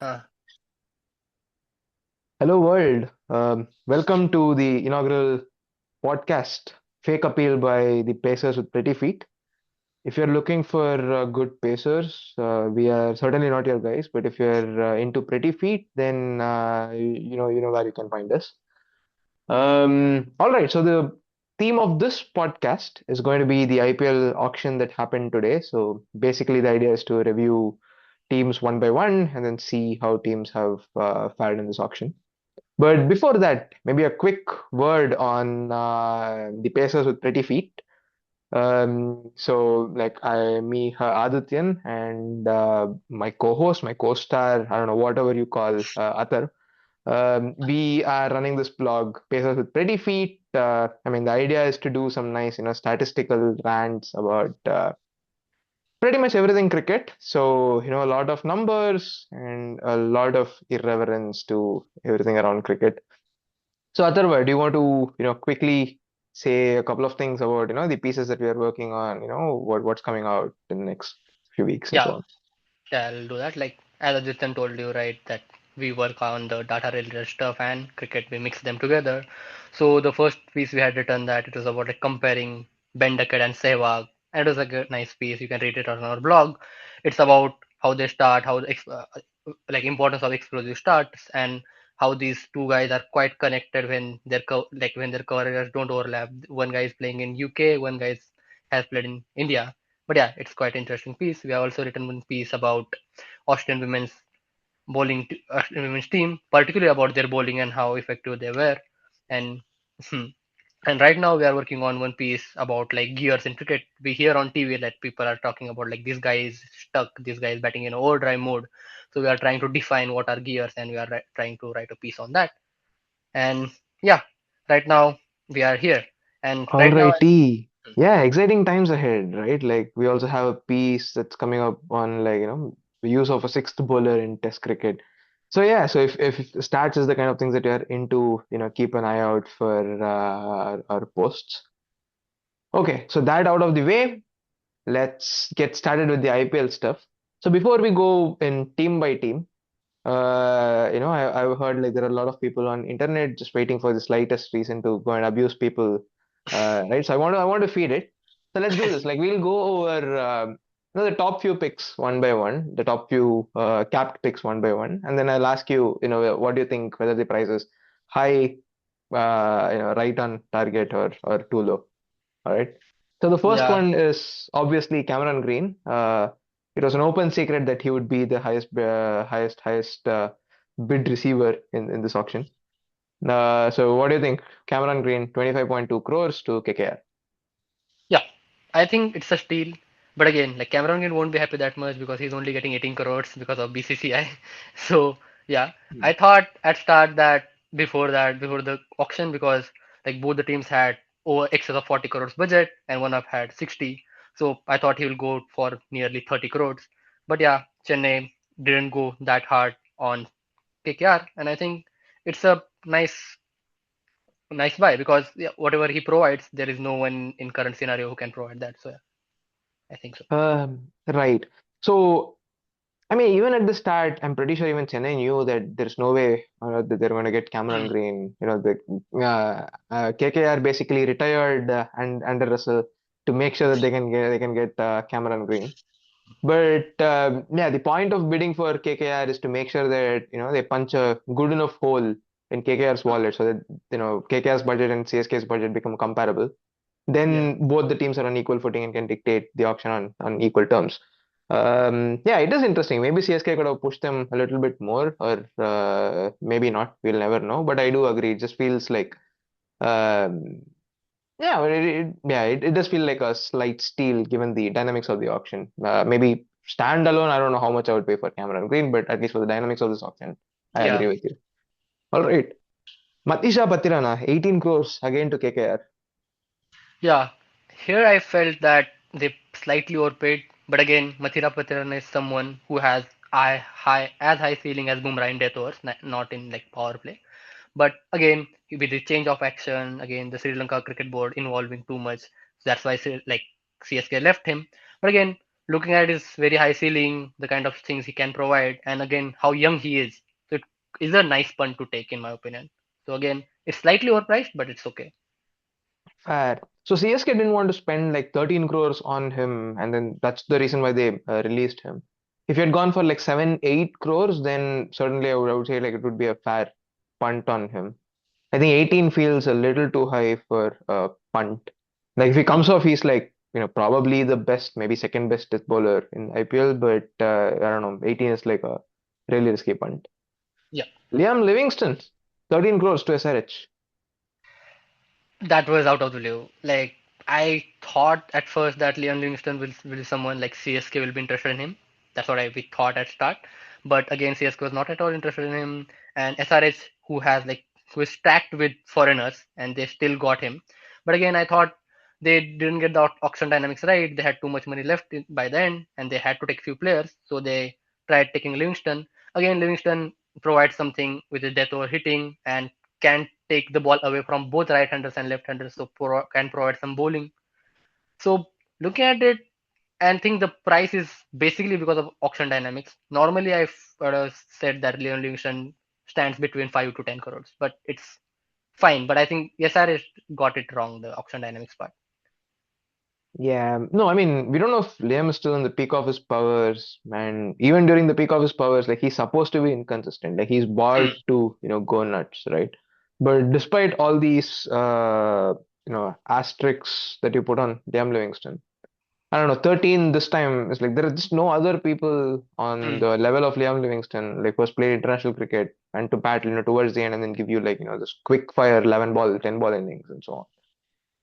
Uh, Hello, world. Welcome to the inaugural podcast, Fake Appeal by the Pacers with Pretty Feet. If you're looking for good pacers, we are certainly not your guys. But if you're into Pretty Feet, then you know where you can find us. All right. So the theme of this podcast is going to be the IPL auction that happened today. So basically, the idea is to review teams one by one and then see how teams have fared in this auction. But before that, maybe a quick word on the Pacers with pretty feet. Me, Adityan, and my co-host, my co-star, I don't know, whatever you call Atharv. We are running this blog, Pacers with Pretty Feet. The idea is to do some nice, statistical rants about pretty much everything cricket. So, a lot of numbers and a lot of irreverence to everything around cricket. So, Atharva, do you want to, quickly say a couple of things about, the pieces that we are working on, what's coming out in the next few weeks and so yeah, on? yeah, I'll do that. Like as Adityan told you, right, that we work on the data related stuff and cricket, we mix them together. So the first piece we had written that it was about like comparing Ben Duckett and Sehwag, and it was a good, nice piece. You can read it on our blog. It's about how they start, like importance of explosive starts, and how these two guys are quite connected when when their careers don't overlap. One guy is playing in UK, one guy has played in India. But yeah, it's quite interesting piece. We have also written one piece about Australian women's team, particularly about their bowling and how effective they were. And and right now we are working on one piece about like gears in cricket. We hear on TV that people are talking about like this guy is stuck, this guy is batting in overdrive mode. So we are trying to define what are gears, and we are trying to write a piece on that. And yeah, right now we are here. And right now, Alrighty. Yeah, exciting times ahead, right? Like we also have a piece that's coming up on the use of a sixth bowler in Test cricket. So yeah, so if stats is the kind of things that you're into, keep an eye out for our posts. Okay, so that out of the way, let's get started with the IPL stuff. So before we go in team by team, I've heard like there are a lot of people on internet just waiting for the slightest reason to go and abuse people, right? So I want to feed it. So let's do this. Like we'll go over, the top few picks one by one, the top few capped picks one by one, and then I'll ask you, what do you think whether the price is high, right on target or too low. All right. So the first yeah, one is obviously Cameron Green. It was an open secret that he would be the highest bid receiver in this auction. So what do you think? Cameron Green, 25.2 crores to KKR. yeah, I think it's a steal. But again, like Cameron Green won't be happy that much because he's only getting 18 crores because of BCCI. So yeah, Hmm. I thought at start that before the auction, because like both the teams had over excess of 40 crores budget and one of had 60. So I thought he will go for nearly 30 crores. But yeah, Chennai didn't go that hard on KKR, and I think it's a nice buy because yeah, whatever he provides, there is no one in current scenario who can provide that. So yeah, I think so. Right. So I mean, even at the start, I'm pretty sure even Chennai knew that there's no way that they're going to get Cameron Green. KKR basically retired and Under Russell to make sure that they can get Cameron Green. But yeah, the point of bidding for KKR is to make sure that they punch a good enough hole in KKR's wallet so that KKR's budget and CSK's budget become comparable. Yeah, Then both the teams are on equal footing and can dictate the auction on equal terms. Yeah, it is interesting. Maybe CSK could have pushed them a little bit more, or maybe not. We'll never know. But I do agree. It just feels like um, yeah, but it does feel like a slight steal given the dynamics of the auction. Maybe standalone, I don't know how much I would pay for Cameron Green, but at least for the dynamics of this auction, I yeah, agree with you. All right. Matisha Patirana, 18 crores again to KKR. yeah. Here I felt that they slightly overpaid, but again, Mathira Patirana is someone who has high ceiling as Bumrah in death overs, not in like power play. But again, with the change of action, again the Sri Lanka cricket board involving too much, that's why like CSK left him. But again, looking at his very high ceiling, the kind of things he can provide, and again how young he is, so it is a nice punt to take in my opinion. So again, it's slightly overpriced, but it's okay. Fair. So CSK didn't want to spend like 13 crores on him, and then that's the reason why they released him. If you had gone for like 7, 8 crores, then certainly I would say like it would be a fair punt on him. I think 18 feels a little too high for a punt. Like if he Hmm. comes off, he's like, probably the best, maybe second best death bowler in IPL, but I don't know, 18 is like a really risky punt. Yeah. Liam Livingston, 13 crores to SRH. That was out of the blue. Like I thought at first that Leon Livingston will someone like CSK will be interested in him. That's what we thought at start. But again, CSK was not at all interested in him. And SRH, who is stacked with foreigners, and they still got him. But again, I thought they didn't get the auction dynamics right. They had too much money left by then, and they had to take few players. So they tried taking Livingston. Again, Livingston provides something with his death over hitting and can take the ball away from both right-handers and left-handers, so can provide some bowling. So looking at it and think the price is basically because of auction dynamics. Normally, I've said that Leon Livingston stands between 5 to 10 crores, but it's fine. But I think SRS got it wrong, the auction dynamics part. Yeah, no, I mean, we don't know if Liam is still in the peak of his powers, and even during the peak of his powers, like he's supposed to be inconsistent. Like he's bought Hmm. to, go nuts, right? But despite all these, asterisks that you put on Liam Livingston, I don't know, 13 this time is like there are just no other people on Hmm. the level of Liam Livingston, like who's played international cricket and to bat, towards the end and then give you like, this quick fire 11 ball, 10 ball innings and so on.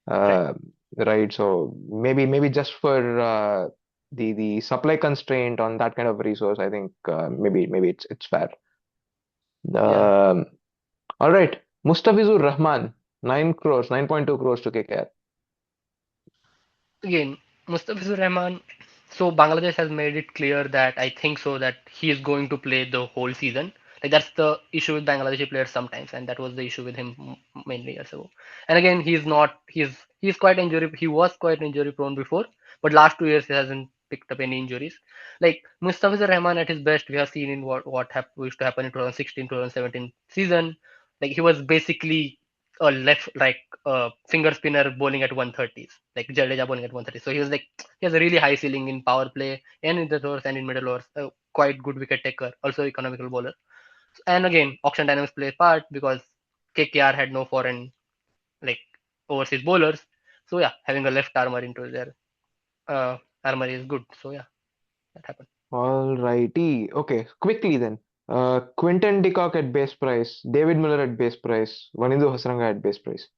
Right. Uh, right. So maybe just for the supply constraint on that kind of resource, I think maybe it's fair. Yeah. Um, all right. Mustafizur Rahman, 9 crores, 9.2 crores to KKR. Again, Mustafizur Rahman. So Bangladesh has made it clear that I think so that he is going to play the whole season. Like that's the issue with Bangladeshi players sometimes, and that was the issue with him mainly years ago. And again, he's not. He's quite injury. He was quite injury prone before, but last 2 years he hasn't picked up any injuries. Like Mustafizur Rahman at his best, we have seen in used to happen in 2016, 2017 season. Like he was basically a left like finger spinner bowling at 130s, like Jadeja bowling at 130. So he has a really high ceiling in power play and in the overs and in middle overs. Quite good wicket taker, also economical bowler. And again, auction dynamics play a part because KKR had no foreign like overseas bowlers. So yeah, having a left armor into their armor is good. So yeah, that happened. All righty. Okay, quickly then. Quinton de Kock at base price, David Miller at base price, Wanindu Hasranga at base price.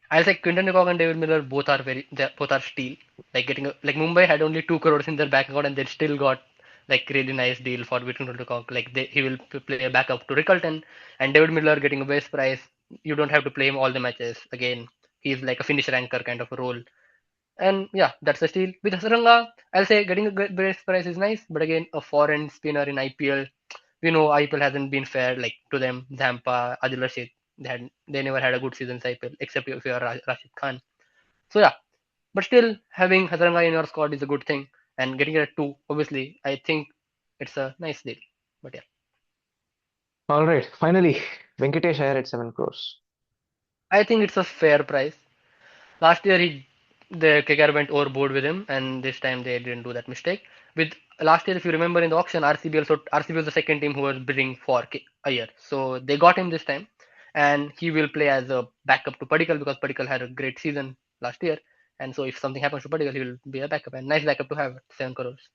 I'll say Quinton de Kock and David Miller both are steal. Like like Mumbai had only 2 crores in their bank account and they still got like really nice deal for Quinton de Kock. Like he will play a backup to Rickelton, and David Miller getting a base price. You don't have to play him all the matches. Again, he's like a finisher anchor kind of a role. And yeah, that's the steal. With Hasaranga, I'll say getting a good base price is nice, but again, a foreign spinner in IPL, IPL hasn't been fair like to them. Zampa, Adil Rashid, they never had a good season in IPL except if you are Rashid Khan. So yeah, but still having Hasaranga in your squad is a good thing, and getting it at two, obviously, I think it's a nice deal. But yeah, All right, finally, Venkatesh Iyer at 7 crores. I think it's a fair price. Last year the KKR went overboard with him, and this time they didn't do that mistake. With last year, if you remember in the auction, RCB was the second team who was bidding for a year, so they got him this time, and he will play as a backup to Padikkal because Padikkal had a great season last year, and so if something happens to Padikkal, he will be a backup and nice backup to have at 7 crores.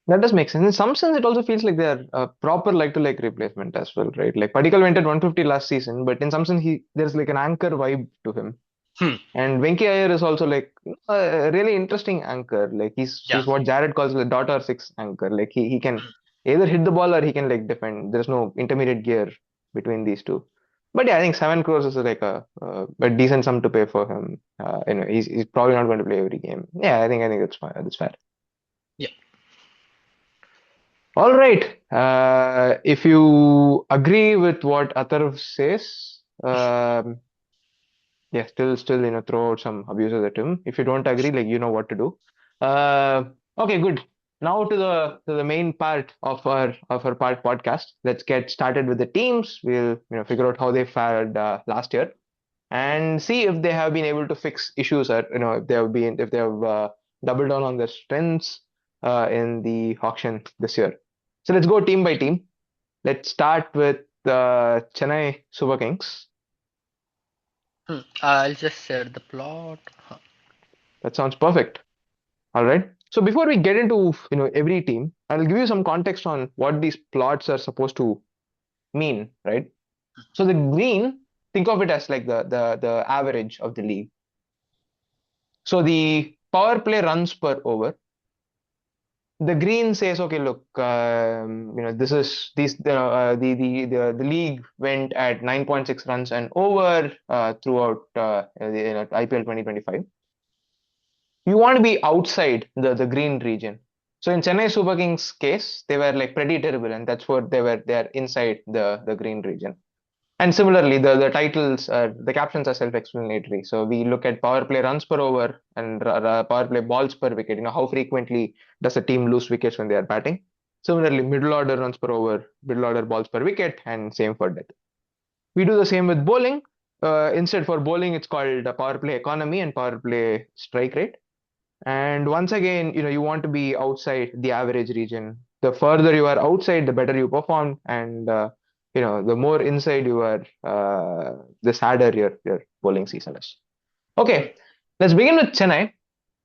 That does make sense. In some sense, it also feels like they're a proper like-to-like replacement as well, right? Like Padikkal went at 150 last season, but in some sense, there's like an anchor vibe to him. Hmm. And Venki Iyer is also like a really interesting anchor. Like Yeah. he's what Jared calls the dot or six anchor. Like he can either hit the ball or he can like defend. There's no intermediate gear between these two. But yeah, I think 7 crores is like a decent sum to pay for him. He's probably not going to play every game. Yeah, I think that's fine. That's fair. Yeah. All right. If you agree with what Atharv says, yeah, still, throw out some abuses at him. If you don't agree, like, you know what to do. Uh, Okay, good. Now to the main part of our podcast. Let's get started with the teams. We'll figure out how they fared last year and see if they have been able to fix issues, or if they have doubled down on their strengths in the auction this year. So let's go team by team. Let's start with Chennai Super Kings. I'll just share the plot. That sounds perfect. All right. So before we get into every team, I'll give you some context on what these plots are supposed to mean, right? So the green, think of it as like the average of the league. So the power play runs per over. The green says, okay, look, this is these the league went at 9.6 runs and over throughout the IPL 2025. You want to be outside the green region. So in Chennai Super Kings case, they were like pretty terrible, and that's what they are inside the green region. And similarly, the titles, the captions are self-explanatory. So we look at power play runs per over and power play balls per wicket. How frequently does a team lose wickets when they are batting? Similarly, middle order runs per over, middle order balls per wicket, and same for death. We do the same with bowling. Instead, for bowling, it's called power play economy and power play strike rate. And once again, you want to be outside the average region. The further you are outside, the better you perform, and the more inside you are, the sadder your bowling season is. Hmm. Okay, let's begin with Chennai.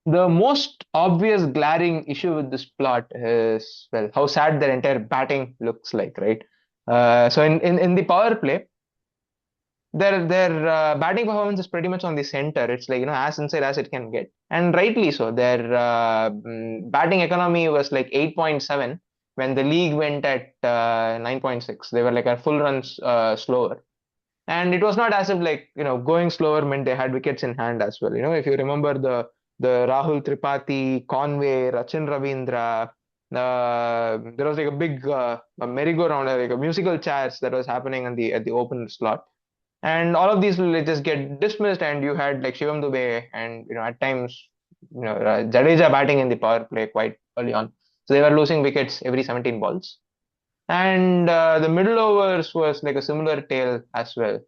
The most obvious glaring issue with this plot is, well, how sad their entire batting looks like, right? So in the power play, their batting performance is pretty much on the center. It's like as inside as it can get, and rightly so. Their batting economy was like 8.7 when the league went at 9.6. They were like a full runs slower, and it was not as if like going slower meant they had wickets in hand as well. If you remember the Rahul Tripathi, Conway, Rachin Ravindra. There was like a big a merry-go-round, like a musical chairs that was happening on the at the open slot, and all of these will just get dismissed, and you had like Shivam Dube and at times Jadeja batting in the power play quite early on, so they were losing wickets every 17 balls. And the middle overs was like a similar tale as well.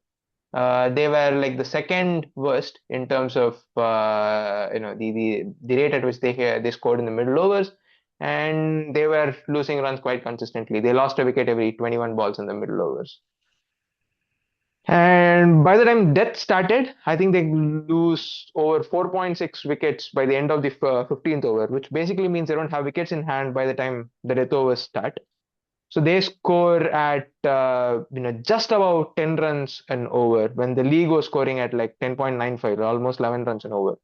They were like the second worst in terms of the rate at which they scored in the middle overs, and they were losing runs quite consistently. They lost a wicket every 21 balls in the middle overs. And by the time death started, I think they lose over 4.6 wickets by the end of the 15th over, which basically means they don't have wickets in hand by the time the death overs start. So they score at just about 10 runs an over when the league was scoring at like 10.95, almost 11 runs an over.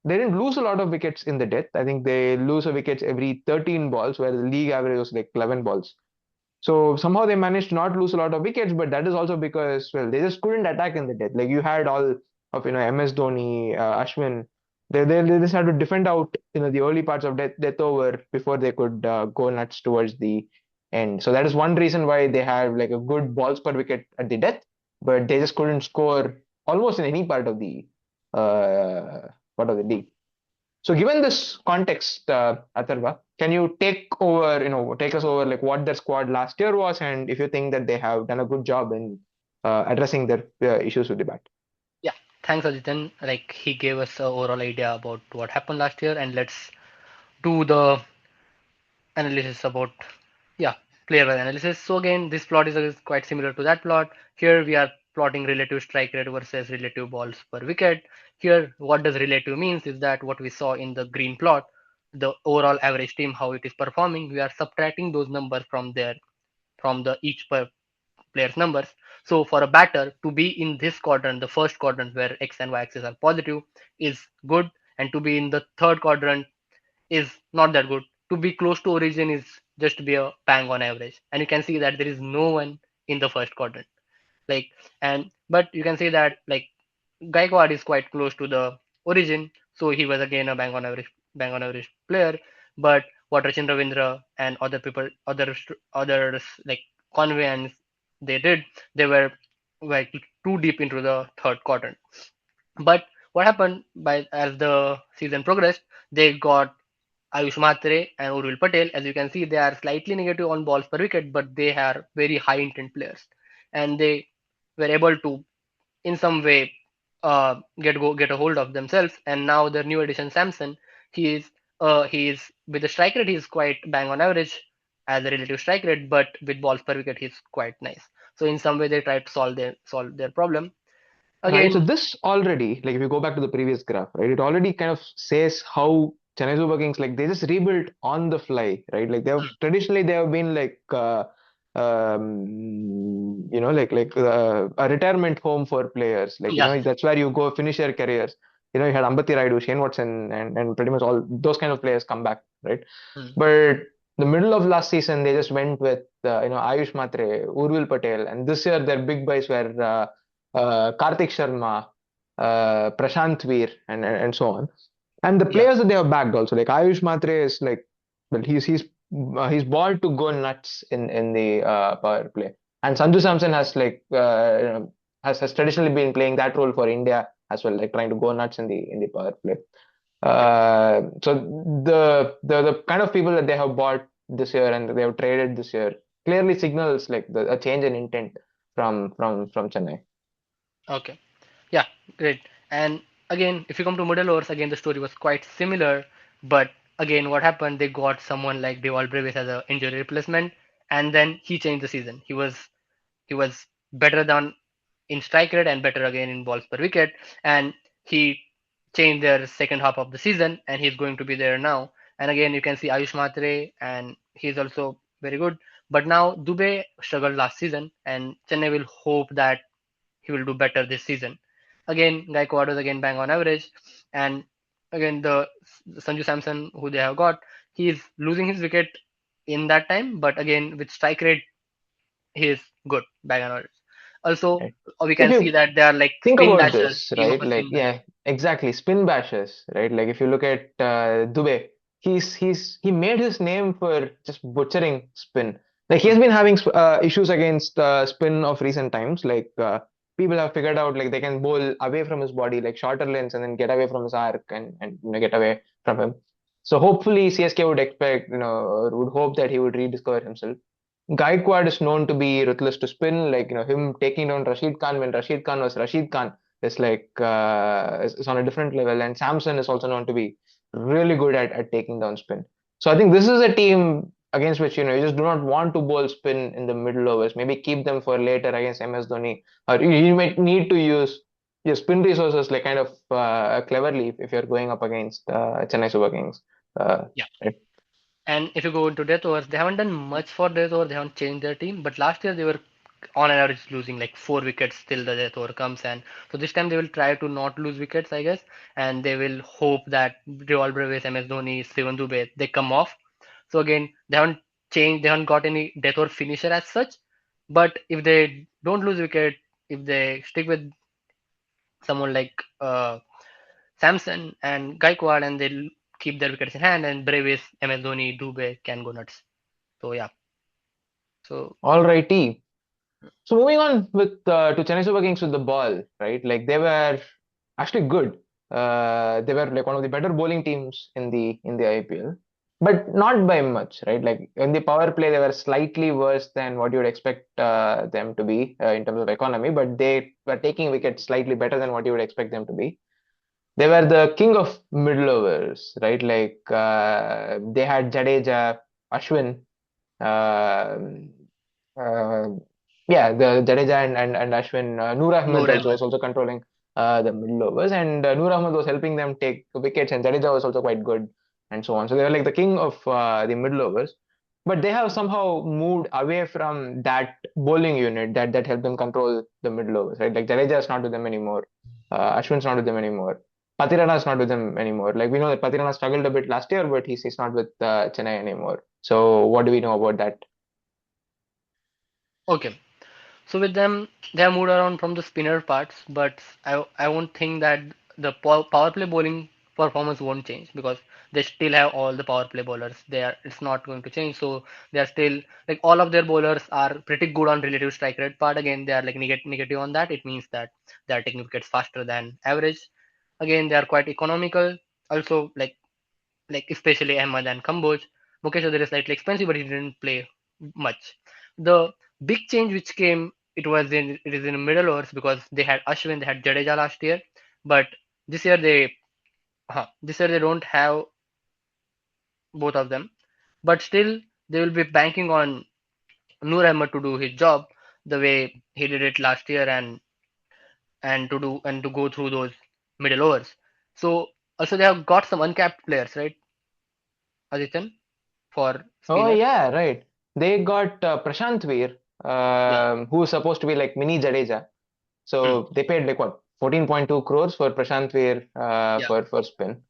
They didn't lose a lot of wickets in the death. I think they lose a wickets every 13 balls, where the league average was like 11 balls. So somehow they managed to not lose a lot of wickets, but that is also because, well, they just couldn't attack in the death. Like you had all of MS Dhoni, Ashwin. They just had to defend out the early parts of death over before they could go nuts towards the end. So that is one reason why they have like a good balls per wicket at the death, but they just couldn't score almost in any part of the league. So given this context, Atharva, can you take us over like what their squad last year was, and if you think that they have done a good job in addressing their issues with the bat? Yeah, thanks, Ajitan. Like he gave us a overall idea about what happened last year, and let's do the analysis about, yeah, player analysis. So again, this plot is quite similar to that plot. Here we are plotting relative strike rate versus relative balls per wicket. Here, what does relative means is that what we saw in the green plot, the overall average team, how it is performing, we are subtracting those numbers from the each per player's numbers. So for a batter to be in this quadrant, the first quadrant where X and Y axis are positive, is good, and to be in the third quadrant is not that good. To be close to origin is just to be a bang on average. And you can see that there is no one in the first quadrant. Like, and but you can see that like Gaikwad is quite close to the origin, so he was again a bang on average player. But what Rachin Ravindra and other people, others like Conway and they did, they were like too deep into the third quadrant. But what happened by as the season progressed, they got Ayush Mhatre and Urvil Patel. As you can see, they are slightly negative on balls per wicket, but they are very high intent players, and they were able to in some way get a hold of themselves. And now the new addition Samson, he is with the strike rate he's quite bang on average as a relative strike rate, but with balls per wicket he's quite nice. So in some way they try to solve their problem Right. So again. this already, like if you go back to the previous graph, right, it already kind of says how Chennai Super Kings, like they just rebuilt on the fly, right? Like they have been like a retirement home for players. Like, Yes. that's where you go finish your careers. You had Ambati Raidu, Shane Watson, and pretty much all those kind of players come back, right? Hmm. But the middle of last season, they just went with Ayush Matre, Urvil Patel, and this year their big boys were Karthik Sharma, Prashant Veer, and so on. And the Yeah. players that they have backed also, like Ayush Matre is like, well, he's born to go nuts in the power play. And Sanju Samson has has traditionally been playing that role for India as well, like trying to go nuts in the power play. Yeah. So the kind of people that they have bought this year and they have traded this year clearly signals like a change in intent from Chennai. Okay. Yeah, great. And again, if you come to middle overs, again the story was quite similar. But again, what happened? They got someone like Deval Brevis as an injury replacement, and then he changed the season. He was better than in strike rate and better again in balls per wicket, and he changed their second half of the season, and he's going to be there now. And again, you can see Ayush Matre, and he's also very good. But now Dubey struggled last season, and Chennai will hope that he will do better this season. Again, Gaikwad was again bang on average, and again the Sanju Samson who they have got, he is losing his wicket in that time, but again with strike rate he is good bang on average. Also, Right? we If can see you that they are like think spin about bashers, this, team of right? a Like, spin bashers. yeah, exactly. Spin bashes, right? Like, if you look at Dubey, he made his name for just butchering spin. Like, he has Hmm. been having issues against spin of recent times. Like, people have figured out like they can bowl away from his body, like shorter lanes, and then get away from his arc and get away from him. So hopefully CSK would expect, or would hope that he would rediscover himself. Gaikwad is known to be ruthless to spin, like him taking down Rashid Khan when Rashid Khan was Rashid Khan is like is on a different level. And Samson is also known to be really good at taking down spin. So I think this is a team against which you just do not want to bowl spin in the middle overs. Maybe keep them for later against MS Dhoni, or you might need to use your spin resources like kind of cleverly if you're going up against Chennai Super Kings. Yeah. Right? And if you go into death overs, they haven't done much for death over. They haven't changed their team, but last year they were on average losing like 4 wickets till the death over comes, and so this time they will try to not lose wickets, I guess, and they will hope that Revolver Brevis, MS Dhoni, Steven Dubey, they come off. So again, they haven't got any death over finisher as such, but if they don't lose wicket, if they stick with someone like Samson and Gaikwad, and they'll keep their wickets in hand, and Brevis, MS Dhoni, Dubey can go nuts. So yeah. So All righty. So moving on with to Chennai Super Kings with the ball, right? Like they were actually good. They were like one of the better bowling teams in the IPL, but not by much, right? Like in the power play, they were slightly worse than what you would expect them to be in terms of economy, but they were taking wickets slightly better than what you would expect them to be. They were the king of middle overs, right? Like they had Jadeja, Ashwin, um uh, yeah, the Jadeja and Ashwin, Noor Ahmed Noor also Ahmed. was also controlling the middle overs, and Noor Ahmed was helping them take wickets, and Jadeja was also quite good, and so on. So they were like the king of the middle overs, but they have somehow moved away from that bowling unit that helped them control the middle overs, right? Like Jadeja is not with them anymore, Ashwin's not with them anymore. Patirana is not with them anymore. Like we know that Patirana struggled a bit last year, but he's not with Chennai anymore. So what do we know about that? Okay. So with them, they have moved around from the spinner parts, but I won't think that the power play bowling performance won't change because they still have all the power play bowlers. It's not going to change. So they are still like all of their bowlers are pretty good on relative strike rate part. Again, they are like negative on that. It means that they are taking wickets faster than average. Again, they are quite economical. Also, like especially Ahmad and Kamboj. Mukesh Adar is slightly expensive, but he didn't play much. The big change which came, it is in middle overs because they had Ashwin, they had Jadeja last year, but this year they this year they don't have both of them. But still, they will be banking on Noor Ahmed to do his job the way he did it last year and to go through those middle overs. So also they have got some uncapped players, right, Adityan, for Oh spinners. yeah, right. They got Prashant Veer, Yeah. who's supposed to be like mini Jadeja. Hmm. So they paid like what 14.2 crores for Prashant Veer Yeah. for spin.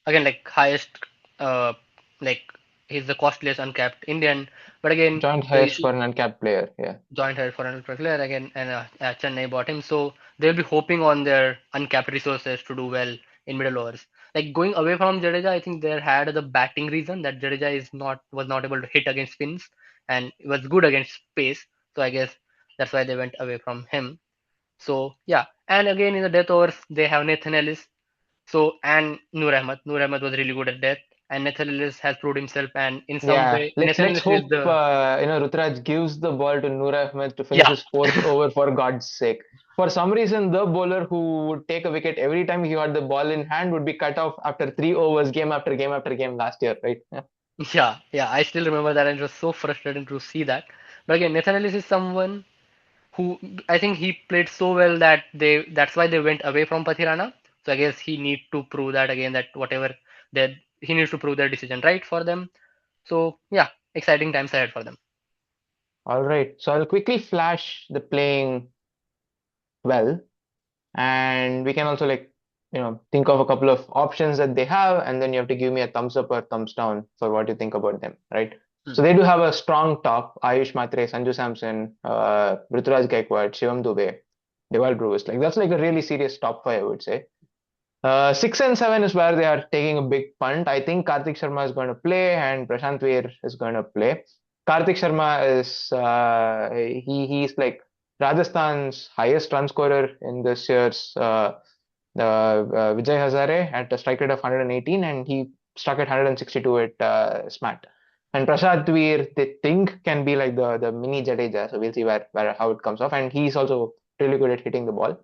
Again, like highest, uh, like he's the costliest uncapped Indian. But again, Joint the highest issue for an uncapped player. Yeah. joint hire for another player again, and Chennai bought him. So they'll be hoping on their uncapped resources to do well in middle overs. Like going away from Jadeja, I think they had the batting reason that Jadeja is not was not able to hit against spins and was good against pace. So I guess that's why they went away from him. So yeah, and again in the death overs they have Nathan Ellis. So and Noor Ahmed. Noor Ahmed was really good at death, and Nathan Ellis has proved himself. And in some Yeah, way, let's Nathan let's Ellis is hope the Rutraj gives the ball to Noor Ahmed to finish yeah. his fourth over for God's sake. For some reason, the bowler who would take a wicket every time he had the ball in hand would be cut off after 3 overs, game after game after game last year, right? Yeah. Yeah, yeah, I still remember that, and it was so frustrating to see that. But again, Nathan Ellis is someone who I think he played so well that that's why they went away from Pathirana. So I guess he need to prove that again that whatever that he needs to prove their decision right for them. So yeah, exciting times ahead for them. All right, so I'll quickly flash the playing well, and we can also think of a couple of options that they have, and then you have to give me a thumbs up or thumbs down for what you think about them, right? Hmm. So they do have a strong top: Ayush Matre, Sanju Samson, Ruturaj Gaikwad, Shivam Dubey, Deval Brewis. Like that's like a really serious top five, I would say. 6 and 7 is where they are taking a big punt. I think Karthik Sharma is going to play and Prashant Veer is going to play. Karthik Sharma is he's like Rajasthan's highest run scorer in this year's Vijay Hazare at a strike rate of 118, and he struck at 162 at SMAT. And Prashant Veer, they think can be like the mini Jadeja, so we'll see where how it comes off. And he's also really good at hitting the ball.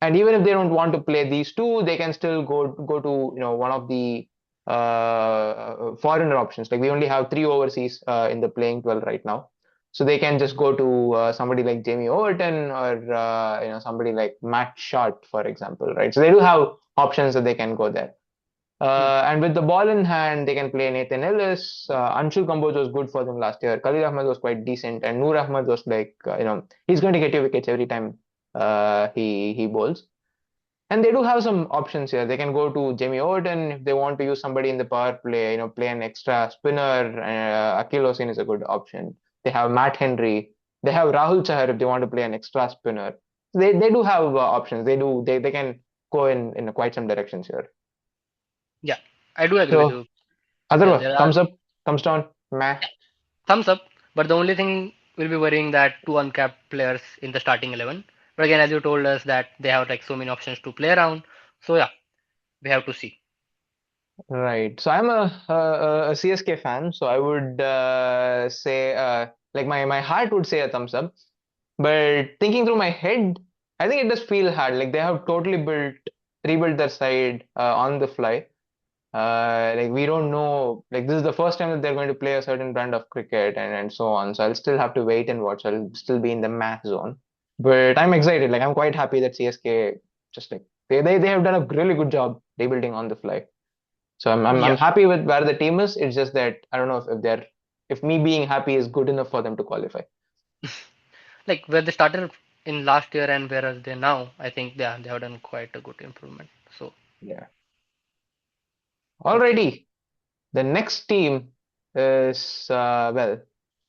And even if they don't want to play these two, they can still go to one of the foreigner options. Like we only have three overseas in the playing 12 right now, so they can just go to somebody like Jamie Overton or somebody like Matt Short, for example, right? So they do have options that they can go there. Hmm. And with the ball in hand, they can play Nathan Ellis. Anshul Kamboj was good for them last year. Khalil Ahmed was quite decent, and Noor Ahmed was like, he's going to get you wickets every time he bowls. And they do have some options here. They can go to Jamie Overton if they want to use somebody in the power play, play an extra spinner. Akil Hosein is a good option. They have Matt Henry. They have Rahul Chahar if they want to play an extra spinner. They do have options. They can go in quite some directions here. Yeah, I do agree with So you. Yeah, Atharva, there are thumbs up, thumbs down, meh. thumbs up, but the only thing will be worrying that two uncapped players in the starting 11. But again, as you told us that they have like so many options to play around. So yeah, we have to see. Right. So I'm a CSK fan, so I would say like my heart would say a thumbs up. But thinking through my head, I think it does feel hard. Like they have totally rebuilt their side on the fly. Like we don't know. Like this is the first time that they're going to play a certain brand of cricket and so on. So I'll still have to wait and watch. I'll still be in the math zone. But I'm excited. Like I'm quite happy that CSK just like they have done a really good job rebuilding on the fly. So I'm Yeah, happy with where the team is. It's just that I don't know if me being happy is good enough for them to qualify. like where they started in last year and where are they now, I think they have done quite a good improvement. So Yeah. okay, Alrighty. The next team is the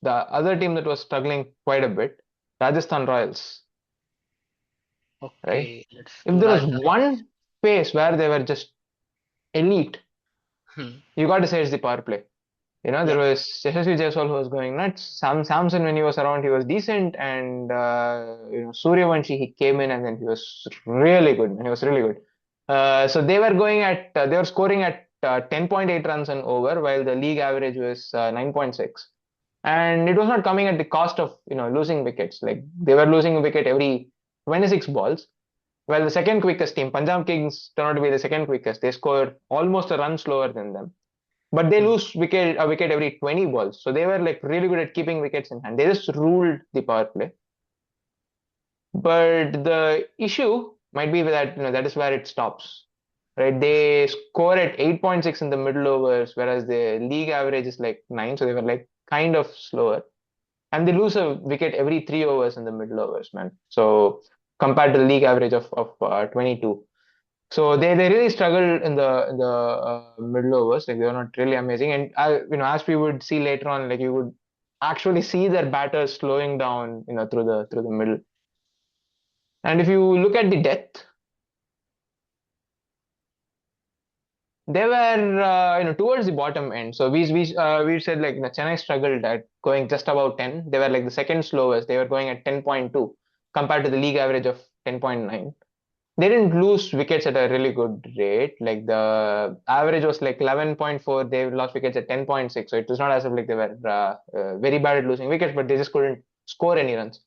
other team that was struggling quite a bit, Rajasthan Royals, right? okay, let's If do there was Rajasthan Royals. one phase where they were just elite, Hmm. you got to say it's the power play. There Yeah, was Yashasvi Jaiswal who was going nuts. Samson, when he was around, he was decent, and Suryavanshi he came in and then he was really good. Man, he was really good. So they were scoring at 10.8 runs and over, while the league average was 9.6. And it was not coming at the cost of losing wickets. Like they were losing a wicket every 26 balls. While the second quickest team, Punjab Kings, turned out to be the second quickest. They scored almost a run slower than them, but they Hmm. lose a wicket every 20 balls. So they were like really good at keeping wickets in hand. They just ruled the power play. But the issue might be that that is where it stops, right? They score at 8.6 in the middle overs, whereas the league average is like 9, so they were like kind of slower, and they lose a wicket every 3 overs in the middle overs, man. So compared to the league average of 22, so they really struggled in the middle overs. Like they were not really amazing, and as we would see later on, like you would actually see their batters slowing down, through the middle. And if you look at the depth, they were towards the bottom end. So we said like Chennai struggled at going just about 10. They were like the second slowest. They were going at 10.2 compared to the league average of 10.9. They didn't lose wickets at a really good rate. Like the average was like 11.4. They lost wickets at 10.6. So it was not as if like they were very bad at losing wickets, but they just couldn't score any runs.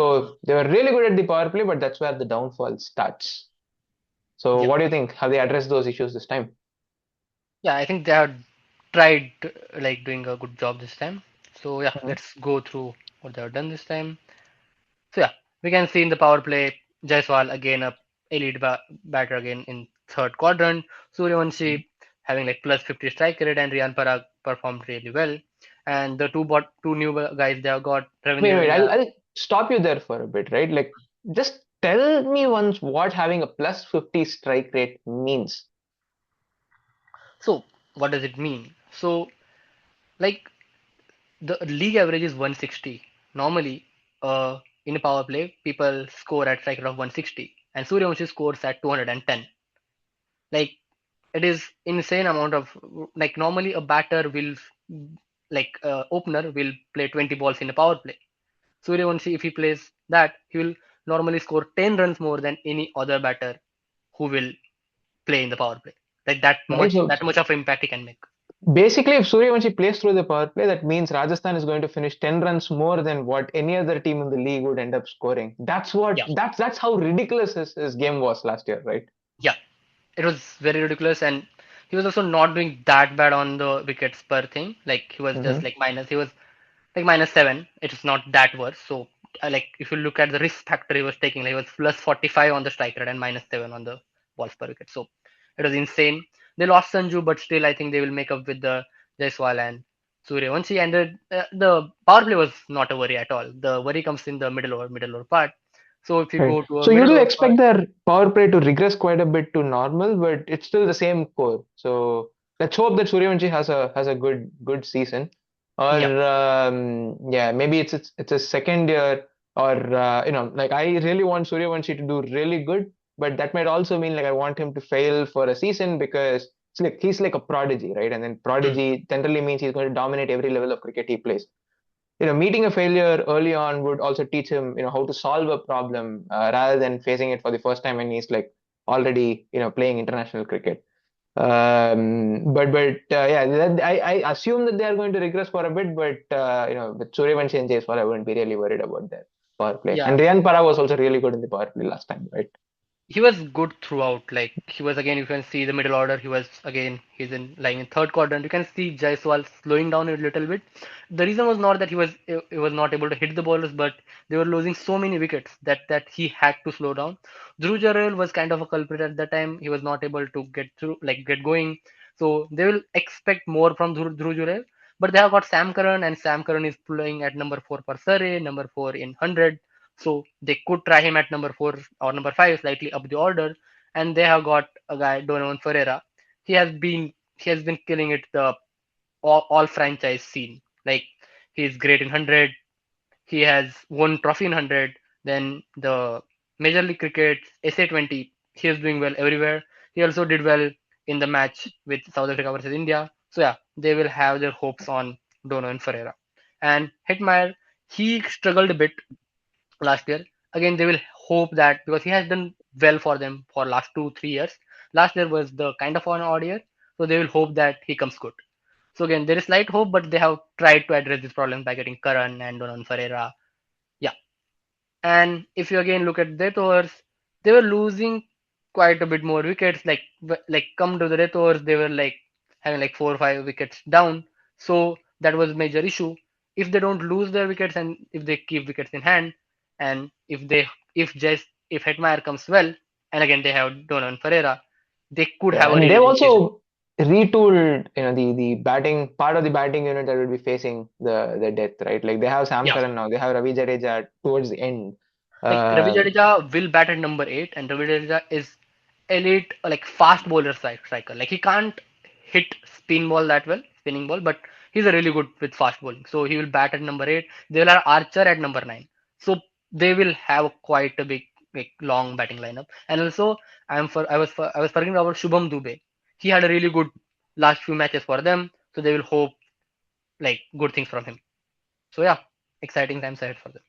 Hmm. So they were really good at the power play, but that's where the downfall starts. So Yeah. what do you think? Have they addressed those issues this time? Yeah, I think they have tried like doing a good job this time. So yeah, Mhm. let's go through what they have done this time. So yeah, we can see in the power play, Jaiswal again a elite batter again in third quadrant. Suryavanshi having like plus 50 strike rate, and Riyan Parag performed really well. And the two new guys they have got Ravindra Wait. Jadeja. I'll stop you there for a bit, right? Like, just tell me once what having a plus 50 strike rate means. So what does it mean? So like the league average is 160. Normally, in a power play, people score at strike rate of 160, and Suryavanshi scores at 210. Like it is insane amount of like normally a batter will like opener will play 20 balls in a power play. Suryavanshi if he plays that he will normally score 10 runs more than any other batter who will play in the power play. Like Right? So that much of impact he can make. basically, if Suryavanshi plays through the power play, that means Rajasthan is going to finish 10 runs more than what any other team in the league would end up scoring. Yeah, That's how ridiculous his game was last year, right? yeah. It was very ridiculous, and he was also not doing that bad on the wickets per thing. Like he was just Mm-hmm. like minus. He was like -7. It's not that worse. So like if you look at the risk factor he was taking, like he was plus 45 on the strike rate and -7 on the balls per wicket. So it was insane. They lost Sanju, but still I think they will make up with the Jaiswal and Suryavanshi. And the power play was not a worry at all. The worry comes in the middle over part. So if you Right. go to a So you middle do over part, expect their power play to regress quite a bit to normal, but it's still the same core. So let's hope that Suryavanshi has a good season, or yeah. yeah, maybe it's a second year, or like I really want Suryavanshi to do really good, but that might also mean like I want him to fail for a season because he's like a prodigy, right? And then Hmm. prodigy generally means he's going to dominate every level of cricket he plays. Meeting a failure early on would also teach him how to solve a problem rather than facing it for the first time when he's like already playing international cricket. But yeah, I assume that they are going to regress for a bit, but with Suryavanshi and Jaiswal I wouldn't be really worried about their power play. Yeah, And Riyan Parag was also really good in the power play last time, right? he was good throughout. Like he was again, you can see the middle order. He was again, he's in lying in third quadrant. You can see Jaiswal slowing down a little bit. The reason was not that he was not able to hit the bowlers, but they were losing so many wickets that he had to slow down. Dhruv Jurel was kind of a culprit at that time. He was not able to get through, like get going. So they will expect more from Dhruv Jurel. But they have got Sam Curran, and Sam Curran is playing at number 4 per survey, number 4 in 100. So they could try him at number 4 or number 5, slightly up the order. And they have got a guy, Donovan Ferreira. He has been killing it the all franchise scene. Like he's great in 100. He has won trophy in 100. Then the Major League Cricket SA20. He is doing well everywhere. He also did well in the match with South Africa versus India. So yeah, they will have their hopes on Donovan Ferreira. And Hetmeyer, he struggled a bit last year. Again, they will hope that because he has done well for them for last 2 3 years. Last year was the kind of an odd year, so they will hope that he comes good. So again, there is slight hope, but they have tried to address this problem by getting Karan and Donan Ferreira. Yeah, and if you again look at death overs, they were losing quite a bit more wickets. Like come to the death overs, they were like having like 4 or 5 wickets down. So that was major issue. If they don't lose their wickets and if they keep wickets in hand, and if Hetmeyer comes well, and again they have Donan Ferreira, they could Yeah, have a and really they've good season. also retooled, the batting part of the batting unit that will be facing the death, right? Like they have Sam Yeah. Curran now, they have Ravi Jadeja towards the end. Like Ravi Uh, Jadeja will bat at number 8, and Ravi Jadeja is elite, like fast bowler striker. Like he can't hit spinning ball, but he's a really good with fast bowling. So he will bat at number 8. They will have Archer at number 9. So they will have quite a big, like long batting lineup. And also, I was forgetting about Shubham Dubey. He had a really good last few matches for them. So they will hope like good things from him. So yeah, exciting times ahead for them.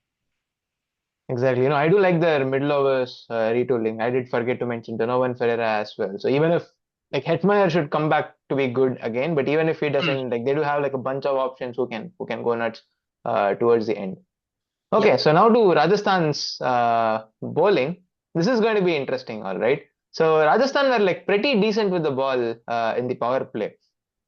exactly. I do like their middle overs retooling. I did forget to mention Donovan Ferreira as well. So even if like Hetmeyer should come back to be good again, but even if he Hmm. doesn't, like they do have like a bunch of options who can go nuts towards the end. Yeah. Okay, so now to Rajasthan's bowling. This is going to be interesting, all right. So Rajasthan were like pretty decent with the ball in the power play.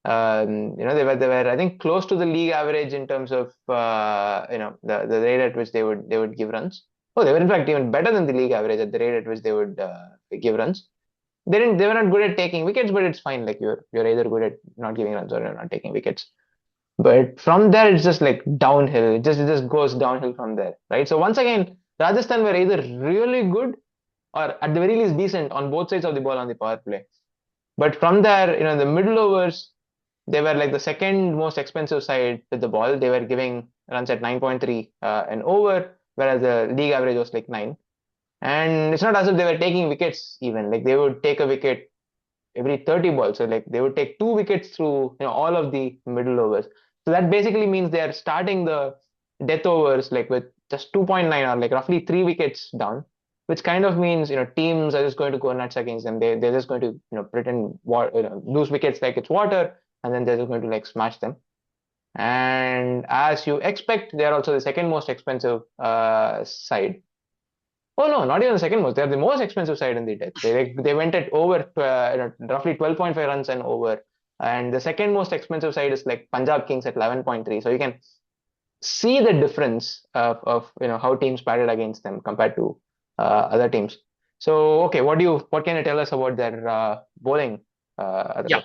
They were I think close to the league average in terms of the rate at which they would give runs. Oh, they were in fact even better than the league average at the rate at which they would give runs. They were not good at taking wickets, but it's fine. Like you're either good at not giving runs or you're not taking wickets. But from there, it's just like downhill. It just goes downhill from there, right? So once again, Rajasthan were either really good or at the very least decent on both sides of the ball on the power play. But from there, the middle overs, they were like the second most expensive side with the ball. They were giving runs at 9.3 an over, whereas the league average was like 9. And it's not as if they were taking wickets even. Like they would take a wicket every 30 balls. So like they would take 2 wickets through all of the middle overs. So that basically means they are starting the death overs like with just 2.9 or like roughly 3 wickets down, which kind of means teams are just going to go nuts against them. They're just going to pretend lose wickets like it's water, and then they're just going to like smash them. And as you expect, they are also the second most expensive side. Oh no, not even the second most. They're the most expensive side in the death. They went at over roughly 12.5 runs and over. And the second most expensive side is like Punjab Kings at 11.3. So you can see the difference of how teams batted against them compared to other teams. So okay, what can you tell us about their bowling, Yeah. Atharv?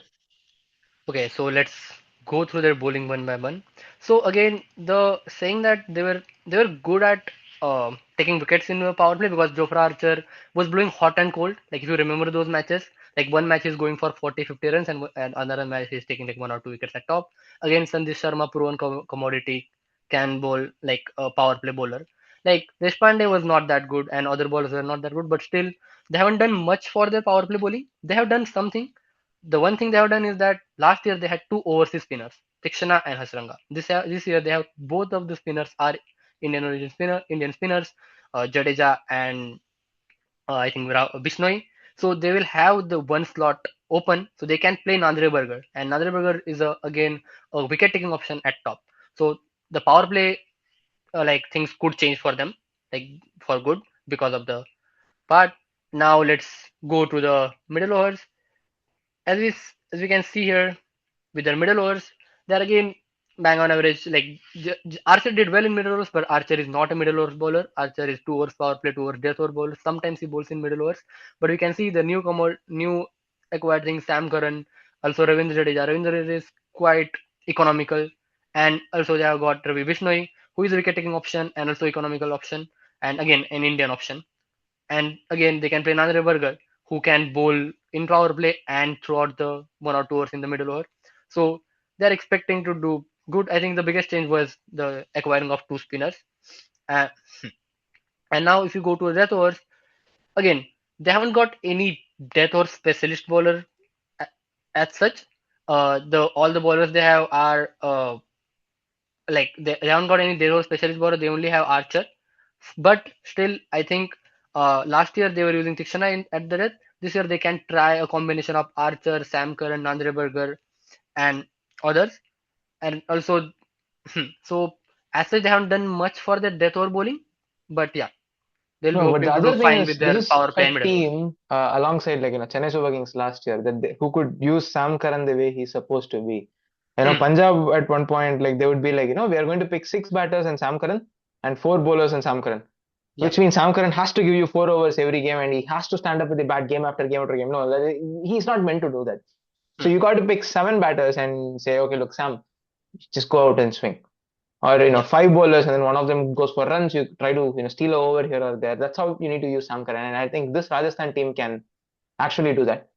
Okay, so let's go through their bowling one by one. So again, the saying that they were good at taking wickets in the power play because Jofra Archer was blowing hot and cold. Like if you remember those matches, like one match is going for 40 50 runs and another match is taking like 1 or 2 wickets at top. Again, Sandeep Sharma, proven commodity, can bowl like a power play bowler. Like Deshpande was not that good and other bowlers were not that good, but still they haven't done much for their power play bowling. They have done something. The one thing they have done is that last year they had two overseas spinners, Tikshana and Hasranga. This year they have both of the spinners are Indian spinners, Jadeja and I think Bishnoi. So they will have the one slot open, so they can play Nandre Burger, and Nandre Burger is again a wicket taking option at top. So the power play like things could change for them, like for good because of the part. Now let's go to the middle overs. As we can see here with their middle overs, they're again bang on average. Like Archer did well in middle overs, but Archer is not a middle overs bowler. Archer is 2 overs power play, 2 overs death over bowler. Sometimes he bowls in middle overs, but we can see the new acquired thing Sam Curran, also Ravindra Jadeja. Ravindra Jadeja is quite economical, and also they have got Ravi Bishnoi, who is a wicket taking option and also economical option, and again an Indian option. And again, they can play Nandre Burger, who can bowl in power play and throughout the 1 or 2 overs in the middle over. So they're expecting to do good. I think the biggest change was the acquiring of two spinners. Uh, and now, if you go to death overs, again, they haven't got any death or specialist bowler as such. The all the bowlers they have are like they haven't got any death or specialist bowler. They only have Archer, but still, I think. Last year they were using Tikshana at the death. This year they can try a combination of Archer, Sam Curran, Nandre Burger, and others. And also, so as such they haven't done much for their death over bowling, but yeah, they'll be No, but the hoping to do other thing fine is with this their is power play a and middle overs. team alongside Chennai Super Kings last year who could use Sam Curran the way he's supposed to be. Hmm. Punjab at one point they would be like we are going to pick six batters and Sam Curran and four bowlers and Sam Curran, Yeah. which means Sam Curran has to give you 4 overs every game and he has to stand up with the bat game after game after game. No, he's not meant to do that. So Hmm. you got to pick seven batters and say, okay, look, Sam, just go out and swing. Or Yeah. five bowlers and then one of them goes for runs. You try to steal over here or there. That's how you need to use Sam Curran. And I think this Rajasthan team can actually do that.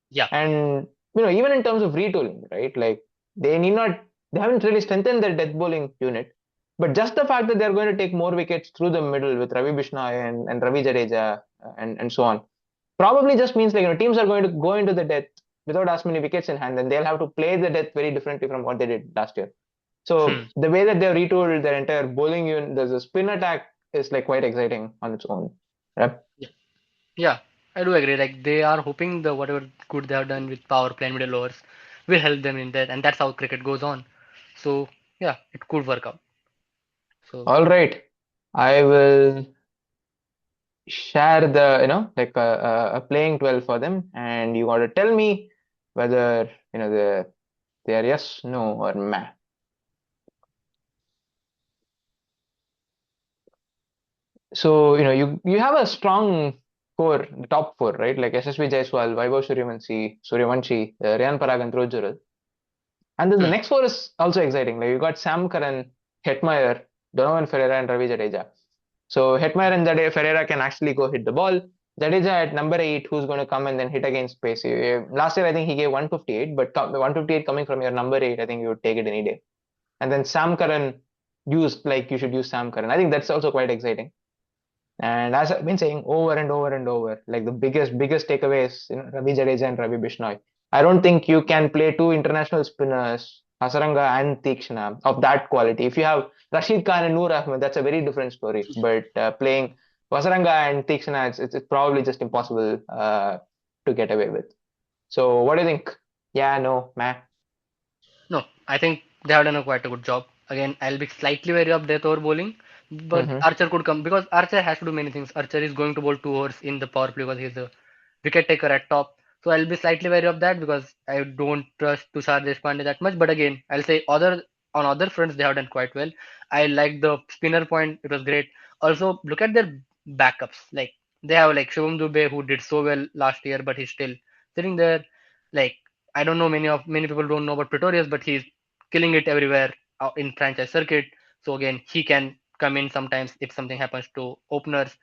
Yeah. And even in terms of retooling, right? Like they need not, they haven't really strengthened their death bowling unit. But just the fact that they're going to take more wickets through the middle with Ravi Bishnoi and Ravi Jadeja and so on, probably just means teams are going to go into the death without as many wickets in hand, and they'll have to play the death very differently from what they did last year. So Hmm. the way that they've retooled their entire bowling unit, there's a spin attack is like quite exciting on its own. Yeah. Yeah. Yeah. I do agree. Like they are hoping the whatever good they have done with power play and middle overs will help them in that, and that's how cricket goes on. So yeah, it could work out. So All right. I will share the, a playing 12 for them, and you got to tell me whether, they are yes, no, or meh. So, you have a strong core, the top four, right? Like SSB Jaiswal, Vaibhav Suryavanshi, Ryan Parag, and Rojural. And then the hmm. next four is also exciting. Like you got Sam Curran, Hetmeyer, Donovan Ferreira, and Ravi Jadeja. So Hetmeyer and Ferreira can actually go hit the ball. Jadeja at number eight, who's going to come and then hit against pace. Last year, I think he gave 158, but 158 coming from your number eight, I think you would take it any day. And then Sam Curran, you should use Sam Curran. I think that's also quite exciting. And as I've been saying over and over and over, like the biggest takeaway is Ravi Jadeja and Ravi Bishnoi. I don't think you can play two international spinners, Hasaranga and Tikshana, of that quality. If you have Rashid Khan and Noor Ahmed, that's a very different story. But playing Hasaranga and Tikshana, it's probably just impossible to get away with. So what do you think? Yeah, no, meh. No, I think they have done a quite a good job. Again, I'll be slightly wary of death over bowling, but Mm-hmm. Archer could come because Archer has to do many things. Archer is going to bowl 2 overs in the power play because he's a wicket taker at top. So I'll be slightly wary of that because I don't trust Tushar Deshpande that much. But again, I'll say other fronts they have done quite well. I like the spinner point; it was great. Also, look at their backups. Like they have like Shivam Dubey who did so well last year, but he's still sitting there. Like I don't know many people don't know about Pretorius, but he's killing it everywhere in franchise circuit. So again, he can come in sometimes if something happens to openers.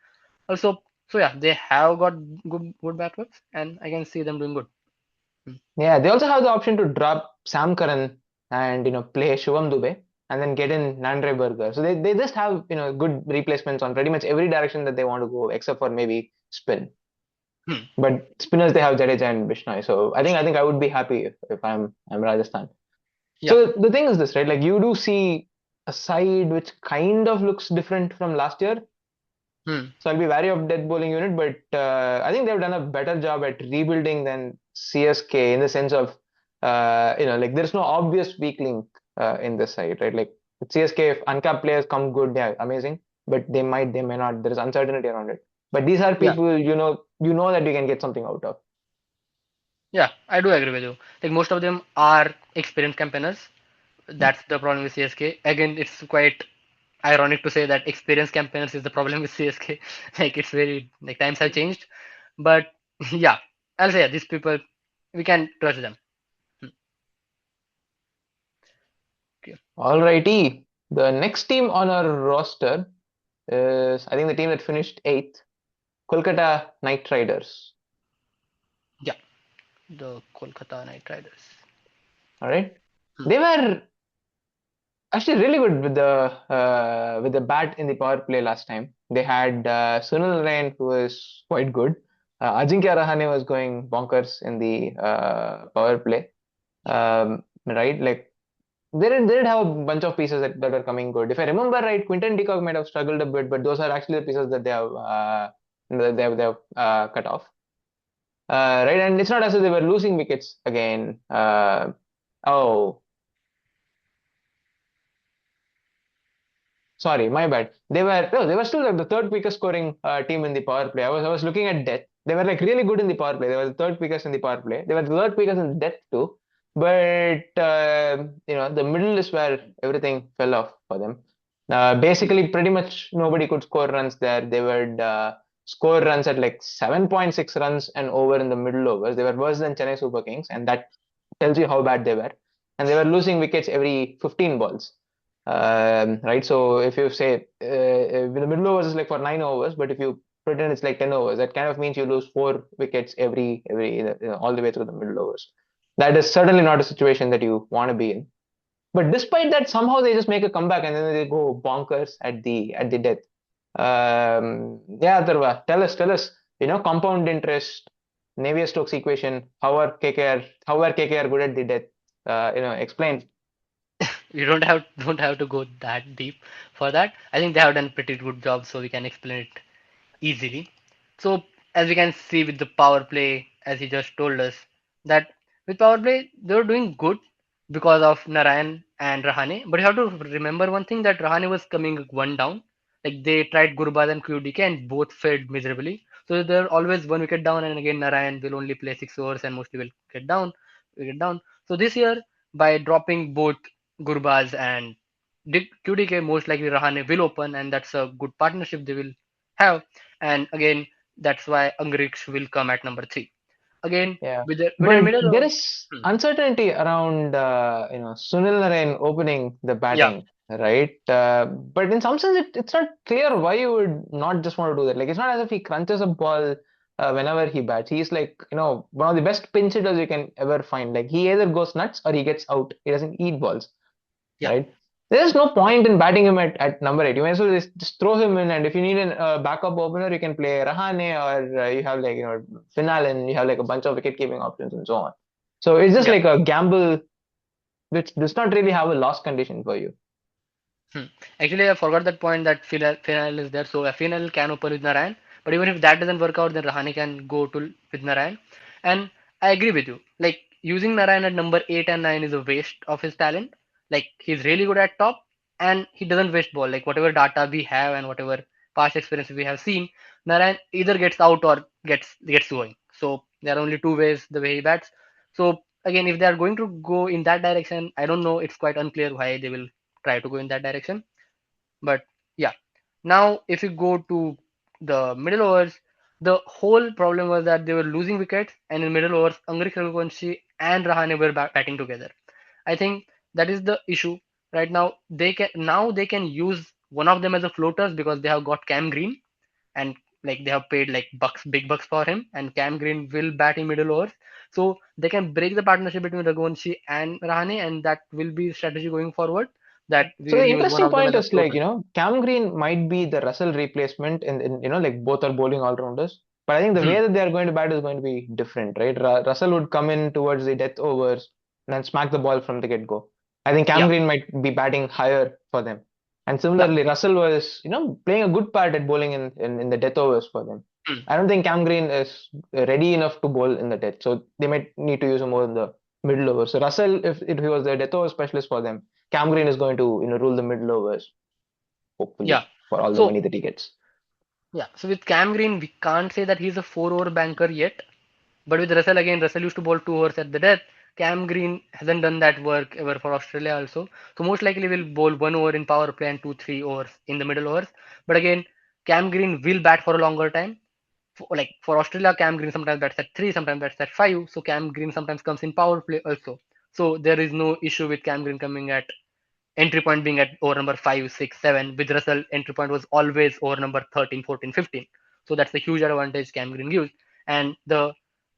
Also, so yeah, they have got good backups, and I can see them doing good. Hmm. Yeah, they also have the option to drop Sam Curran and play Shivam Dubey and then get in Nandre Burger. So they just have good replacements on pretty much every direction that they want to go, except for maybe spin. Hmm. But spinners they have Jadeja and Bishnoi. So I think I would be happy if I'm Rajasthan. Yeah. So the thing is this, right? Like you do see a side which kind of looks different from last year. Hmm. So I'll be wary of death bowling unit, but I think they've done a better job at rebuilding than CSK in the sense of like there's no obvious weak link in this side, right? Like with CSK, if uncapped players come good, yeah, amazing, but they may not. There is uncertainty around it. But these are Yeah. people you know that you can get something out of. Yeah. I do agree with you. Like most of them are experienced campaigners. That's the problem with CSK. Again, it's quite ironic to say that experienced campaigners is the problem with CSK. Like it's very like times have changed, but yeah, I'll say yeah, these people we can trust them. Hmm. Okay. Alrighty, the next team on our roster is I think the team that finished eighth, Kolkata Knight Riders. Yeah, the Kolkata Knight Riders. All right, Hmm. they were actually really good with the bat in the power play last time. They had Sunil Narine who was quite good. Ajinkya Rahane was going bonkers in the power play. Right, like they did have a bunch of pieces that are coming good. If I remember right, Quinton de Kock might have struggled a bit, but those are actually the pieces that they have. They've cut off. Right, and it's not as if they were losing wickets again. Oh, sorry, my bad. They were no, they were still like the third quickest scoring team in the power play. I was looking at death. They were like really good in the power play. They were the third quickest in the power play. They were the third quickest in death too. But the middle is where everything fell off for them. Hmm. Basically, pretty much nobody could score runs there. They would score runs at like 7.6 runs and over in the middle overs. They were worse than Chennai Super Kings, and that tells you how bad they were. And they were losing wickets every 15 balls. Right. So if you say the middle overs is like for 9 overs, but if you pretend it's like 10 overs, that kind of means you lose 4 wickets every all the way through the middle overs. That is certainly not a situation that you want to be in. But despite that, somehow they just make a comeback and then they go bonkers at the death. Yeah, Dharva, tell us, compound interest, Navier-Stokes equation, how are KKR good at the death? Explain. You don't have to go that deep for that. I think they have done a pretty good job, so we can explain it easily. So as we can see with the power play, as he just told us, that with power play they were doing good because of Narayan and Rahane. But you have to remember one thing, that Rahane was coming one down. Like they tried Gurbaz and QDK and both failed miserably. So they're always one wicket down, and again Narayan will only play 6 overs and mostly will get down. So this year, by dropping both Gurbaz and QDK, most likely Rahane will open, and that's a good partnership they will have. And again, that's why Angrich will come at number three. Again, Yeah, with their but middle there over. is Hmm. uncertainty around Sunil Narain opening the Yeah, batting, right? But in some sense, it's not clear why you would not just want to do that. Like it's not as if he crunches a ball whenever he bats. He's like one of the best pinch hitters you can ever find. Like he either goes nuts or he gets out. He doesn't eat balls, yeah. right? There's no point in batting him at number 8. You might as well just throw him in, and if you need a backup opener, you can play Rahane, or you have like Final, and you have like a bunch of wicket keeping options and so on. So it's just Yeah. like a gamble which does not really have a loss condition for you. Hmm. Actually, I forgot that point, that Final is there. So Final can open with Narayan, but even if that doesn't work out, then Rahane can go to with Narayan. And I agree with you. Like using Narayan at number 8 and 9 is a waste of his talent. Like he's really good at top, and he doesn't waste ball. Like whatever data we have and whatever past experiences we have seen, Narayan either gets out or gets going. So there are only two ways the way he bats. So again, if they are going to go in that direction, I don't know. It's quite unclear why they will try to go in that direction. But yeah, now if you go to the middle overs, the whole problem was that they were losing wickets, and in middle overs, Angrik Raghuvanshi and Rahane were batting together. I think that is the issue right now. They can use one of them as a floaters because they have got Cam Green, and like they have paid like big bucks for him, and Cam Green will bat in middle overs. So they can break the partnership between Raghuvanshi and Rahane, and that will be strategy going forward. That we So will the use one interesting of them point as a is like, floater. Cam Green might be the Russell replacement in like both are bowling all-rounders. But I think the Hmm. way that they are going to bat is going to be different, right? Russell would come in towards the death overs and then smack the ball from the get-go. I think Cam Yeah, Green might be batting higher for them. And yeah. similarly, Russell was, playing a good part at bowling in the death overs for them. Hmm. I don't think Cam Green is ready enough to bowl in the death. So they might need to use him more in the middle overs. So Russell, if he was the death over specialist for them, Cam Green is going to, rule the middle overs, Yeah. hopefully, for all the So money that he gets. yeah, so with Cam Green, we can't say that he's a 4 over banker yet. But with Russell, again, Russell used to bowl 2 overs at the death. Cam Green hasn't done that work ever for Australia also. So most likely will bowl 1 over in power play and 2, 3 overs in the middle overs. But again, Cam Green will bat for a longer time. For Australia, Cam Green sometimes bats at 3, sometimes bats at 5. So Cam Green sometimes comes in power play also. So there is no issue with Cam Green coming at entry point being at over number 5, 6, 7. With Russell, entry point was always over number 13, 14, 15. So that's the huge advantage Cam Green gives. And the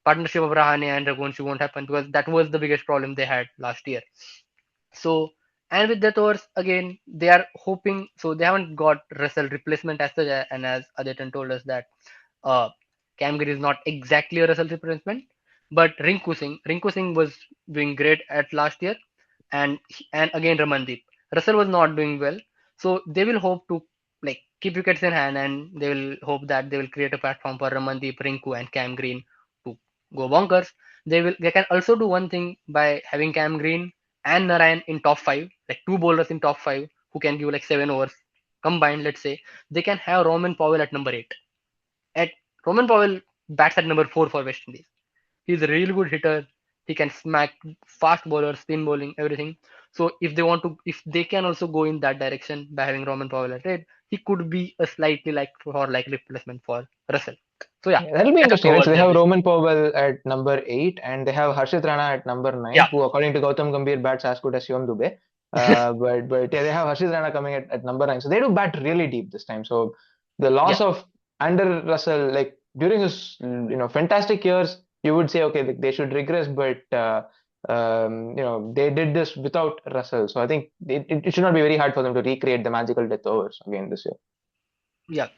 partnership of Rahane and Raghuvanshi won't happen because that was the biggest problem they had last year. So, and with that overs, again, they are hoping, so they haven't got Russell replacement as such, and as Adityan told us that uh, Cam Green is not exactly a Russell replacement, but Rinku Singh was doing great at last year, and again Ramandeep. Russell was not doing well, so they will hope to. like keep wickets in hand, and they will hope that they will create a platform for Ramandeep, Rinku, and Cam Green to go bonkers. They can also do one thing by having Cam Green and Narayan in top five, like two bowlers in top five who can give like 7 overs combined. Let's say they can have Roman Powell at number eight. At Roman Powell bats at number four for West Indies. He's a really good hitter. He can smack fast bowler, spin bowling, everything. So if they can also go in that direction by having Roman Powell at eight, he could be a slightly like replacement for Russell. So yeah, Yeah, that'll be they have interesting, right? So covered they their have base. Roman Powell at number 8, and they have Harshit Rana at number 9, Yeah, who, according to Gautam Gambhir, bats as good as Shivam Dube. But yeah, they have Harshit Rana coming at number 9. So they do bat really deep this time. So the yeah, loss of Under Russell, like during his fantastic years, you would say okay, they should regress, but they did this without Russell. So I think it should not be very hard for them to recreate the magical death overs again this year. yeah.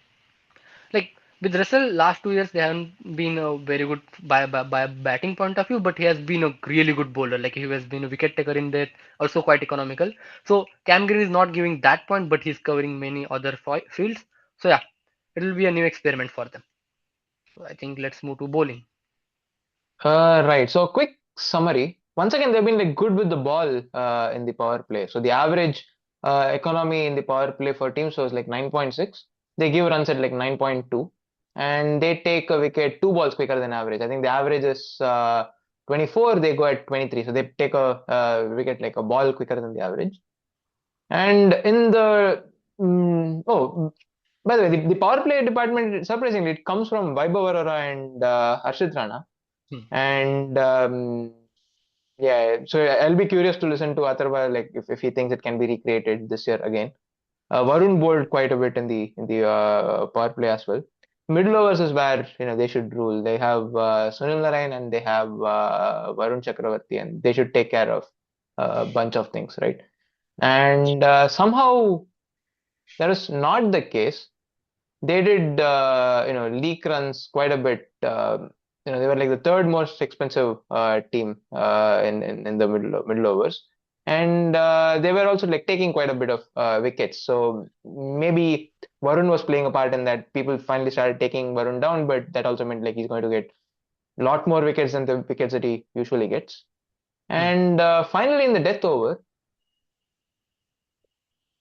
Like with Russell, last 2 years they haven't been a very good by a batting point of view, but he has been a really good bowler. Like he has been a wicket taker in that, also quite economical. So Cam Green is not giving that point, but he's covering many other fields. So yeah, it will be a new experiment for them. So I think let's move to bowling. Right. So quick summary. Once again, they've been like good with the ball in the power play. So the average economy in the power play for teams was like 9.6. They give runs at like 9.2, and they take a wicket 2 balls quicker than average. I think the average is 24. They go at 23. So they take a wicket like a ball quicker than the average. And in the by the way, the power play department, surprisingly, it comes from Vaibhav Arora and Harshit Rana. Hmm. And yeah, so I'll be curious to listen to Atharva, like if he thinks it can be recreated this year again. Varun bowled quite a bit in the power play as well. Middle overs is where they should rule. They have Sunil Narayan and they have Varun Chakravarti, and they should take care of a bunch of things, right? And somehow that is not the case. They did leak runs quite a bit. They were like the third most expensive team in the middle overs, and they were also like taking quite a bit of wickets. So maybe Varun was playing a part in that. People finally started taking Varun down, but that also meant like he's going to get a lot more wickets than the wickets that he usually gets. Hmm. And finally, in the death over,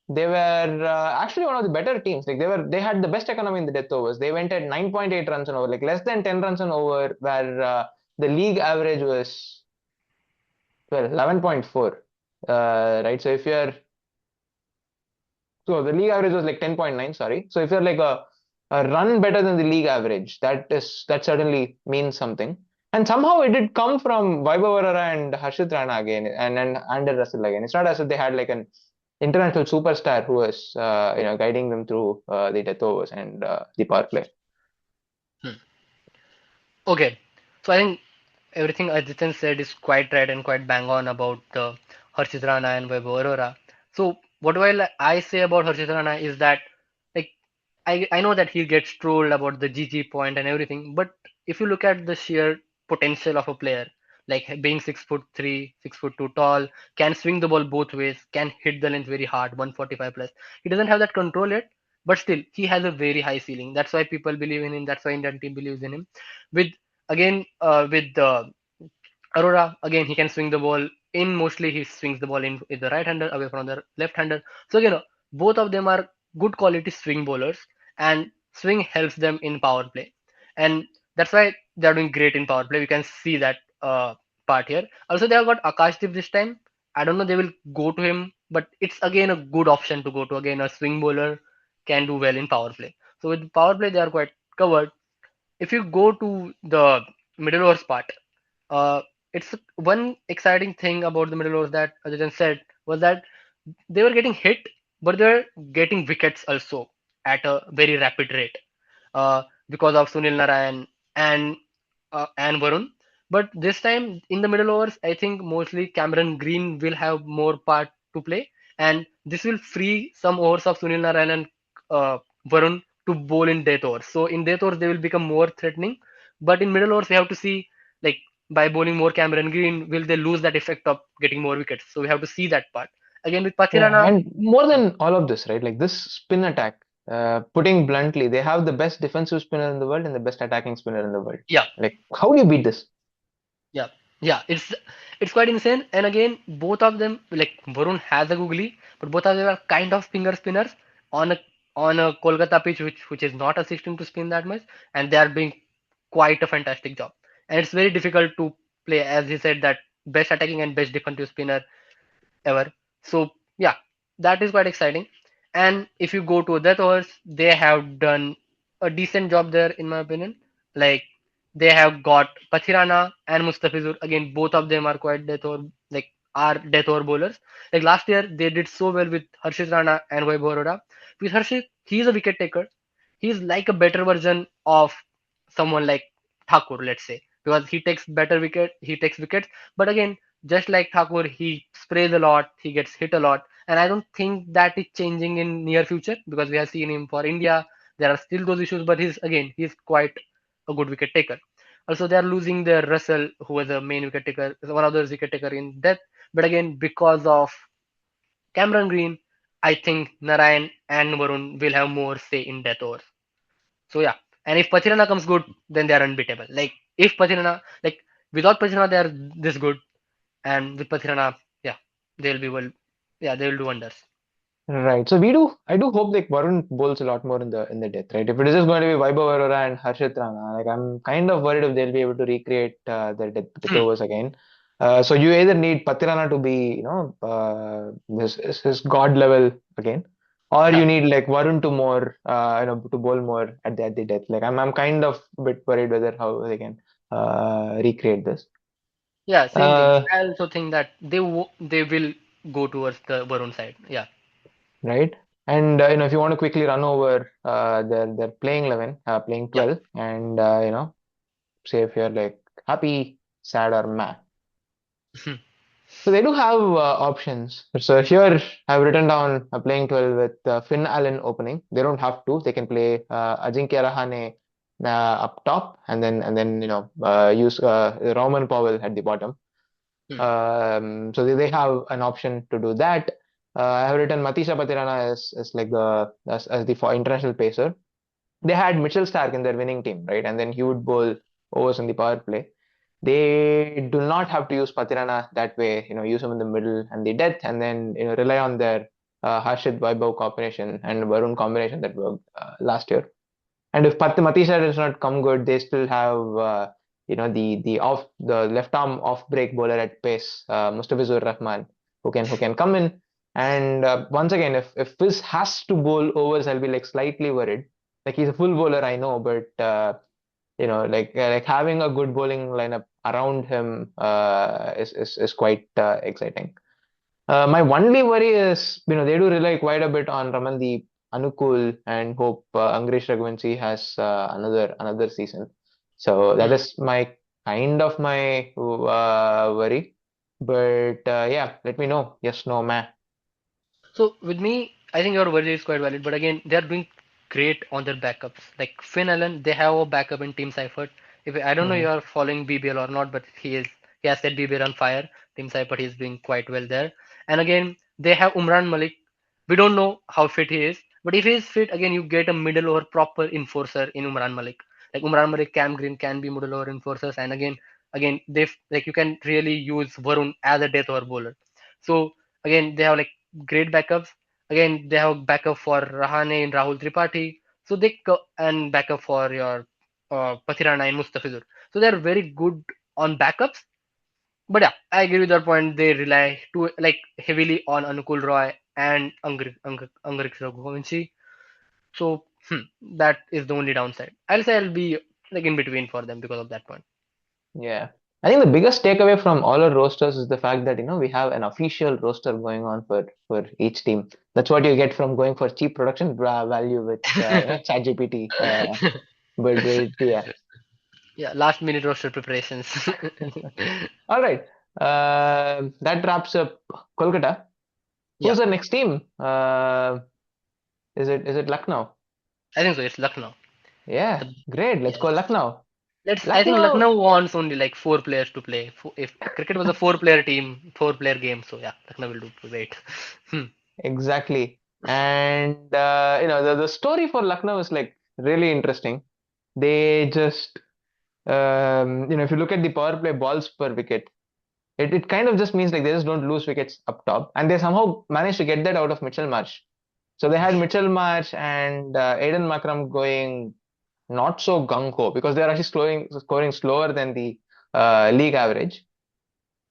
they were actually one of the better teams. Like they had the best economy in the death overs. They went at 9.8 runs an over, like less than 10 runs an over, where the league average was 11.4. Right. So the league average was like 10.9, sorry. So if you're like a run better than the league average, that certainly means something. And somehow it did come from Vaibhav Arora and Harshit Rana again, and Ander Russell again. It's not as if they had like an international superstar who was guiding them through the death overs and the power play. Hmm. Okay, so I think everything Adityan said is quite right and quite bang on about the Harshit Rana and Vaibhav Arora. So what will I say about Harshit Rana is that like I know that he gets trolled about the GG point and everything, but if you look at the sheer potential of a player, like being 6'3", 6'2" tall, can swing the ball both ways, can hit the length very hard, 145 plus. He doesn't have that control yet, but still he has a very high ceiling. That's why people believe in him. That's why Indian team believes in him. With with Aurora, again, he can swing the ball in. Mostly, he swings the ball in with the right hander, away from the left hander. So, both of them are good quality swing bowlers, and swing helps them in power play. And that's why they are doing great in power play. We can see that part here. Also, they have got Akashdeep this time. I don't know they will go to him, but it's again a good option to go to. Again, a swing bowler can do well in power play. So, with power play, they are quite covered. If you go to the middle overs part, uh, it's one exciting thing about the middle overs that Ajitan said was that they were getting hit, but they were getting wickets also at a very rapid rate because of Sunil Narayan and and Varun. But this time in the middle overs, I think mostly Cameron Green will have more part to play, and this will free some overs of Sunil Narayan and Varun to bowl in death overs. So in death overs, they will become more threatening. But in middle overs, we have to see like by bowling more Cameron Green, will they lose that effect of getting more wickets? So we have to see that part. Again with Yeah, Pathirana, and more than all of this, right? Like this spin attack. Putting bluntly, they have the best defensive spinner in the world and the best attacking spinner in the world. Yeah, Like, how do you beat this? yeah, yeah. It's quite insane. And again, both of them, like Varun has a googly, but both of them are kind of finger spinners on a Kolkata pitch, which is not assisting to spin that much, and they are doing quite a fantastic job. And it's very difficult to play, as he said, that best attacking and best defensive spinner ever. So yeah, that is quite exciting. And if you go to Death Overs, they have done a decent job there, in my opinion. Like they have got Pathirana and Mustafizur. Again, both of them are quite death over bowlers. Like last year, they did so well with Harshit Rana and Vaibhav Arora. With Harshit, he is a wicket taker. He's like a better version of someone like Thakur, let's say, because he takes wickets. But again, just like Thakur, he sprays a lot, he gets hit a lot, and I don't think that is changing in near future because we have seen him for India. There are still those issues, but he's quite a good wicket taker. Also, they are losing their Russell, who was a main wicket taker, one of those wicket taker in death. But again, because of Cameron Green, I think Narayan and Varun will have more say in death overs. So yeah, and if Pathirana comes good, then they are unbeatable. Like if Pathirana, like without Pathirana, they are this good, and with Pathirana, yeah, they'll be well, yeah, they will do wonders. Right. So I do hope like Varun bowls a lot more in the death, right? If it is just going to be Vaibhav Arora and Harshit Rana, like I'm kind of worried if they'll be able to recreate the death Hmm. overs again. So you either need Patirana to be, his god level again, or you Yeah, need like Varun to more, to bowl more at the death. Like I'm kind of a bit worried whether how they can recreate this. yeah, same thing. Uh, I also think that they will go towards the Varun side. Yeah, right? And if you want to quickly run over their playing 11, playing yeah. 12, and say if you're like happy, sad, or meh. So they do have options. So here I've written down playing 12 with Finn Allen opening. They don't have to. They can play Ajinkya Rahane up top, and then use Roman Powell at the bottom. Hmm. So they have an option to do that. I have written Matisha Patirana as like as the international pacer. They had Mitchell Stark in their winning team, right? And then he would bowl overs in the power play. They do not have to use Patirana that way, use him in the middle and the death, and then rely on their Harshit Vaibhav combination and Varun combination that worked last year. And if Matisha does not come good, they still have the left arm off break bowler at pace, Mustafizur Rahman, who can come in. And once again, if Fizz has to bowl overs, I'll be like slightly worried. Like he's a full bowler, I know, but like having a good bowling lineup around him is quite exciting. My only worry is, they do rely quite a bit on Ramandeep, Anukul, and hope Angrish Raghuvanshi has another season. So that Hmm. is my worry. But yeah, let me know. Yes, no, meh. So with me, I think your worry is quite valid, but again, they are doing great on their backups. Like Finn Allen, they have a backup in Team Seifert. If I don't know Hmm. you are following BBL or not, but he has set BBL on fire. Team Seifert is doing quite well there. And again, they have Umran Malik. We don't know how fit he is, but if he is fit, again you get a middle over proper enforcer in Umran Malik. Like Umran Malik, Cam Green can be middle over enforcers, and again they like you can really use Varun as a death over bowler. So again, they have like great backups. Again, they have backup for Rahane and Rahul Tripathi. So and backup for your Pathirana and Mustafizur. So they are very good on backups. But yeah, I agree with your point. They rely too like heavily on Anukul Roy and Angrik Raghuvanshi. So that is the only downside. I'll say I'll be like in between for them because of that point. Yeah. I think the biggest takeaway from all our rosters is the fact that we have an official roster going on for each team. That's what you get from going for cheap production value with ChatGPT. But yeah. Yeah, last minute roster preparations. All right. That wraps up Kolkata. Yeah, Who's the next team? Is it Lucknow? I think so. It's Lucknow. Yeah, The, great. Let's yeah, go Lucknow. I think Lucknow, Lucknow wants only like four players to play. If cricket was a four-player team, four-player game, so yeah, Lucknow will do great. Hmm. exactly. And the story for Lucknow is like really interesting. They just if you look at the power play balls per wicket, it kind of just means like they just don't lose wickets up top, and they somehow managed to get that out of Mitchell Marsh. So they had Mitchell Marsh and Aiden Makram going not so gung ho because they're actually scoring slower than the league average.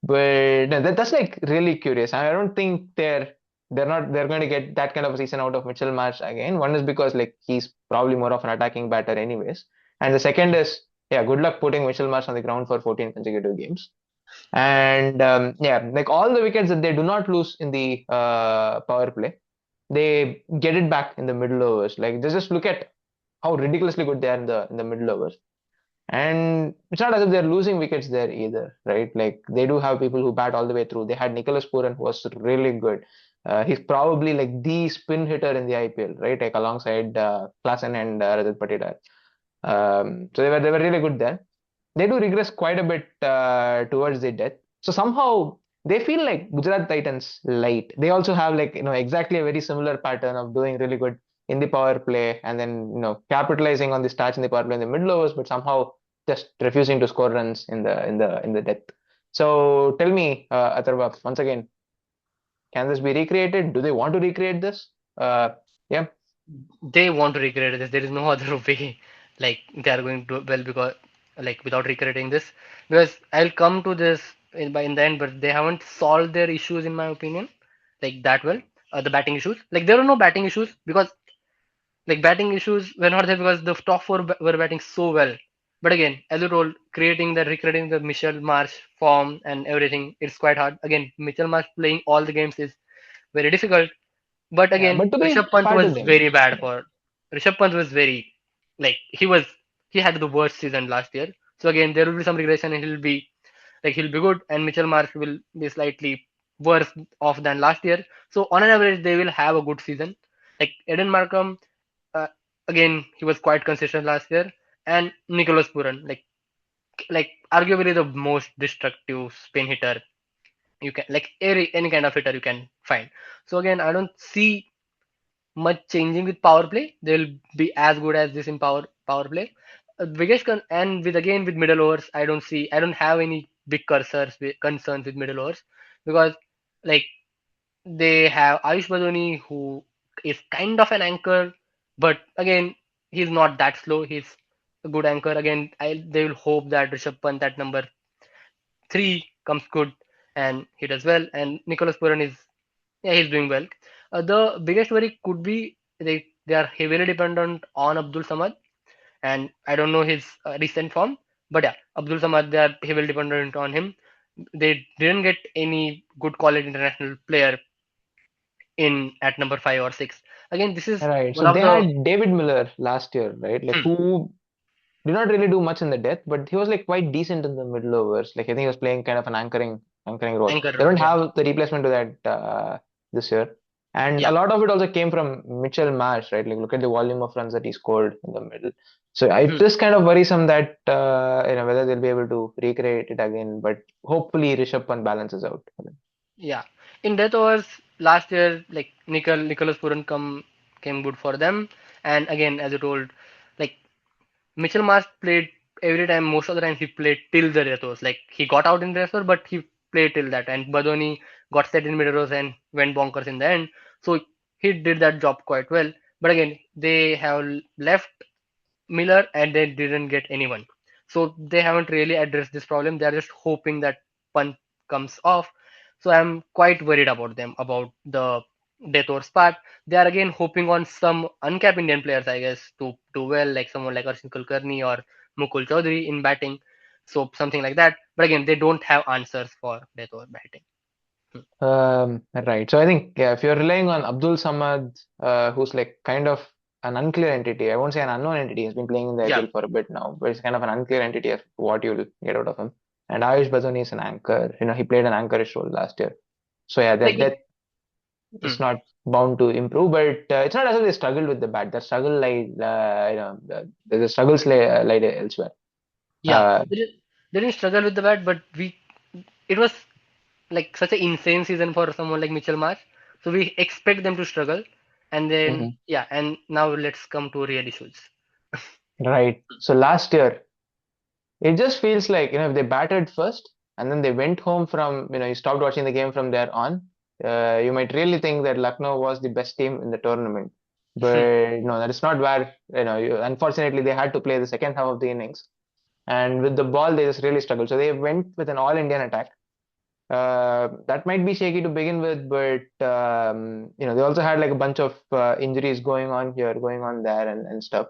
But no, that's like really curious. I don't think they're going to get that kind of a season out of Mitchell Marsh again. One is because like he's probably more of an attacking batter anyways, and the second is yeah, good luck putting Mitchell Marsh on the ground for 14 consecutive games. And yeah, like all the wickets that they do not lose in the power play, they get it back in the middle overs. Like just look at how ridiculously good they are in the middle overs. And it's not as if they're losing wickets there either, right? Like they do have people who bat all the way through. They had Nicholas Puran who was really good. He's probably like the spin hitter in the IPL, right? Like alongside Klassen and Rajat Patidar. So they were really good there. They do regress quite a bit towards the death. So somehow they feel like Gujarat Titans light. They also have like exactly a very similar pattern of doing really good in the power play and then capitalizing on the starts in the power play in the middle overs, but somehow just refusing to score runs in the death. So tell me, Atharva, once again, can this be recreated? Do they want to recreate this? Uh, yeah. They want to recreate this. There is no other way. Like they are going to well because like without recreating this, because I'll come to this in the end, but they haven't solved their issues in my opinion, like that well. The batting issues, like there are no batting issues because like batting issues were not there because the top four were batting so well. But again, as you told, recreating the Mitchell Marsh form and everything, it's quite hard. Again, Mitchell Marsh playing all the games is very difficult. But Yeah, again, but to be fair to them, Rishabh Pant was very like he had the worst season last year. So again, there will be some regression and he'll be good and Mitchell Marsh will be slightly worse off than last year. So on an average, they will have a good season. Like Eden Markham, uh, again he was quite consistent last year, and Nicholas Puran, like arguably the most destructive spin hitter you can like any kind of hitter you can find. So again, I don't see much changing with power play. They'll be as good as this in power play. And with again with middle overs, I don't have any big concerns with middle overs because like they have Ayush Badoni who is kind of an anchor, but again he's not that slow. He's a good anchor. Again, they will hope that Rishabh Pant at number three comes good and he does well. And Nicholas Puran is yeah, he's doing well. The biggest worry could be they are heavily dependent on Abdul Samad, and I don't know his recent form, but yeah, Abdul Samad they are heavily dependent on him. They didn't get any good quality international player in at number five or six. Again, this is right? one So of they the had David Miller last year, right? Like hmm, who did not really do much in the death, but he was like quite decent in the middle overs. Like I think he was playing kind of an anchoring role. anchor They role. don't Yeah, have the replacement to that this year, and a yeah. lot of it also came from Mitchell Marsh, right? Like look at the volume of runs that he scored in the middle. So it Hmm. is kind of worrisome that whether they'll be able to recreate it again, but hopefully Rishabh Pant balances out. Yeah, in death overs last year, like Nicholas Puran came good for them, and again, as you told, like Mitchell Marsh played every time, most of the times he played till the death overs. Like he got out in the death over, but he played till that, and Badoni got set in mid overs and went bonkers in the end. So he did that job quite well. But again, they have left Miller and they didn't get anyone. So they haven't really addressed this problem. They are just hoping that Pant comes off. So I'm quite worried about them, about the death or part. They are again hoping on some uncapped Indian players, I guess, to do well, like someone like Arshin Kulkarni or Mukul Chaudhary in batting. So something like that. But again, they don't have answers for death or batting. Hmm. Right. So I think yeah, if you're relying on Abdul Samad, who's like kind of an unclear entity, I won't say an unknown entity, he's been playing in the Yeah. IPL for a bit now, but it's kind of an unclear entity of what you'll get out of him. And Ayush Bazoni is an anchor. He played an anchorish role last year. So yeah, Like that hmm. is not bound to improve, but it's not as if they struggled with the bat. The struggle the struggles lied elsewhere. Yeah. Uh, They didn't struggle with the bat, but it was like such an insane season for someone like Mitchell Marsh. So we expect them to struggle. And then, Mhm. yeah, and now let's come to real issues. Right. So last year, it just feels like, if they batted first and then they went home from, you stopped watching the game from there on, you might really think that Lucknow was the best team in the tournament. But no, that is not where, unfortunately, they had to play the second half of the innings. And with the ball, they just really struggled. So they went with an all-Indian attack. That might be shaky to begin with, but they also had like a bunch of injuries going on here, going on there, and stuff.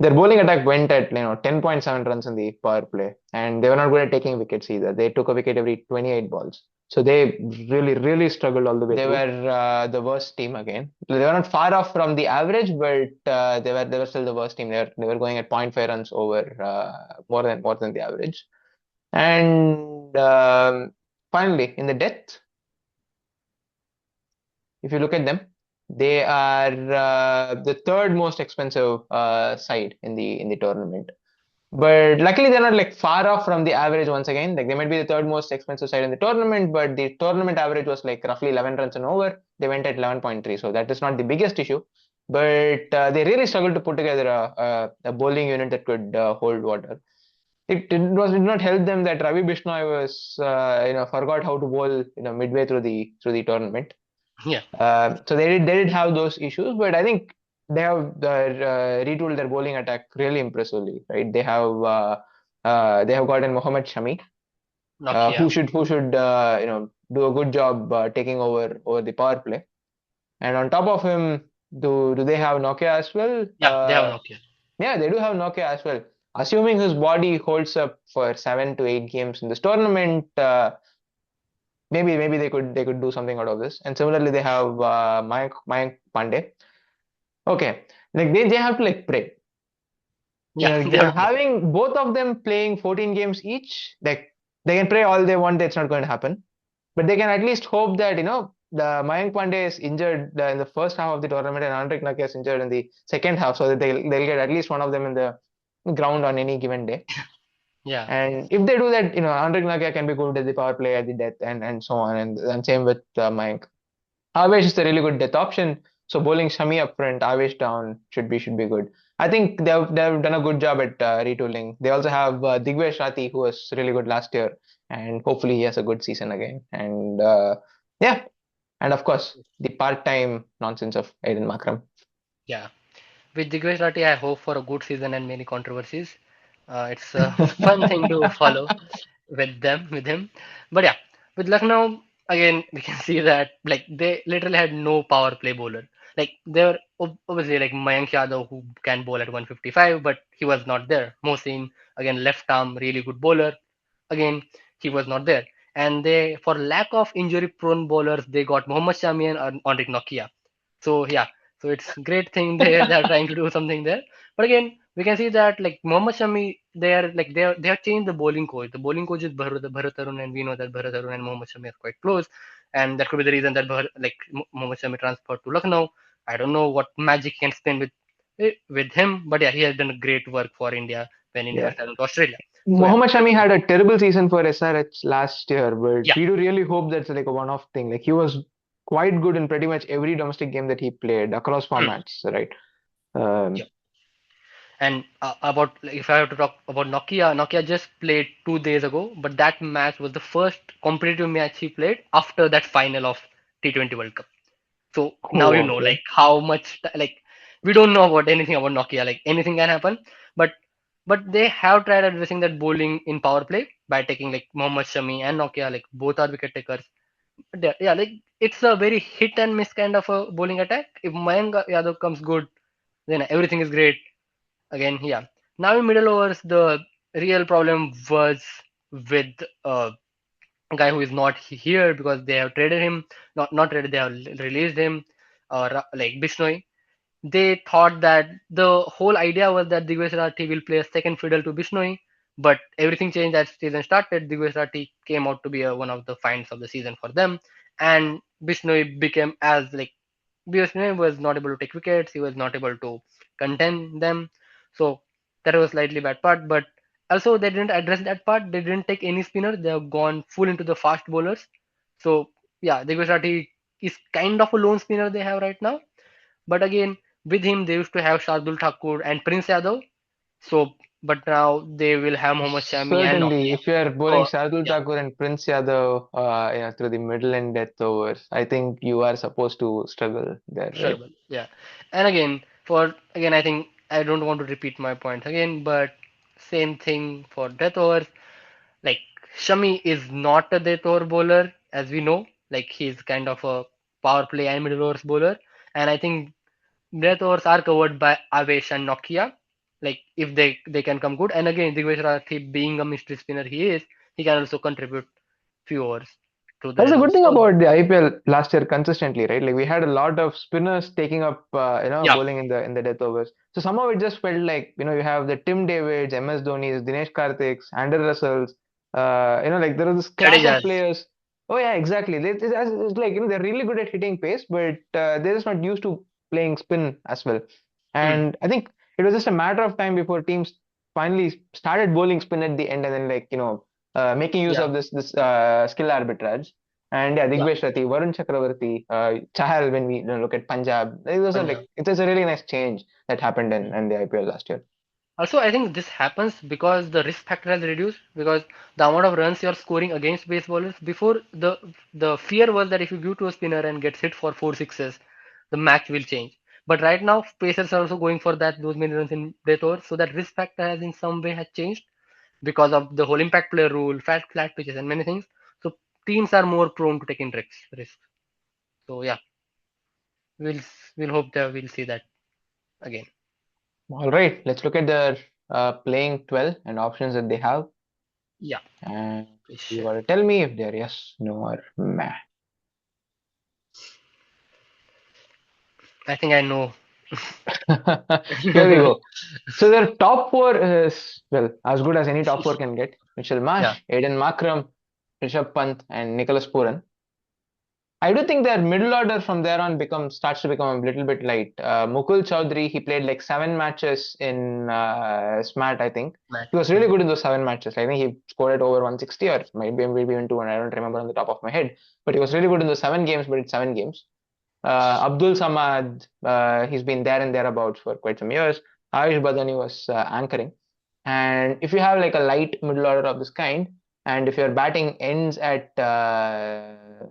Their bowling attack went at 10.7 runs in the power play, and they were not good at taking wickets either. They took a wicket every 28 balls, so they really really struggled all the way. They were the worst team again. They were not far off from the average, but they were still the worst team. They were going at point 0.5 runs over more than the average. And finally, in the death, if you look at them, they are the third most expensive side in the tournament. But luckily, they're not like far off from the average once again. Like they might be the third most expensive side in the tournament, but the tournament average was like roughly 11 runs and over. They went at 11.3, so that is not the biggest issue. But they really struggled to put together a bowling unit that could hold water. It did not help them that Ravi Bishnoi was forgot how to bowl midway through the tournament. Yeah, So they did have those issues, but I think they have retooled their bowling attack really impressively, right? They have gotten Mohammad Shami, who Nokia. should do a good job taking over the power play. And on top of him, do they have Nokia as well? Yeah, they have Nokia. Yeah, they do have Nokia as well. Assuming his body holds up for 7 to 8 games in this tournament, maybe they could do something out of this. And similarly, they have Mayank Pandey. Okay, like they have to like pray. Yeah, they have to play. Having both of them playing 14 games each, like they can pray all they want, that's not going to happen. But they can at least hope that the Mayank Pandey is injured in the first half of the tournament and Andrik Nakia is injured in the second half, so that they'll get at least one of them in the ground on any given day. Yeah, And if they do that, Andrik Nakia can be good at the power play at the death and so on, and same with Mayank. Avesh is a really good death option. So bowling Shami up front, Avesh down should be good. I think they've done a good job at retooling. They also have Digvesh Rathi, who was really good last year, and hopefully he has a good season again. And yeah, and of course the part-time nonsense of Aiden Makram. yeah. With Digvesh Rathi, I hope for a good season and many controversies. It's a fun thing to follow with him. But yeah, with Lucknow, again, we can see that like they literally had no power play bowler. Like they were obviously like Mayank Yadav who can bowl at 155, but he was not there. Mohsin, again, left arm, really good bowler. Again, he was not there. And they, for lack of injury-prone bowlers, they got Mohammad Shami and Enric Nokia. So yeah, so it's great thing they are trying to do something there. But again, we can see that like Mohammad Shami, they have changed the bowling coach. The bowling coach is Bharat Arun, and we know that Bharat Arun and Mohammad Shami are quite close, and that could be the reason that Mohammad Shami transferred to Lucknow. I don't know what magic he can spin with him, but yeah, he has done great work for India when India was Yeah. traveling to Australia. So yeah, Mohammad Shami had a terrible season for SRH last year, but yeah, we do really hope that's like a one-off thing. Like he was quite good in pretty much every domestic game that he played across formats, right? yeah. Um, And about like, if I have to talk about Nokia just played 2 days ago, but that match was the first competitive match he played after that final of T20 World Cup. So now you oh, know okay. like how much like we don't know about anything about Nokia. Like anything can happen, but they have tried addressing that bowling in power play by taking like Mohammad Shami and Nokia, like both are wicket takers. Yeah, like it's a very hit and miss kind of a bowling attack. If Mayank Yadav comes good, then everything is great. Again, yeah. Now in middle overs, the real problem was with a guy who is not here because they have traded him, not traded, they have released him, like Bishnoi. They thought that the whole idea was that Digvesh Rathi will play a second fiddle to Bishnoi, but everything changed as season started. Digvesh Rathi came out to be one of the finds of the season for them, and Bishnoi became as like Bishnoi was not able to take wickets. He was not able to contain them, so that was slightly bad part. But also they didn't address that part. They didn't take any spinner. They have gone full into the fast bowlers. So yeah, Digvesh Rathi is kind of a lone spinner they have right now. But again, with him they used to have Shardul Thakur and Prince Yadav. So, but now they will have Mohammad Shami and Certainly, Nokia. if you are bowling So Shardul yeah, Thakur and Prince Yadav, through the middle and death overs, I think you are supposed to struggle there, right? sure, yeah. And again, for again, I think I don't want to repeat my points again, but same thing for death overs. Like Shami is not a death over bowler, as we know. Like he's kind of a power play and middle overs bowler, and I think death overs are covered by Avesh and Nokia. Like if they can come good, and again, Digvesh Rathi being a mystery spinner, he can also contribute few overs to the That's death a good overs. thing So about the IPL last year consistently, right? Like we had a lot of spinners taking up, yeah, bowling in the death overs. So somehow it just felt like, you have the Tim Davids, MS Dhoni's, Dinesh Karthik's, Andrew Russells, like there was a scrap of Jadeja's. players. Oh yeah, exactly. It's like, they're really good at hitting pace, but they're just not used to playing spin as well. Hmm. And I think it was just a matter of time before teams finally started bowling spin at the end and then like, making use Yeah, of this skill arbitrage. And yeah, yeah. Digvesh Rathi, Varun Chakravarti, Chahal, when we look at Punjab, those are Punjab. like, it's a really nice change that happened in the IPL last year. Also, I think this happens because the risk factor has reduced because the amount of runs you're scoring against base bowlers before the fear was that if you give to a spinner and gets hit for four sixes, the match will change. But right now, pacers are also going for that those many runs in death over, so that risk factor has in some way has changed because of the whole impact player rule, flat pitches, and many things. So teams are more prone to taking risks. So yeah, we'll we'll hope that we'll see that again. All right, let's look at their playing 12 and options that they have. Yeah, And please you share. got to tell me if they're yes, no, or meh. I think I know. Here we go. So their top four is, well, as good as any top four can get. Mitchell Yeah, Marsh, Aiden Markram, Rishabh Pant, and Nicholas Puran. I do think their middle order from there on starts to become a little bit light. Mukul Chowdhury, he played like 7 matches in SMAT, I think. Matt. He was really good in those 7 matches. I think he scored at over 160 or maybe even 200. I don't remember on the top of my head. But he was really good in those 7 games, but it's 7 games. Abdul Samad, he's been there and thereabouts for quite some years. Ayush Badani was anchoring. And if you have like a light middle order of this kind, and if your batting ends at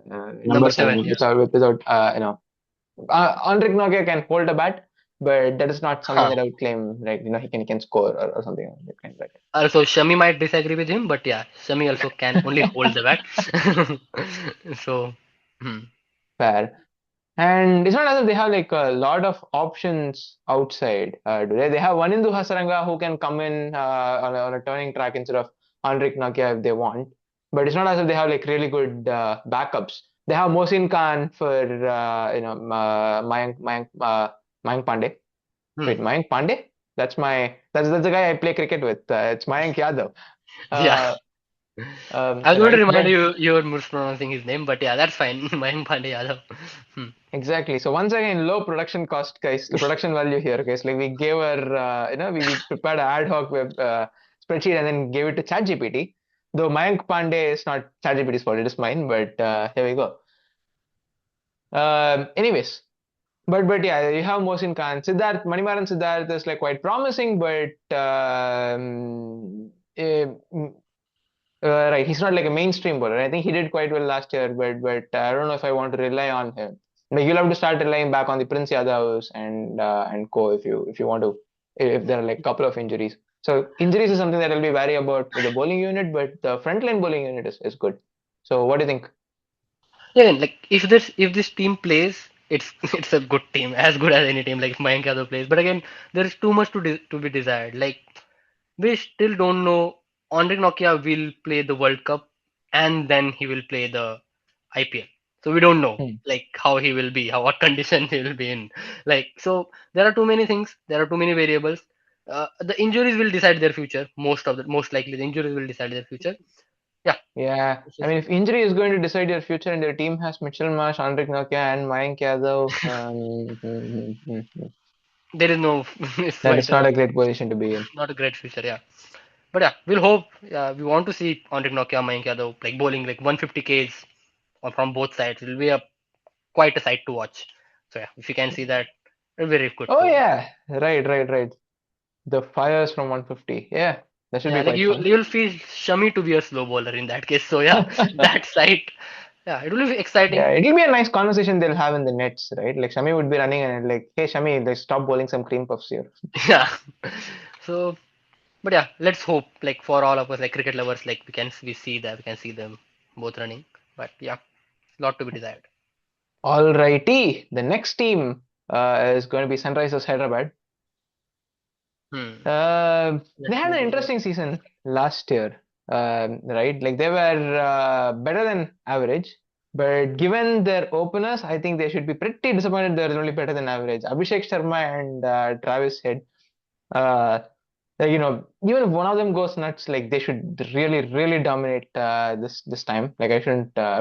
number Number seven, seven yeah. without Henrik Nokia can hold a bat, but that is not something Huh. that I would claim like he can score or something of that kind. Like Also, Shami might disagree with him, but yeah, Shami also can only hold the bat. So, hmm, fair. And it's not as if they have like a lot of options outside. Do they? They have Vanindu Hasaranga who can come in on a turning track instead of Henrik Nokia if they want. But it's not as if they have like really good backups. They have Mohsin Khan for Mayank Pandey. hmm. Wait, Mayank Pandey? That's the guy I play cricket with. It's Mayank Yadav. Yeah. Uh, I was going to right, remind but you you're mispronouncing his name, but yeah, that's fine. Mayank Pandey Yadav. Hmm. exactly. So once again, low production cost, guys. The production value here, guys. Like we gave our, we prepared an ad hoc web spreadsheet and then gave it to ChatGPT. Though Mayank Pandey is not ChatGPT's fault, it is mine. But here we go. Anyways, but yeah, you have Mohsin Khan, Siddharth, Manimaran Siddharth is like quite promising, but right, he's not like a mainstream bowler. I think he did quite well last year, but I don't know if I want to rely on him. Like you'll have to start relying back on the Prince Yadavs and co if you want to if there are like a couple of injuries. So injuries is something that I'll be wary about with the bowling unit, but the frontline bowling unit is good. So what do you think? Yeah, like if this team plays, it's it's a good team, as good as any team. Like if Mayank Yadav plays, but again, there is too much to be desired. Like we still don't know. Andre Nokia will play the World Cup and then he will play the IPL. So we don't know Hmm. like how he will be, how what condition he will be in. Like so, there are too many things. There are too many variables. The injuries will decide their future. Most likely the injuries will decide their future. Yeah, Yeah, it's I just mean, if injury is going to decide your future and your team has Mitchell Marsh, Andrik Nokia, and Mayank Yadav, there is no. It's that quite is not a great position to be in. not a great future. Yeah. But yeah, we'll hope. Yeah, we want to see Andre Nokia, Mayank Yadav like bowling like 150 Ks or from both sides. It'll be a quite a sight to watch. So yeah, if you can see that, A very good Oh too. yeah, right, right, right. The fires from 150. Yeah, that should Yeah, be like quite fun. you'll feel Shami to be a slow bowler in that case. So yeah, that side, yeah, it will be exciting. Yeah, it'll be a nice conversation they'll have in the nets, right? Like Shami would be running and like, hey Shami, let's stop bowling some cream puffs here. Yeah. So, but yeah, let's hope like for all of us like cricket lovers, like we can see them both running. But yeah, lot to be desired. Alrighty, the next team is going to be Sunrisers Hyderabad. Hmm. They Let's had see an the interesting season last year, right? Like they were better than average, but given their openers, I think they should be pretty disappointed they're only better than average. Abhishek Sharma and Travis Head. Uh, even if one of them goes nuts, like they should really, really dominate this time. Like I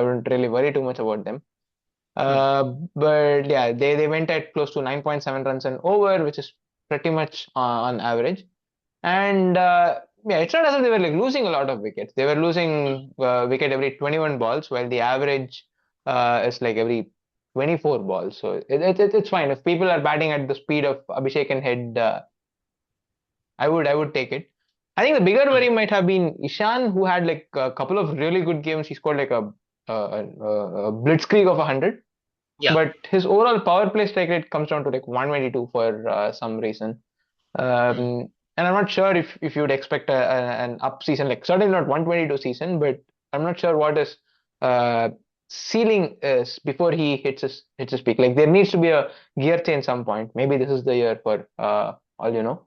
wouldn't really worry too much about them. hmm. But yeah, they went at close to 9.7 runs an over, which is pretty much on average. And yeah, it's not as if they were like losing a lot of wickets. They were Hmm. losing wicket every 21 balls, while the average is like every 24 balls. So it's fine. If people are batting at the speed of Abhishek and Head, I would take it. I think the bigger Hmm. worry might have been Ishan, who had like a couple of really good games. He scored like a blitzkrieg of 100, Yeah. but his overall power play strike rate comes down to like 122 for some reason. Hmm. And I'm not sure if you would expect an up season, like certainly not 122 season, but I'm not sure what his uh, ceiling is before he hits his peak. Like there needs to be a gear change some point. Maybe this is the year for all you know.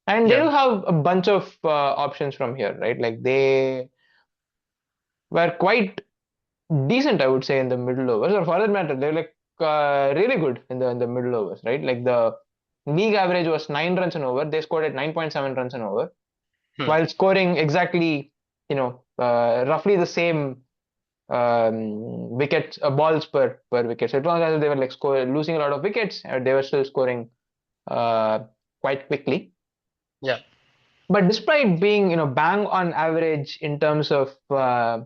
And they Yeah. do have a bunch of options from here, right? Like they were quite decent, I would say, in the middle overs, or for that matter, they're like really good in the middle overs, right? Like the league average was 9 runs an over. They scored at 9.7 runs an over, Hmm. while scoring exactly, roughly the same wickets, balls per wicket. So it was as if they were like losing a lot of wickets, and they were still scoring uh, quite quickly. Yeah. But despite being, bang on average in terms of the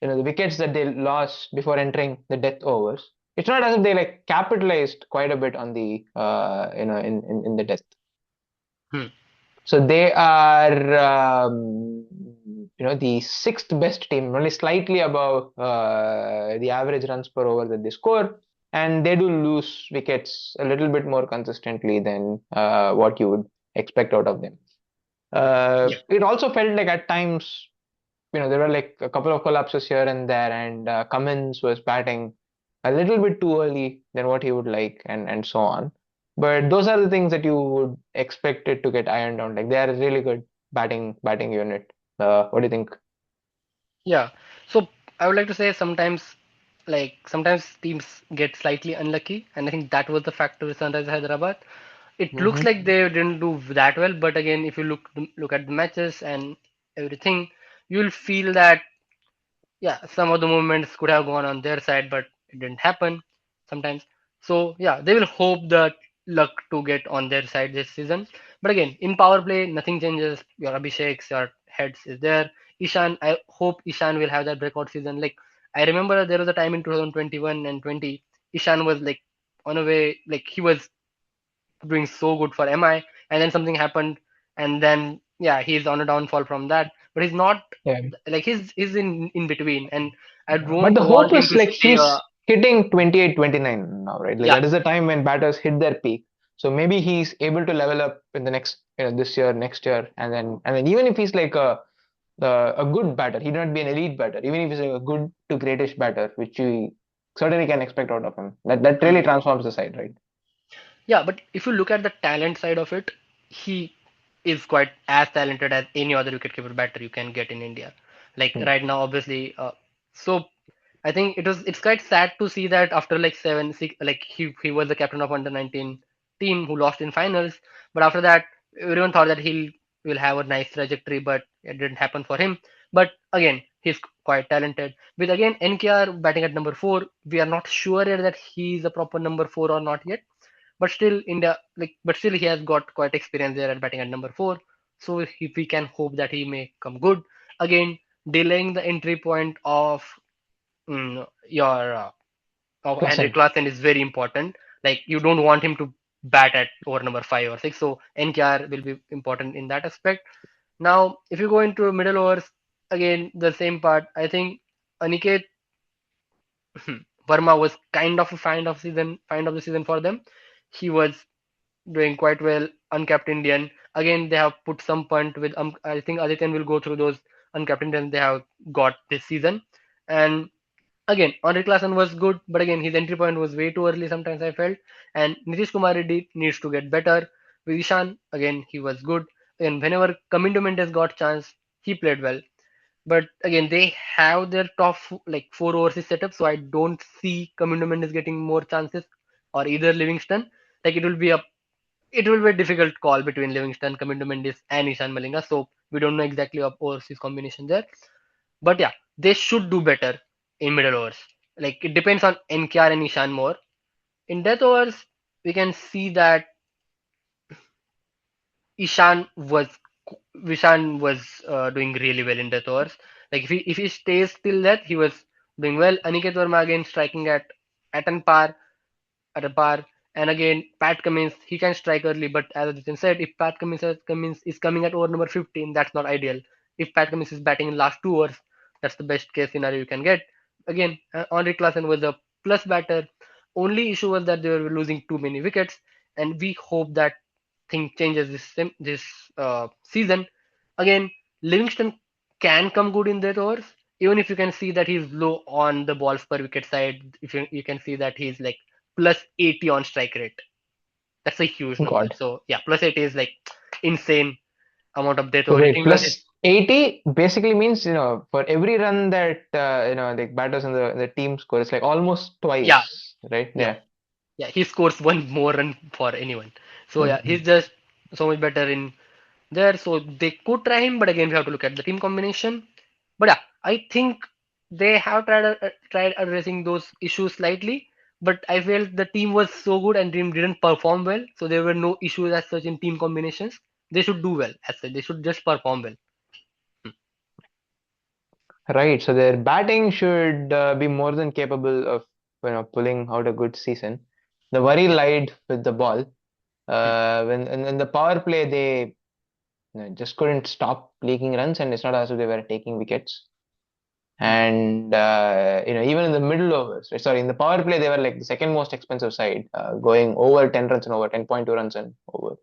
wickets that they lost before entering the death overs, it's not as if they like capitalized quite a bit on the in the death. Hmm. So they are the sixth best team, only slightly above the average runs per over that they score, and they do lose wickets a little bit more consistently than what you would expect out of them. Yeah. It also felt like at times, there were like a couple of collapses here and there, and Cummins was batting a little bit too early than what he would like, and so on. But those are the things that you would expect it to get ironed out. Like they are a really good batting unit. What do you think? Yeah. So I would like to say sometimes teams get slightly unlucky, and I think that was the factor with Sunrisers Hyderabad. It looks Mm-hmm. like they didn't do that well, but again, if you look at the matches and everything, you'll feel that yeah, some of the movements could have gone on their side, but it didn't happen sometimes. So yeah, they will hope that luck to get on their side this season. But again, in power play, nothing changes. Your Abhisheks, your heads is there. Ishan, I hope Ishan will have that breakout season. Like I remember there was a time in 2021 and 20, Ishan was like on a way, like he was doing so good for MI, and then something happened, and then yeah, he's on a downfall from that. But he's not Yeah. like he's in between, and I But don't the want hope him is to like stay. he's hitting 28, 29 now, right? Like Yeah, that is the time when batters hit their peak. So maybe he's able to level up in the next, this year, next year, and then even if he's like a good batter, he not be an elite batter. Even if he's like a good to greatish batter, which we certainly can expect out of him. That really hmm. transforms the side, right? Yeah. But if you look at the talent side of it, he is quite as talented as any other wicketkeeper batter you can get in India. Like Hmm. right now, obviously, so I think it's quite sad to see that after like 7, 6, like he was the captain of under 19 team who lost in finals, but after that everyone thought that he'll will have a nice trajectory, but it didn't happen for him. But again, he's quite talented. With again NKR batting at number 4, we are not sure yet that he's a proper number 4 or not yet. But still but still he has got quite experience there at batting at number 4. So if we can hope that he may come good. Again, delaying the entry point of your of Andre Klassen. Klassen is very important. Like you don't want him to bat at over number 5 or 6. So NKR will be important in that aspect. Now, if you go into middle overs, again the same part. I think Aniket Verma was kind of a find of the season for them. He was doing quite well. Uncapped Indian. Again, they have put some punt with. I think Adityan will go through those uncapped Indians they have got this season. And again, Andre Klassen was good, but again, his entry point was way too early. Sometimes I felt, and Nitish Kumar Reddy needs to get better. With Ishan, again, he was good. And whenever Kamindo Mendes got chance, he played well. But again, they have their top like four overseas setup, so I don't see Kamindo Mendes getting more chances or either Livingston. Like it will be a difficult call between Livingston, Kamindo Mendes, and Ishan Malinga. So we don't know exactly of overseas combination there. But yeah, they should do better in middle overs. Like it depends on NKR and Ishan more. In death overs, we can see that Ishan was Vishan was doing really well in death overs. Like if he stays till that, he was doing well. Aniket Verma again striking at an par at a par. And again, Pat Cummins, he can strike early, but as Adityan said, if Cummins is coming at over number 15, that's not ideal. If Pat Cummins is batting in last 2 overs, that's the best case scenario you can get. Again, Henrik Klassen was a plus batter. Only issue was that they were losing too many wickets, and we hope that thing changes this season. Again, Livingston can come good in their overs, even if you can see that he's low on the balls per wicket side. If you can see that he's like plus 80 on strike rate. That's a huge number. God. So yeah, plus 80 is like insane amount of death So over wait, hitting because it's plus 80 basically means, for every run that, the batters in the team score, it's like almost yeah, twice, right? yeah, Yeah. yeah. He scores one more run for anyone. So yeah, Mhm. he's just so much better in there. So they could try him, but again, we have to look at the team combination. But yeah, I think they have tried addressing those issues slightly. But I felt the team was so good and team didn't perform well, so there were no issues as such in team combinations. They should do well as such. They should just perform well. Hmm. Right. So their batting should be more than capable of, pulling out a good season. The worry Yeah. lied with the ball. Hmm. When in the power play, they just couldn't stop leaking runs, and it's not as if they were taking wickets. Hmm. And even in the middle overs, sorry, in the power play, they were like the second most expensive side, going over 10 runs and over 10.2 runs and over.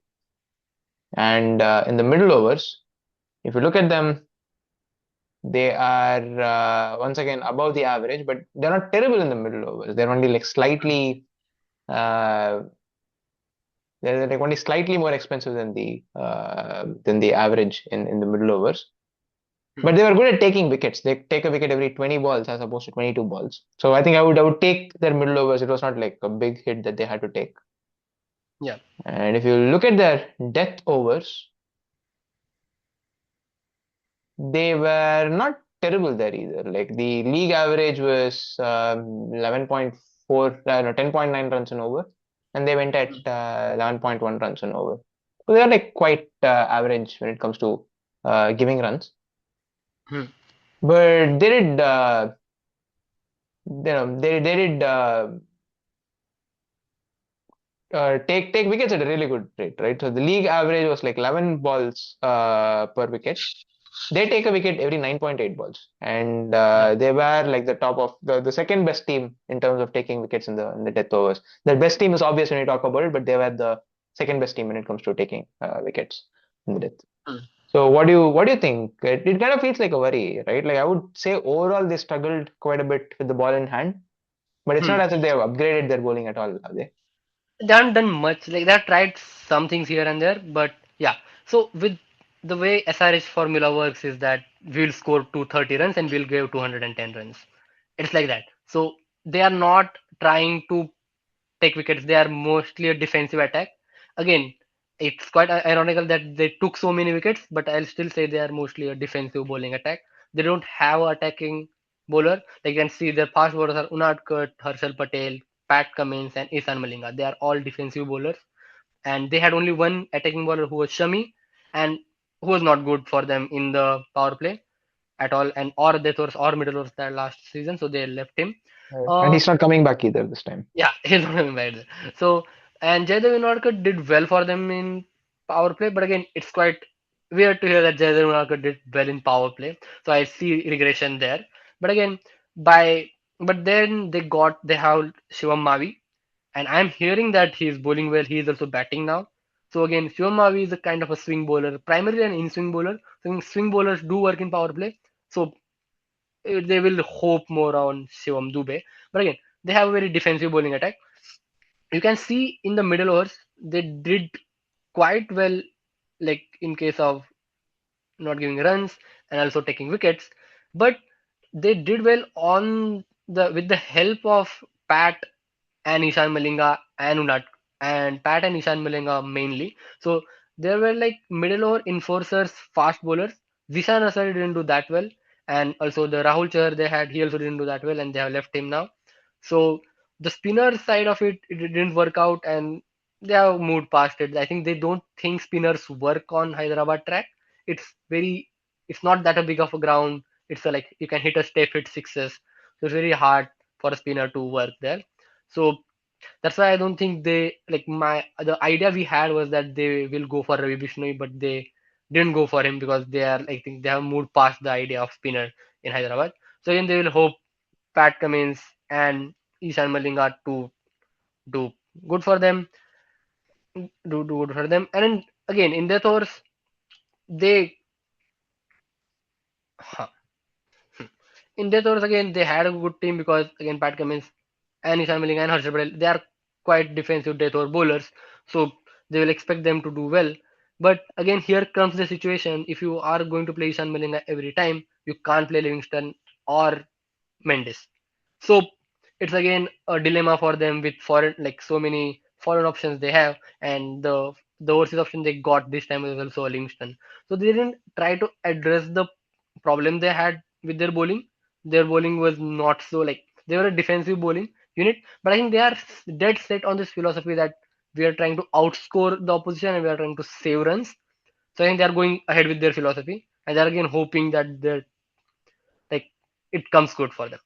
And in the middle overs, if you look at them, they are once again above the average, but they're not terrible in the middle overs. They're only like Hmm. slightly, uh, they're like only slightly more expensive than the average in the middle overs. Hmm. But they were good at taking wickets. They take a wicket every 20 balls as opposed to 22 balls. So I think I would take their middle overs. It was not like a big hit that they had to take. Yeah. And if you look at their death overs, they were not terrible there either. Like the league average was 11.4, no, 10.9 runs an over, and they went at Hmm. 11.1 runs an over. So they are like quite average when it comes to giving runs. Hmm. But they did take wickets at a really good rate, right? So the league average was like 11 balls per wicket. They take a wicket every 9.8 balls, and Yeah. they were like the top of the second best team in terms of taking wickets in the death overs. The best team is obvious when you talk about it, but they were the second best team when it comes to taking wickets in the death. Hmm. So what do you think? It kind of feels like a worry, right? Like I would say overall they struggled quite a bit with the ball in hand, but it's not Hmm. as if they have upgraded their bowling at all, are they? They haven't done much. Like they have tried some things here and there, but yeah. So with the way SRH formula works is that we'll score 230 runs and we'll give 210 runs. It's like that. So they are not trying to take wickets. They are mostly a defensive attack. Again, it's quite ironical that they took so many wickets, but I'll still say they are mostly a defensive bowling attack. They don't have an attacking bowler. Like you can see their fast bowlers are Unadkat, Harshal Patel, Pat Cummins, and Isan Malinga. They are all defensive bowlers, and they had only one attacking bowler who was Shami, and who was not good for them in the power play at all, and or death overs or middle overs that last season, so they left him. And Uh, he's not coming back either this time. yeah, he's not coming back there. So And Jaydev Unadkat did well for them in power play, but again, it's quite weird to hear that Jaydev Unadkat did well in power play. So I see regression there. But again, by but then they have Shivam Mavi, and I'm hearing that he's bowling well. He's also batting now. So again, Shivam Mavi is a kind of a swing bowler, primarily an in-swing bowler. So swing bowlers do work in power play. So they will hope more on Shivam Dube. But again, they have a very defensive bowling attack. You can see in the middle overs they did quite well, like in case of not giving runs and also taking wickets, but they did well on the with the help of Pat and Ishan Malinga and Unat and Pat and Ishan Malinga mainly. So there were like middle over enforcers, fast bowlers. Zishan Asari didn't do that well, and also the Rahul Chahar they had, he also didn't do that well, and they have left him now. So the spinner side of it didn't work out, and they have moved past it. I think they don't think spinners work on Hyderabad track. It's very, it's not that a big of a ground. It's a, like you can hit a step, hit sixes. So it's very hard for a spinner to work there. So that's why I don't think they like my the idea we had was that they will go for Ravi Bishnoi, but they didn't go for him because they are I think they have moved past the idea of spinner in Hyderabad. So again, they will hope Pat Cummins and Ishan Malinga to do good for them, do good for them. And then, again in death overs, they huh, in death overs again they had a good team because again Pat Cummins and Ishan Malinga and Harshal Patel they are quite defensive death over bowlers, so they will expect them to do well. But again here comes the situation: if you are going to play Ishan Malinga every time, you can't play Livingston or Mendes. So it's again a dilemma for them with foreign like so many foreign options they have, and the overseas option they got this time was also Livingston. So they didn't try to address the problem they had with their bowling. Their bowling was not so like they were a defensive bowling unit, but I think they are dead set on this philosophy that we are trying to outscore the opposition and we are trying to save runs. So I think they are going ahead with their philosophy, and they are again hoping that they like it comes good for them.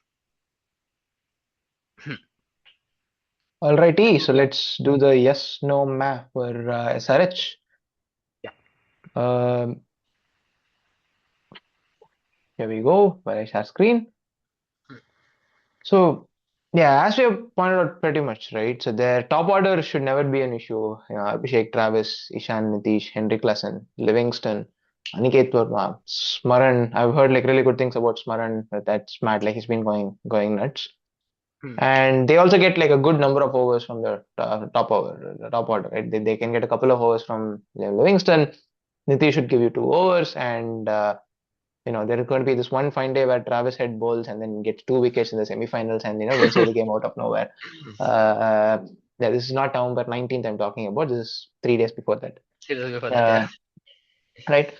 Alrighty, so let's do the yes no map for SRH. Yeah. Um, Here we go. Where I share screen. So, yeah, as we have pointed out pretty much, right? So their top order should never be an issue. Abhishek, Travis, Ishan, Nitish, Henrik Lassen, Livingston, Aniket Verma, Smaran. I've heard like really good things about Smaran. But that's mad. Like he's been going nuts. Hmm. And they also get like a good number of overs from the top order, right? They can get a couple of overs from Livingston. Nitish should give you 2 overs, and there is going to be this one fine day where Travis head bowls and then gets 2 wickets in the semifinals and wins you the game out of nowhere. Yeah, this is not November 19th I'm talking about. This is 3 days before that. Seriously for that, yeah. Uh, right.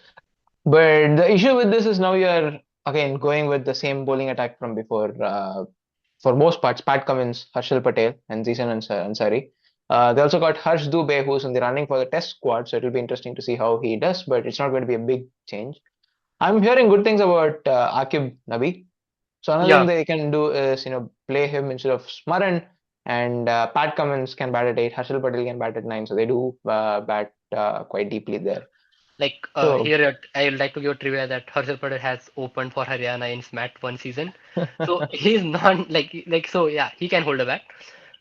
But the issue with this is now you're again going with the same bowling attack from before. For most parts, Pat Cummins, Harshal Patel, and Zishan Ansari. They also got Harsh Dubey, who's in the running for the test squad, so it'll be interesting to see how he does, but it's not going to be a big change. I'm hearing good things about Akib Nabi. So another thing Yeah, they can do is, play him instead of Smaran, and Pat Cummins can bat at 8, Harshal Patel can bat at 9, so they do bat quite deeply there. like So, here I would like to give a trivia that Harshal Patel has opened for Haryana in SMAT 1 season, so he's not like so yeah he can hold a bat.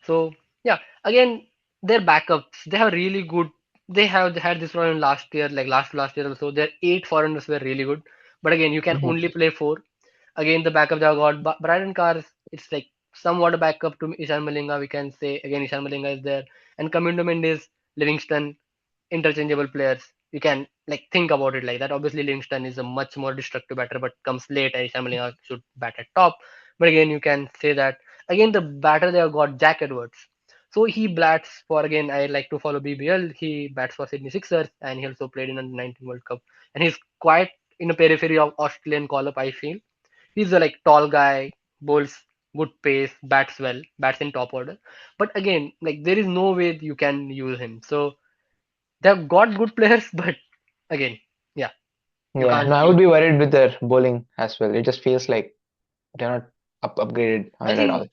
So yeah, again their backups they have really good. They had this problem last year, like last year also. Their 8 foreigners were really good, but again you can mhm. only play four. Again the backup they have got Braden Cars. It's like somewhat a backup to Ishan Malinga. We can say again Ishan Malinga is there, and Kamindo Mendes, Livingston, interchangeable players. You can like think about it like that. Obviously, Livingston is a much more destructive batter, but comes late, and Ishan should bat at top. But again, you can say that again the batter they have got Jack Edwards. So he bats for again. I like to follow BBL. He bats for Sydney Sixers, and he also played in the 19 World Cup. And he's quite in the periphery of Australian call up. I feel he's a like tall guy, bowls good pace, bats well, bats in top order. But again, like there is no way you can use him. So they've got good players, but again, yeah, you Yeah, can't no, I would use. be worried with their bowling as well. It just feels like they're not upgraded on I it at think all.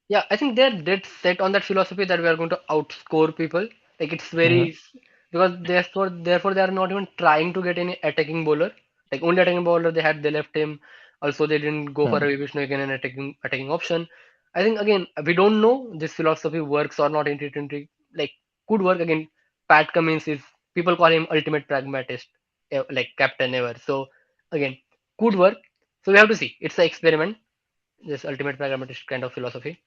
Yeah, I think they're dead set on that philosophy that we are going to outscore people. Like it's Hmm. very because therefore they are not even trying to get any attacking bowler. Like only attacking bowler they left him. Also they didn't go for Hmm. Ravi Vishnu again an attacking option. I think again we don't know this philosophy works or not in T20. Like could work again. Pat Cummins is people call him ultimate pragmatist, like captain ever. So again could work. So we have to see. It's an experiment. This ultimate pragmatist kind of philosophy.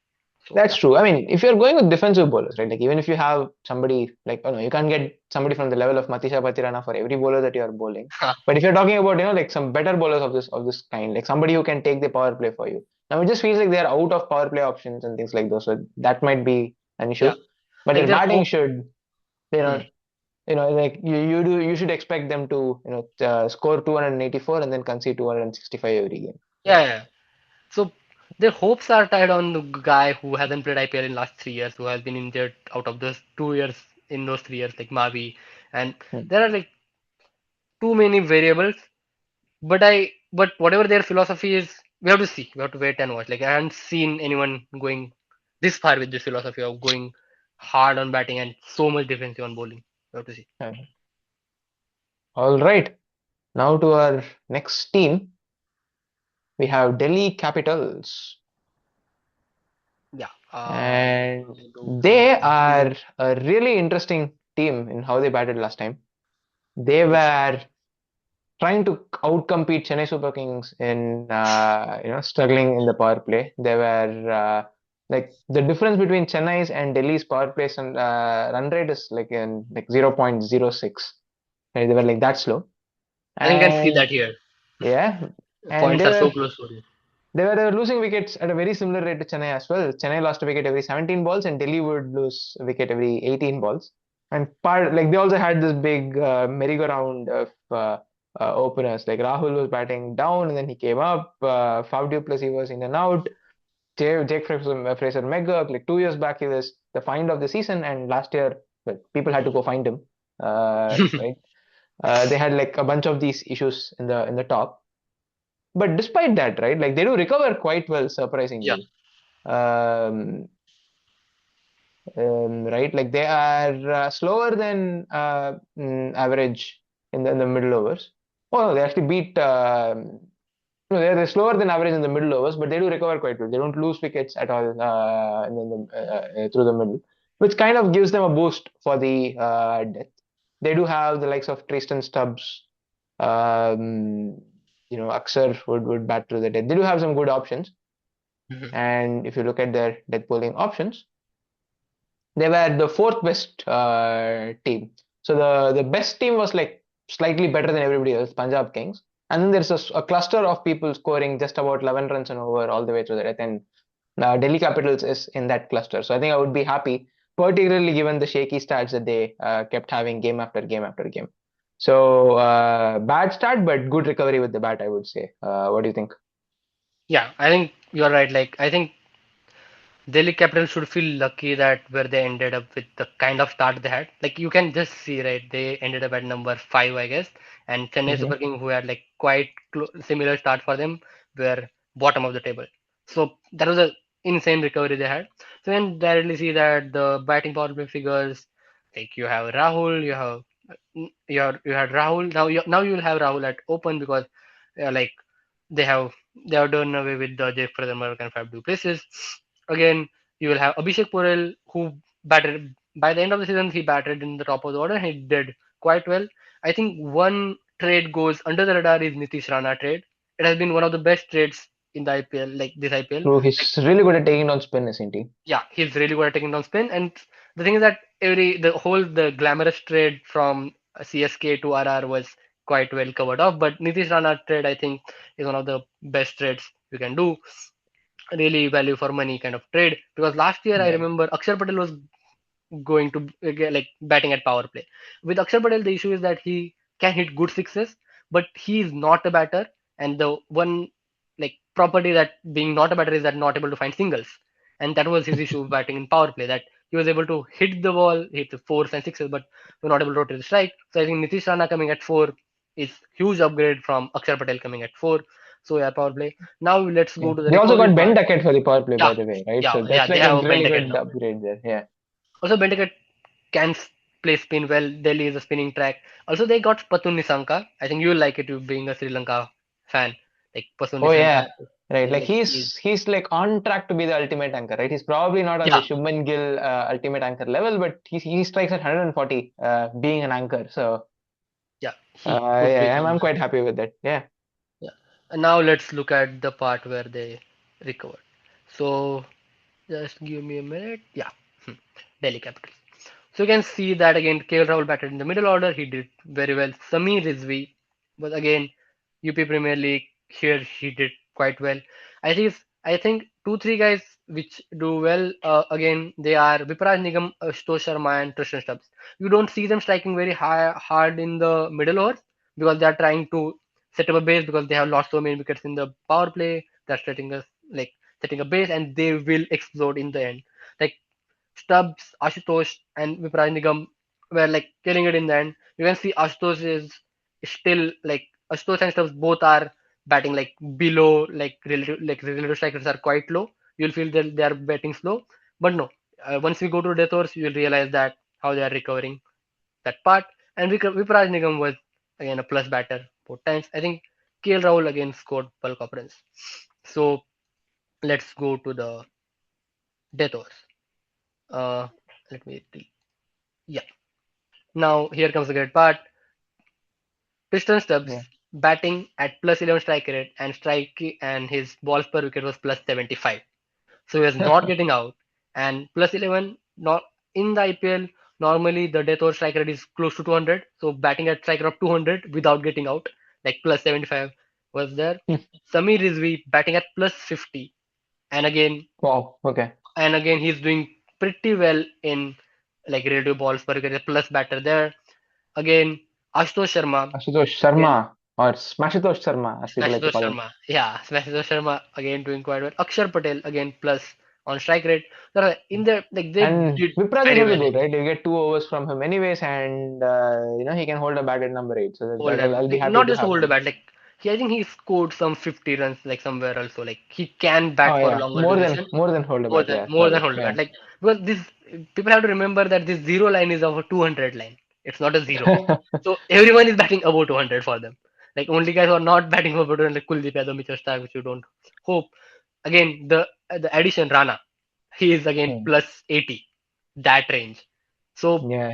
So That's yeah. true. I mean, if you're going with defensive bowlers, right? Like even if you have somebody like, oh no, you can't get somebody from the level of Matisha Patirana for every bowler that you are bowling. But if you're talking about, like some better bowlers of this kind, like somebody who can take the power play for you. Now it just feels like they are out of power play options and things like those. So that might be an issue. Yeah, But like their their batting hope. should, you know, Hmm. like you should expect them to, score 284 and then concede 265 every game. Yeah, yeah. So their hopes are tied on the guy who hasn't played IPL in last 3 years, who has been injured out of those 2 years in those 3 years, like Mavi, and Hmm. there are like too many variables. But whatever their philosophy is, we have to see. We have to wait and watch. Like I haven't seen anyone going this far with this philosophy of going hard on batting and so much defensive on bowling. We have to see. All right. Now to our next team, we have Delhi Capitals, Yeah. and Let me do some they Googling. are a really interesting team in how they batted last time. They Yeah. were trying to outcompete Chennai Super Kings in struggling in the power play. They were like the difference between Chennai's and Delhi's power play and run rate is like in like 0.06. Right? They were like that slow, I think I can see and that here. yeah, and Points they are so were close for you. they were losing wickets at a very similar rate to Chennai as well. Chennai lost a wicket every 17 balls, and Delhi would lose a wicket every 18 balls. And part like they also had this big merry-go-round of openers. Like Rahul was batting down, and then he came up. Faf du Plessis was in and out. Jake Fraser McGurk, like 2 years back, he was the find of the season, and last year, well, people had to go find him. Right? They had like a bunch of these issues in the top. But despite that, right, like they do recover quite well, Yeah. surprisingly. Um, right, like they are slower than average in the middle overs. Oh no, they actually beat. No, they're slower than average in the middle overs, but they do recover quite well. They don't lose wickets at all through the middle, which kind of gives them a boost for the death. They do have the likes of Tristan Stubbs, um, Axar would bat through the death. They do have some good options, Mhm. and if you look at their death bowling options, they were the fourth best team. So the best team was like slightly better than everybody else, Punjab Kings. And then there's a cluster of people scoring just about 11 runs and over all the way to the death. And Delhi Capitals is in that cluster. So I think I would be happy, particularly given the shaky starts that they kept having game after game after game. So bad start, but good recovery with the bat, I would say. What do you think? Yeah, I think you're right. Like, I think Delhi Capitals should feel lucky that where they ended up with the kind of start they had. Like, you can just see, right? They ended up at number five, I guess, and Chennai Hmm. Super King, who had like quite similar start for them, were bottom of the table. So that was a insane recovery they had. So you can directly see that the batting power play figures, like you have Rahul, you had Rahul. Now you will have Rahul at open because like they have they have done away with the Jeff Furthermark and Fab du Plessis. Again, you will have Abhishek Porel who batted by the end of the season. He batted in the top of the order. He did quite well. I think one trade goes under the radar is Nitish Rana trade. It has been one of the best trades in the IPL, like this IPL. True, Like he's really good at taking on spin, isn't he? yeah, he's really good at taking down spin. And the thing is that the glamorous trade from CSK to RR was quite well covered off. But Nitish Rana trade, I think, is one of the best trades you can do. Really value for money kind of trade. Because last year I Yeah. remember Akshar Patel was going to get like batting at power play. With Akshar Patel, the issue is that he can hit good sixes, but he is not a batter. And the one like property that being not a batter is that not able to find singles, and that was his issue batting in power play. That he was able to hit the ball, hit the fours and sixes, but was not able to rotate the strike. So I think Nitish Rana coming at four is huge upgrade from Akshar Patel coming at four. So yeah, power play. Now let's Yeah. go to the They also recovery got Ben part. Duckett for the power play, Yeah, by the way, right? yeah, So yeah. that's They like a have a really Bentaket good now. upgrade there. Yeah. Also, Bentaket can play spin well. Delhi is a spinning track. Also, they got Pathun Nisanka. I think you'll like it, you being a Sri Lanka fan. Like Pathun Oh Nisanka, yeah. Right. Like like he's like on track to be the ultimate anchor, right? He's probably not on the yeah, Shubman Gill ultimate anchor level, but he strikes at 140 being an anchor. So yeah. He could yeah, become I'm that. quite happy with that. Yeah. Yeah. And now let's look at the part where they recovered. So just give me a minute. Yeah. Hmm. Delhi Capitals. So you can see that again, KL Rahul batted in the middle order. He did very well. Samir Rizvi was again UP Premier League. Here he did quite well. I think two three guys which do well again they are Viparaj Nigam, Ashutosh Sharma, and Tristan Stubbs. You don't see them striking very hard in the middle overs because they are trying to set up a base because they have lost so many wickets in the power play. They're setting a base and they will explode in the end. Like Stubbs, Ashutosh, and Vipraj Nigam were like killing it in the end. You can see Ashutosh is still like Ashutosh and Stubbs both are batting like below relative strikers are quite low. You'll feel that they are batting slow, but no. Once we go to death overs, you'll realize that how they are recovering that part. And Vipraj Nigam was again a plus batter both times. I think KL Rahul again scored bulk of runs. So let's go to the death overs. Uh, let me. Yeah. Now here comes the great part. Tristan Stubbs Yeah. batting at plus 11 strike rate and his balls per wicket was plus 75. So he was not getting out and plus 11 not in the IPL normally the death over strike rate is close to 200. So batting at strike rate of 200 without getting out like plus 75 was there. Samir Rizvi batting at plus 50 and Wow. Okay. again he's doing pretty well in like relative balls per wicket plus batter there. Again, Ashutosh Sharma. Ashutosh Again, Sharma or Smashitosh Sharma, as people like to Ashutosh call him. Sharma. Yeah, Ashutosh Sharma again doing quite well. Akshar Patel again plus on strike rate. In the like they And did Vipraj is very also well good, in right? You get 2 overs from him anyways, and he can hold a bat at number 8. So hold that. I'll be Like happy not to just have hold the him. bat. Like I think he scored some 50 runs like somewhere also. Like he can Oh bat for yeah, longer duration. more than hold a More bat. than Yeah, more than sorry. hold the bat. Yeah. Like because this people have to remember that this zero line is of a 200 line. It's not a zero. So everyone is batting above 200 for them. Like only guys who are not batting above 200 like Kuldeep Yadav, Mitchell Stark, which you don't hope. Again, the addition Rana, he is again Hmm. plus 80, that range. So Yeah.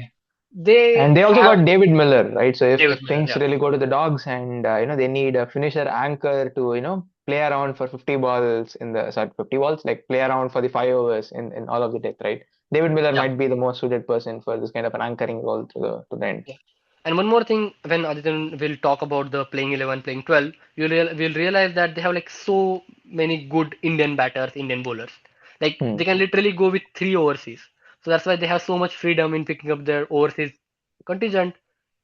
they And they also have got David Miller, right? So David if Miller. things Yeah, really go to the dogs and they need a finisher anchor to play around for 50 balls in the sorry 50 balls, like play around for the 5 overs in all of the depth, right? David Miller yeah. might be the most suited person for this kind of an anchoring role to the end. Yeah. And one more thing, when Adityan will talk about the playing 11, playing 12, we'll realize that they have like so many good Indian batters, Indian bowlers. Like Hmm. they can literally go with three overseas. So that's why they have so much freedom in picking up their overseas contingent.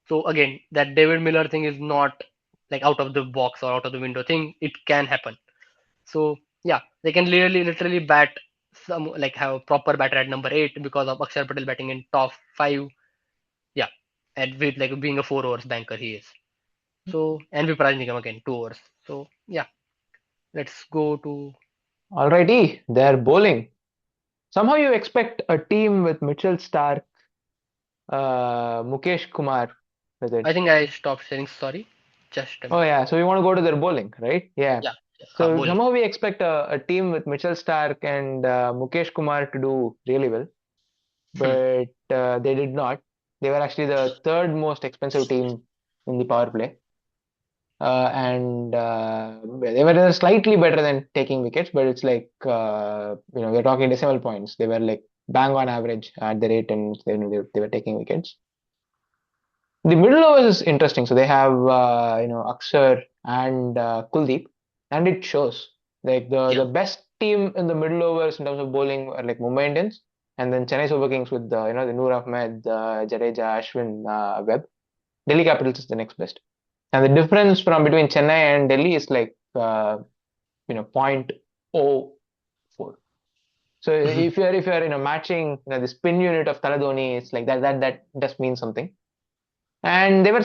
So again, that David Miller thing is not like out of the box or out of the window thing. It can happen. So yeah, they can literally bat some like have a proper batter at number 8 because of Akshar Patel batting in top 5. Yeah, and with like being a 4 overs banker, he is. So and Vipraj Nigam again 2 overs. So yeah, let's go to. Alrighty, they're bowling. Somehow you expect a team with Mitchell Stark, Mukesh Kumar with I it. think I stopped saying sorry. Just a Oh minute. yeah, so we want to go to their bowling, right? Yeah. Yeah, So bowling. somehow we expect a team with Mitchell Stark and Mukesh Kumar to do really well, Hmm. but they did not. They were actually the third most expensive team in the power play, and they were slightly better than taking wickets, but it's like we're talking decimal points. They were like bang on average at the rate, and they were taking wickets. The middle overs is interesting. So they have Akshar and Kuldeep, and it shows like Yeah, the best team in the middle overs in terms of bowling are like Mumbai Indians, and then Chennai Super Kings with the Noor Ahmed, Jadeja, Ashwin, Webb. Delhi Capitals is the next best, and the difference from between Chennai and Delhi is like 0.04. So if you're matching the spin unit of Taladoni, it's like that does mean something. And they were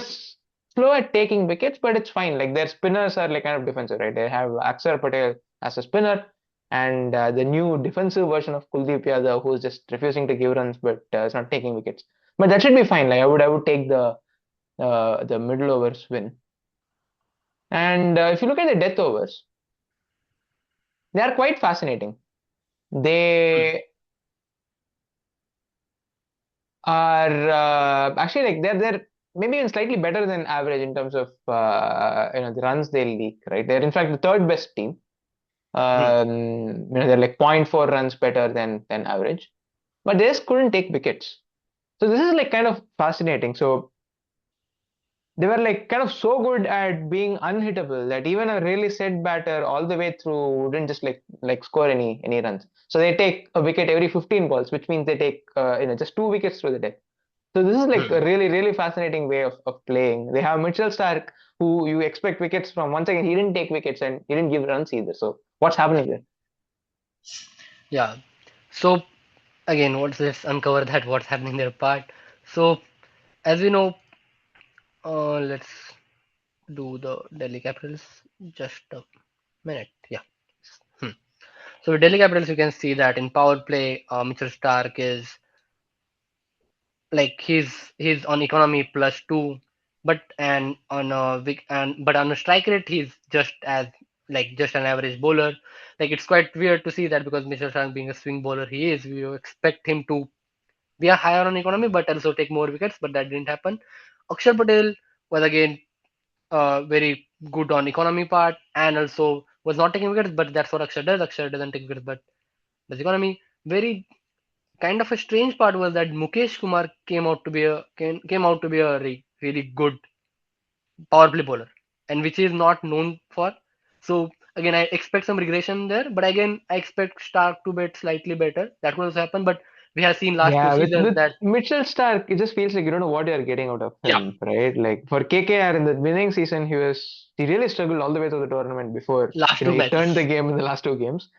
slow at taking wickets, but it's fine. Like their spinners are like kind of defensive, right? They have Axar Patel as a spinner, and the new defensive version of Kuldeep Yadav, who's just refusing to give runs, but is not taking wickets. But that should be fine. Like I would take the middle overs win. And if you look at the death overs, they are quite fascinating. Hmm. They are actually like they're maybe even slightly better than average in terms of the runs they leak. Right, they're in fact the third best team. Hmm. They're like zero point 0.4 runs better than average, but they just couldn't take wickets. So this is like kind of fascinating. So they were like kind of so good at being unhittable that even a really set batter all the way through wouldn't just like score any runs. So they take a wicket every 15 balls, which means they take just two wickets through the day. So this is like a Hmm. really, really fascinating way of playing. They have Mitchell Stark, who you expect wickets from. Once again, he didn't take wickets and he didn't give runs either. So what's happening there? Yeah. So again, let's uncover that what's happening there part. So as we know, let's do the Delhi Capitals. Just a minute. Yeah. Hmm. So with Delhi Capitals, you can see that in power play, Mitchell Stark is like he's on economy +2, but and on a but on a strike rate he's just as like just an average bowler. Like it's quite weird to see that because Mitchell Stark being a swing bowler he is, we expect him to be a higher on economy but also take more wickets, but that didn't happen. Akshar Patel was again very good on economy part and also was not taking wickets, but that's what Akshar does. Akshar doesn't take wickets but does economy. Very kind of a strange part was that Mukesh Kumar came out to be a really good power play bowler, and which is not known for. So again, I expect some regression there, but again, I expect Stark to bet slightly better. That could also happen, but we have seen last two Yeah, seasons with that Mitchell Stark, it just feels like you don't know what you're getting out of yeah, him, right? Like for KKR in the winning season, he really struggled all the way through the tournament before last two he matches, turned the game in the last two games.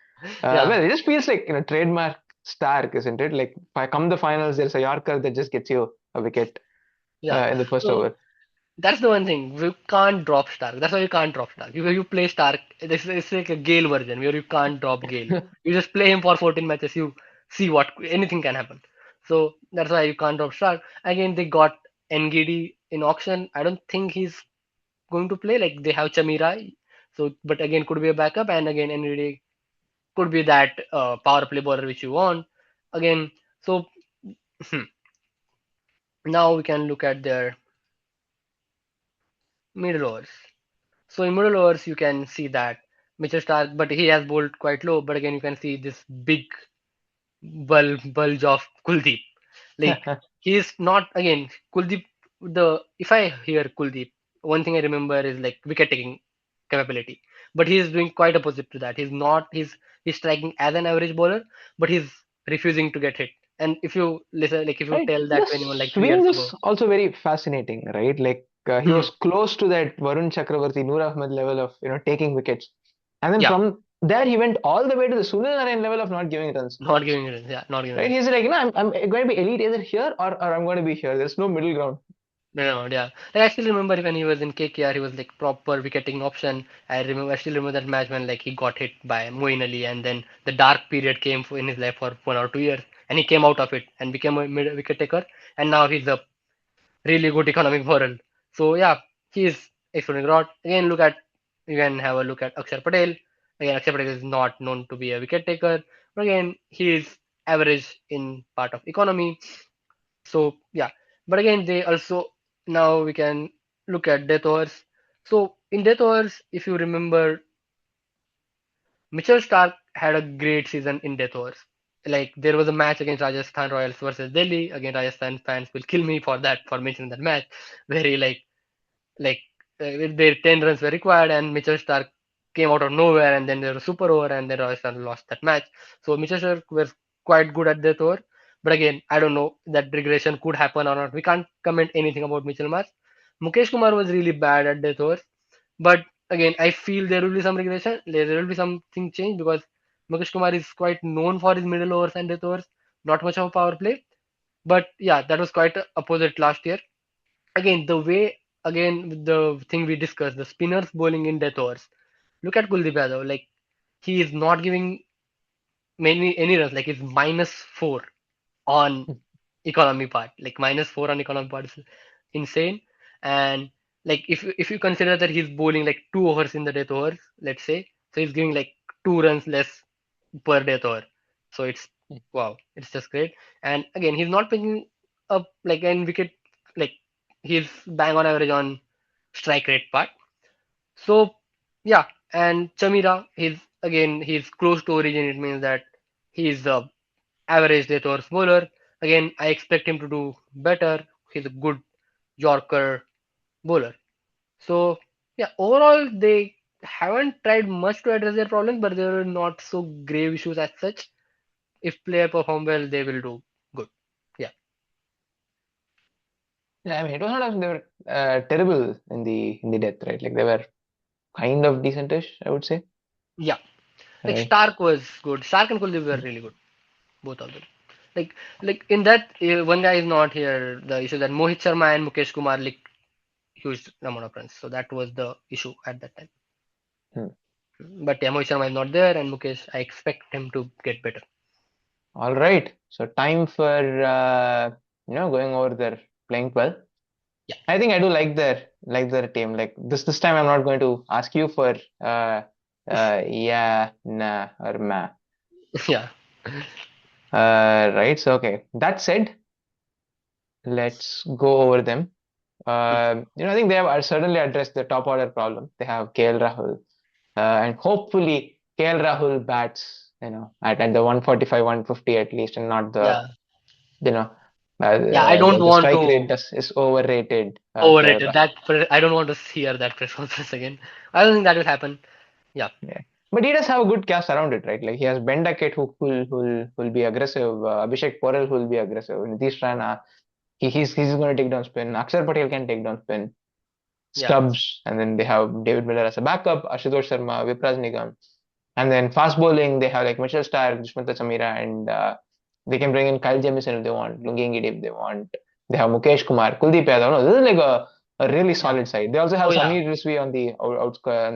yeah, Well, it just feels like trademark Stark, isn't it? Like if I come the finals, there's a Yorker that just gets you a wicket yeah. in the first So over. that's the one thing. We can't drop Stark. That's why you can't drop Stark. You play Stark. It's like a Gale version where you can't drop Gale. You just play him for 14 matches. You see what anything can happen. So that's why you can't drop Stark. Again, they got NGD in auction. I don't think he's going to play. Like they have Chamira. So, but again, could be a backup. And again, NGD could be that power play bowler which you want. Again, so now we can look at their middle overs. So in middle overs, you can see that Mitchell Stark, but he has bowled quite low. But again, you can see this big bulge of Kuldeep. Like he is not again Kuldeep. The if I hear Kuldeep, one thing I remember is like wicket taking capability. But he is doing quite opposite to that. He's not. He's striking as an average bowler, but he's refusing to get hit. And if you listen, like if you Right. tell The that to anyone like 3 years swing ago, is also very fascinating, right? Like he hmm, was close to that Varun Chakravarti, Noor Ahmed level of taking wickets, and then yeah, from there he went all the way to the Sunil Narayan level of not giving runs. not giving runs, yeah, not giving Right? runs. He's like, I'm going to be elite either here or I'm going to be here. There's no middle ground. No, yeah. Like, I still remember when he was in KKR, he was like proper wicket-taking option. I still remember that match when like he got hit by Moeen Ali, and then the dark period came in his life for 1 or 2 years, and he came out of it and became a mid wicket taker, and now he's a really good economic bowler. So yeah, he is exploding rot. Again, you can have a look at Akshar Patel. Again, Akshar Patel is not known to be a wicket taker, but again, he is average in part of economy. So yeah, but again, they also now we can look at death overs. So in death overs, if you remember, Mitchell Stark had a great season in death overs. Like there was a match against Rajasthan Royals versus Delhi. Again, Rajasthan fans will kill me for that for mentioning that match, where he like their 10 runs were required and Mitchell Stark came out of nowhere and then there was a super over and then Rajasthan lost that match. So Mitchell Stark was quite good at that over. But again, I don't know that regression could happen or not. We can't comment anything about Mitchell Marsh. Mukesh Kumar was really bad at that over. But again, I feel there will be some regression. There will be something change because Mukesh Kumar is quite known for his middle overs and death overs. Not much of a power play. But yeah, that was quite a opposite last year. Again, the way again with the thing we discussed, the spinners bowling in death overs. Look at Kuldeep Yadav. Like he is not giving many any runs. Like he's -4 on economy part. Like -4 on economy part is insane. And like if you consider that he's bowling like 2 overs in the death overs, let's say, so he's giving like 2 runs less per death over. So it's wow, it's just great. And again, he's not picking up like an wicket, like he's bang on average on strike rate part. So yeah, and Chamira, he's close to origin. It means that he's a average death overs bowler. Again, I expect him to do better. He's a good Yorker bowler. So yeah, overall they haven't tried much to address their problems, but there are not so grave issues as such. If player perform well, they will do good. Yeah, Yeah, I mean, it was not as they were terrible in the death, right? Like they were kind of decentish, I would say. yeah. Like Right. Stark was good. Stark and Kuldeep were really good, both of them. Like like in that one guy is not here. The issue that Mohit Sharma and Mukesh Kumar leaked huge amount of runs, so that was the issue at that time. Hmm. But yeah, Mohit Sharma is not there, and Mukesh, I expect him to get better. All right. So time for going over their playing 12. Yeah, I think I do like their team. Like this time I'm not going to ask you for yeah, nah, or ma. yeah, Right. So okay. That said, let's go over them. I think they have certainly addressed the top order problem. They have KL Rahul, and hopefully KL Rahul bats, at the 145, 150 at least, and not the, yeah, you know, yeah. I don't the want strike rate to is overrated. KL overrated Rahul. that. I don't want to hear that press conference again. I don't think that will happen. Yeah, Yeah. But he does have a good cast around it, right? Like he has Ben Duckett who'll be aggressive, Abhishek Porel who'll be aggressive, Nitish Rana, he's going to take down spin. Akshar Patel can take down spin. yeah, Stubbs, and then they have David Miller as a backup, Ashutosh Sharma, Vipraj Nigam, and then fast bowling they have like Mitchell Stark, Dushmantha Chamira, and they can bring in Kyle Jamieson if they want, Lungi Ngidi if they want. They have Mukesh Kumar, Kuldeep Yadav. No, this is like a really yeah. solid side. They also have Oh yeah, Samir Rizvi on the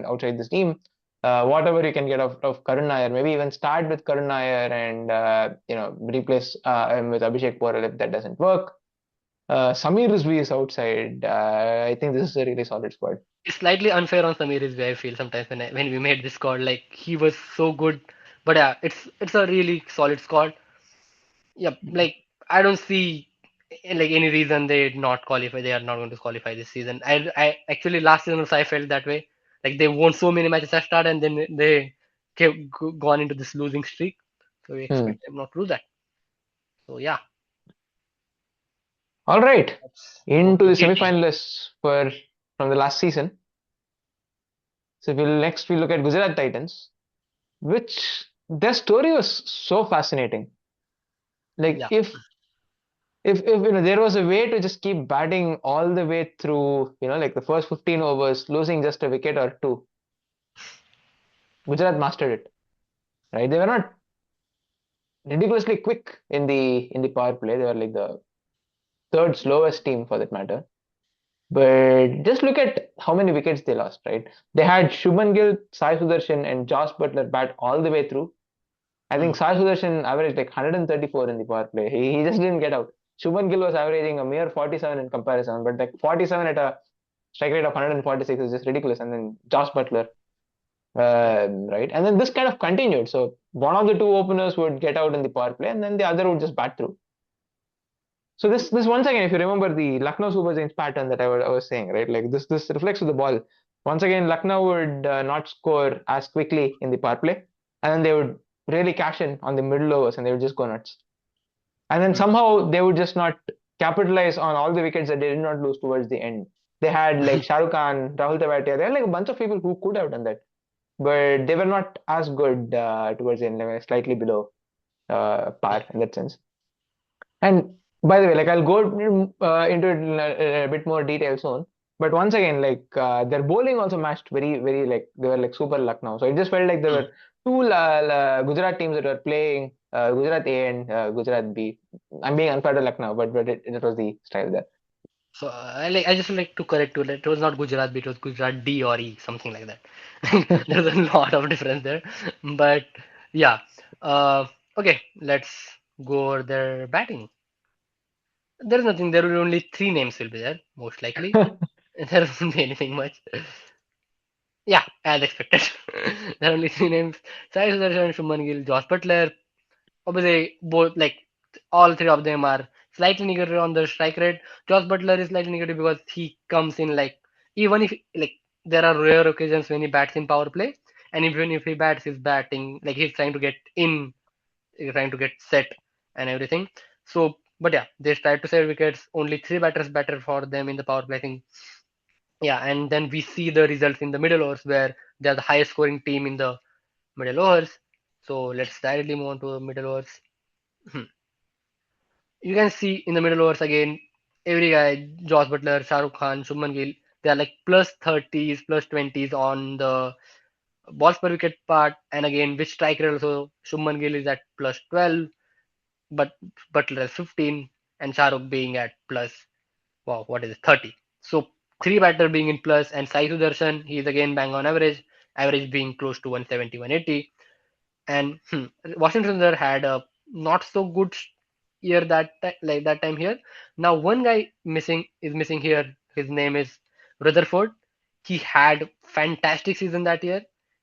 outside this team. Whatever you can get out of Karun Nair, maybe even start with Karun Nair and replace him with Abhishek Porel if that doesn't work. Samir Rizvi is outside. I think this is a really solid squad. it's slightly unfair on Samir is where I feel sometimes when we made this squad. Like he was so good, but yeah, it's a really solid squad. Yeah, like I don't see like any reason they not qualify. They are not going to qualify this season. I actually last season also I felt that way. Like they won so many matches at start and then they gone into this losing streak. So we Hmm. expect them not to lose that. So yeah, All right, that's about into the the great team. semifinalists for from the last season. So we look at Gujarat Titans, which their story was so fascinating. Like Yeah, if there was a way to just keep batting all the way through, like the first 15 overs, losing just a wicket or two, Gujarat mastered it. Right? They were not ridiculously quick in the power play. They were like the third slowest team for that matter. But just look at how many wickets they lost, right? They had Shubman Gill, Sai Sudarshan, and Josh Butler bat all the way through. I think mm, Sai Sudarshan averaged like 134 in the power play. He just didn't get out. Shubman Gill was averaging a mere 47 in comparison, but like 47 at a strike rate of 146 is just ridiculous. And then Josh Butler, yeah, right? And then this kind of continued. So one of the two openers would get out in the power play, and then the other would just bat through. So this once again, if you remember the Lucknow Super Giants pattern that I was saying, right? Like this reflects with the ball. Once again, Lucknow would not score as quickly in the power play, and then they would really cash in on the middle overs, and they would just go nuts. And then mm, somehow they would just not capitalize on all the wickets that they did not lose towards the end. They had like Shah Rukh Khan, Rahul Tewatia. They had like a bunch of people who could have done that, but they were not as good towards the end. They were slightly below yeah. par in that sense. And by the way, like I'll go into it in a bit more detail soon. But once again, like their bowling also matched very, very like they were like super luck now. So it just felt like there Mm. were two Gujarat teams that were playing Gujarat A and Gujarat B. I'm being unfair to Lucknow, but it was the style there. So I just like to correct you. It was not Gujarat B, it was Gujarat D or E, something like that. There's a lot of difference there. But yeah. Uh, okay, let's go over their batting. There's nothing. There will be only three names will be there, most likely. There won't be anything much. Yeah, as expected. There are only three names. Sai Sudarshan, Shubman Gill, Josh Butler. Obviously, both like all three of them are slightly negative on the strike rate. Josh Butler is slightly negative because he comes in like even if like there are rare occasions when he bats in power play, and even if he bats, he's batting like he's trying to get in, he's trying to get set and everything. So, but yeah, they tried to save wickets. Only three batters better for them in the power play. I think yeah, and then we see the results in the middle overs where they're the highest scoring team in the middle overs. So let's directly move on to the middle overs. You can see in the middle overs again, every guy, Josh Butler, Shah Rukh Khan, Shubman Gill, they are like plus 30s, plus 20s on the balls per wicket part. And again, which striker also, Shubman Gill is at plus 12, but Butler is 15, and Shah Rukh being at plus, wow, what is it, 30. So three batter being in plus, and Sai Sudarshan, he is again bang on average, average being close to 170, 180. And Washington Sundar had a not so good year like that time here. Now one guy missing here. His name is Rutherford. He had fantastic season that year.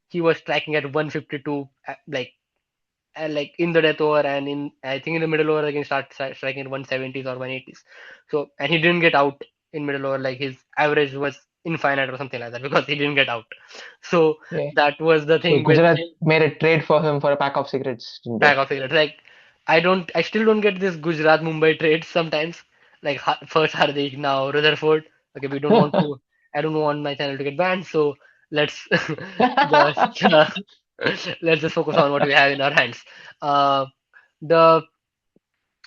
He was striking at 152, like in the death over and in I think in the middle over again striking at 170s or 180s. So and he didn't get out in middle over. Like his average was infinite or something like that because he didn't get out. So Yeah. that was the So thing with Gujarat made a trade for him for a pack of cigarettes, didn't pack they? of cigarettes. Like I still don't get this Gujarat Mumbai trades sometimes. Like first Hardik, now Rutherford. Okay, we don't want to. I don't want my channel to get banned, so let's just let's just focus on what we have in our hands. The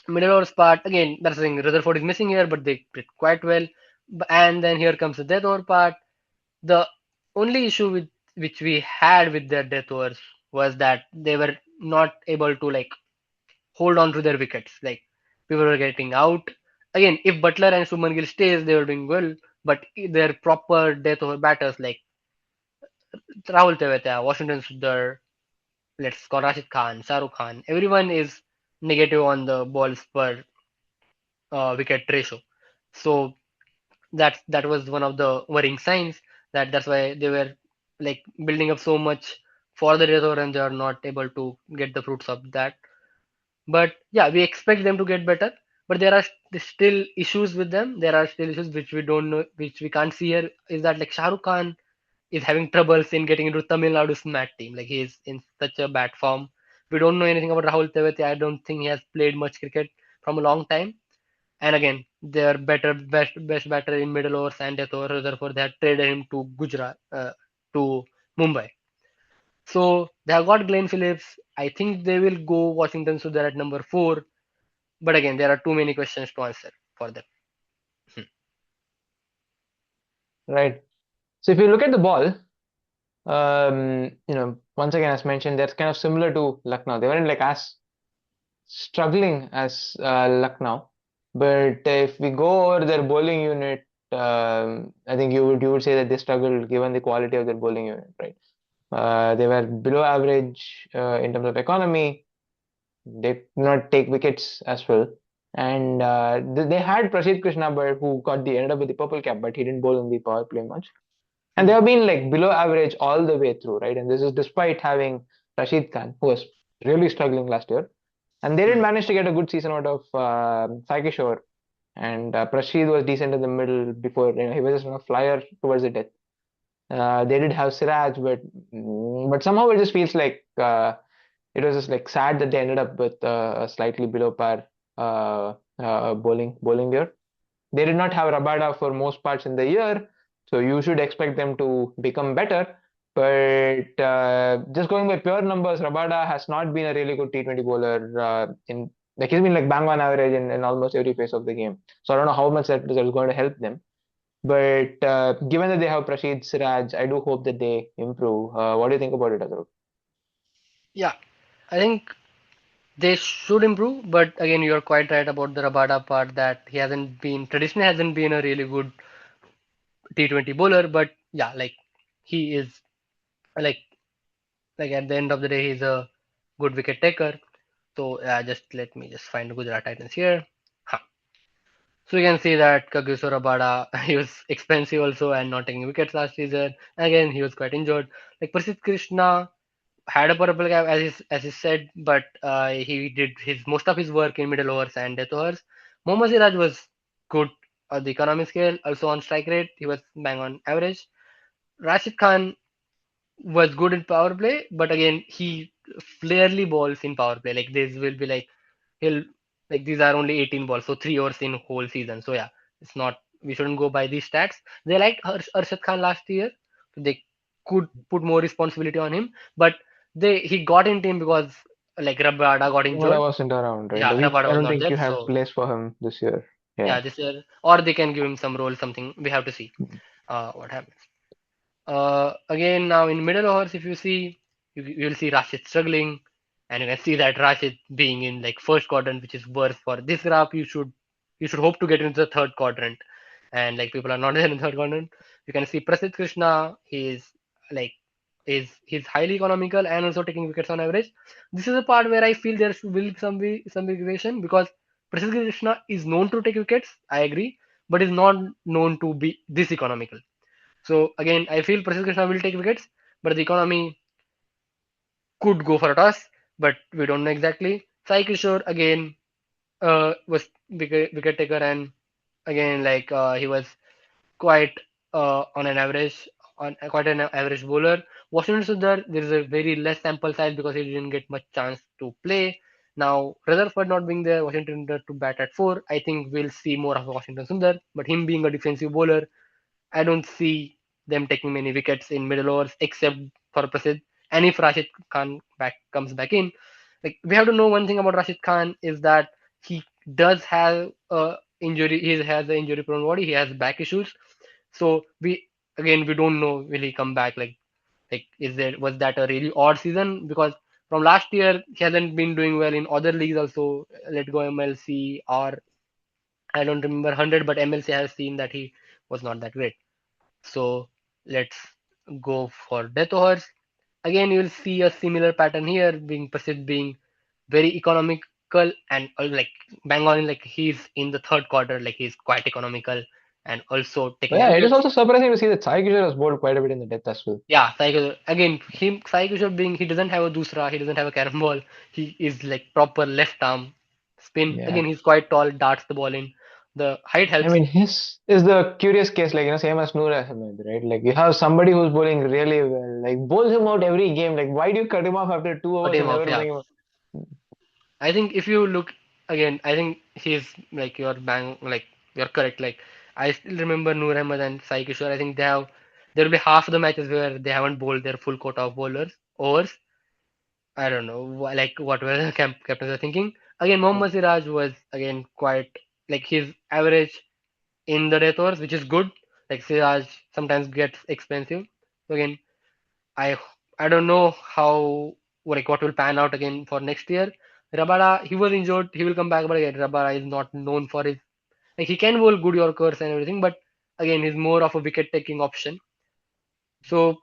middle overs part again. That's the thing. Rutherford is missing here, but they did quite well. And then here comes the death over part. The only issue with which we had with their death overs was that they were not able to like hold on to their wickets. Like people were getting out. Again, if Butler and Shubman Gill stays, they were doing well. But their proper death over batters like Rahul Tewatia, Washington Sundar, let's call Rashid Khan, Shah Rukh Khan, everyone is negative on the balls per wicket ratio. So that was one of the worrying signs that's why they were like building up so much for the death over and they are not able to get the fruits of that. But yeah, we expect them to get better. But there are still issues with them. There are still issues which we don't know, which we can't see here. Is that like Shah Rukh Khan is having troubles in getting into Tamil Nadu's mat team. Like he is in such a bad form. We don't know anything about Rahul Tewatia. I don't think he has played much cricket from a long time. And again, their best batter in middle overs and death overs. Therefore, they had traded him to Gujarat, to Mumbai. So they have got Glenn Phillips. I think they will go Washington, so they're at number four. But again, there are too many questions to answer for them. Hmm. Right. So if you look at the ball, once again, as mentioned, that's kind of similar to Lucknow. They weren't like as struggling as Lucknow, but if we go over their bowling unit, I think you would say that they struggled given the quality of their bowling unit, right? They were below average in terms of economy. They did not take wickets as well. And they had Prasidh Krishna, but who ended up with the purple cap, but he didn't bowl in the power play much. And they Hmm. have been like below average all the way through, right? And this is despite having Rashid Khan, who was really struggling last year. And they did Hmm. manage to get a good season out of Sai Kishore. And Prashid was decent in the middle before, he was just on a flyer towards the death. They did have Siraj, but somehow it just feels like it was just like sad that they ended up with a slightly below par bowling year. They did not have Rabada for most parts in the year, so you should expect them to become better. But just going by pure numbers, Rabada has not been a really good T20 bowler in like he's been like bang on average in almost every phase of the game. So I don't know how much that is going to help them. But given that they have Prashid Siraj, I do hope that they improve. What do you think about it, Azrul? Yeah, I think They should improve, but again, you're quite right about the Rabada part that he hasn't been traditionally hasn't been a really good T20 bowler. But yeah, like he is like like at the end of the day, he's a good wicket taker. So just let me just find the Gujarat Titans here. Huh. So you can see that Kagiso Rabada, he was expensive also and not taking wickets last season. Again, he was quite injured. Like Prasidh Krishna had a purple cap as he said, but he did his most of his work in middle overs and death overs. Mohammad Siraj was good on the economy scale, also on strike rate, he was bang on average. Rashid Khan was good in power play, but again he rarely balls in power play. Like this will be like he'll like these are only 18 balls, so 3 overs in whole season. So yeah, it's not we shouldn't go by these stats. They liked Arshad Khan last year, so they could put more responsibility on him, but they he got in team because like Rabada got Well, I injured. wasn't around, right? Yeah, I Rabada was don't not think there, you have so place for him this year. yeah, Yeah. this year or they can give him some role, something we have to see what happens. Again, now in middle overs, if you see, you'll see Rashid struggling, and you can see that Rashid being in like first quadrant, which is worse for this graph. You should hope to get into the third quadrant, and like people are not there in the third quadrant. You can see Prasidh Krishna. Like he's highly economical and also taking wickets on average. This is a part where I feel there will be some regression because Prasidh Krishna is known to take wickets. I agree, but is not known to be this economical. So again, I feel Prasidh Krishna will take wickets, but the economy could go for a toss, but we don't know exactly. Sai Kishore again was wicket taker, and again he was quite on an average on quite an average bowler. Washington Sundar, there is a very less sample size because he didn't get much chance to play. Now Rutherford not being there, Washington Sundar to bat at four. I think we'll see more of Washington Sundar, but him being a defensive bowler, I don't see them taking many wickets in middle overs except for Prasidh. And if Rashid Khan comes back in, like we have to know one thing about Rashid Khan is that he does have a injury. He has an injury prone body. He has back issues. So we don't know will he come back. Like is there was that a really odd season because from last year he hasn't been doing well in other leagues also. Let go MLC or I don't remember 100, but MLC has seen that he was not that great. So let's go for death overs. Again, you'll see a similar pattern here, being Prasid being very economical and like bang on, like he's in the third quarter, like he's quite economical and also But taking yeah, it is wickets. also surprising to see that Sai Kishore has bowled quite a bit in the death as well. Yeah, Sai Kishore being he doesn't have a dusra, he doesn't have a carom ball. He is like proper left arm spin. Yeah. Again, he's quite tall, darts the ball in. The height I helps. mean, his is the curious case, like, same as Noor Ahmed, right? Like, you have somebody who's bowling really well, like, bowls him out every game. Like, why do you cut him off after two Cut overs and him off, never yeah. bring him up? I think if you look again, I think he's like you're correct. Like I still remember Noor Ahmed and Sai Kishore. I think there will be half of the matches where they haven't bowled their full quota of bowlers overs. I don't know like what were the captains are thinking. Again, Hmm. Mohammad Siraj was again quite like his average in the death overs, which is good. Like Siraj sometimes gets expensive. So again, I I don't know how like what will pan out again for next year. Rabada, he was injured, he will come back, but again, Rabada is not known for his like he can bowl good Yorkers and everything, but again, he's more of a wicket taking option. So,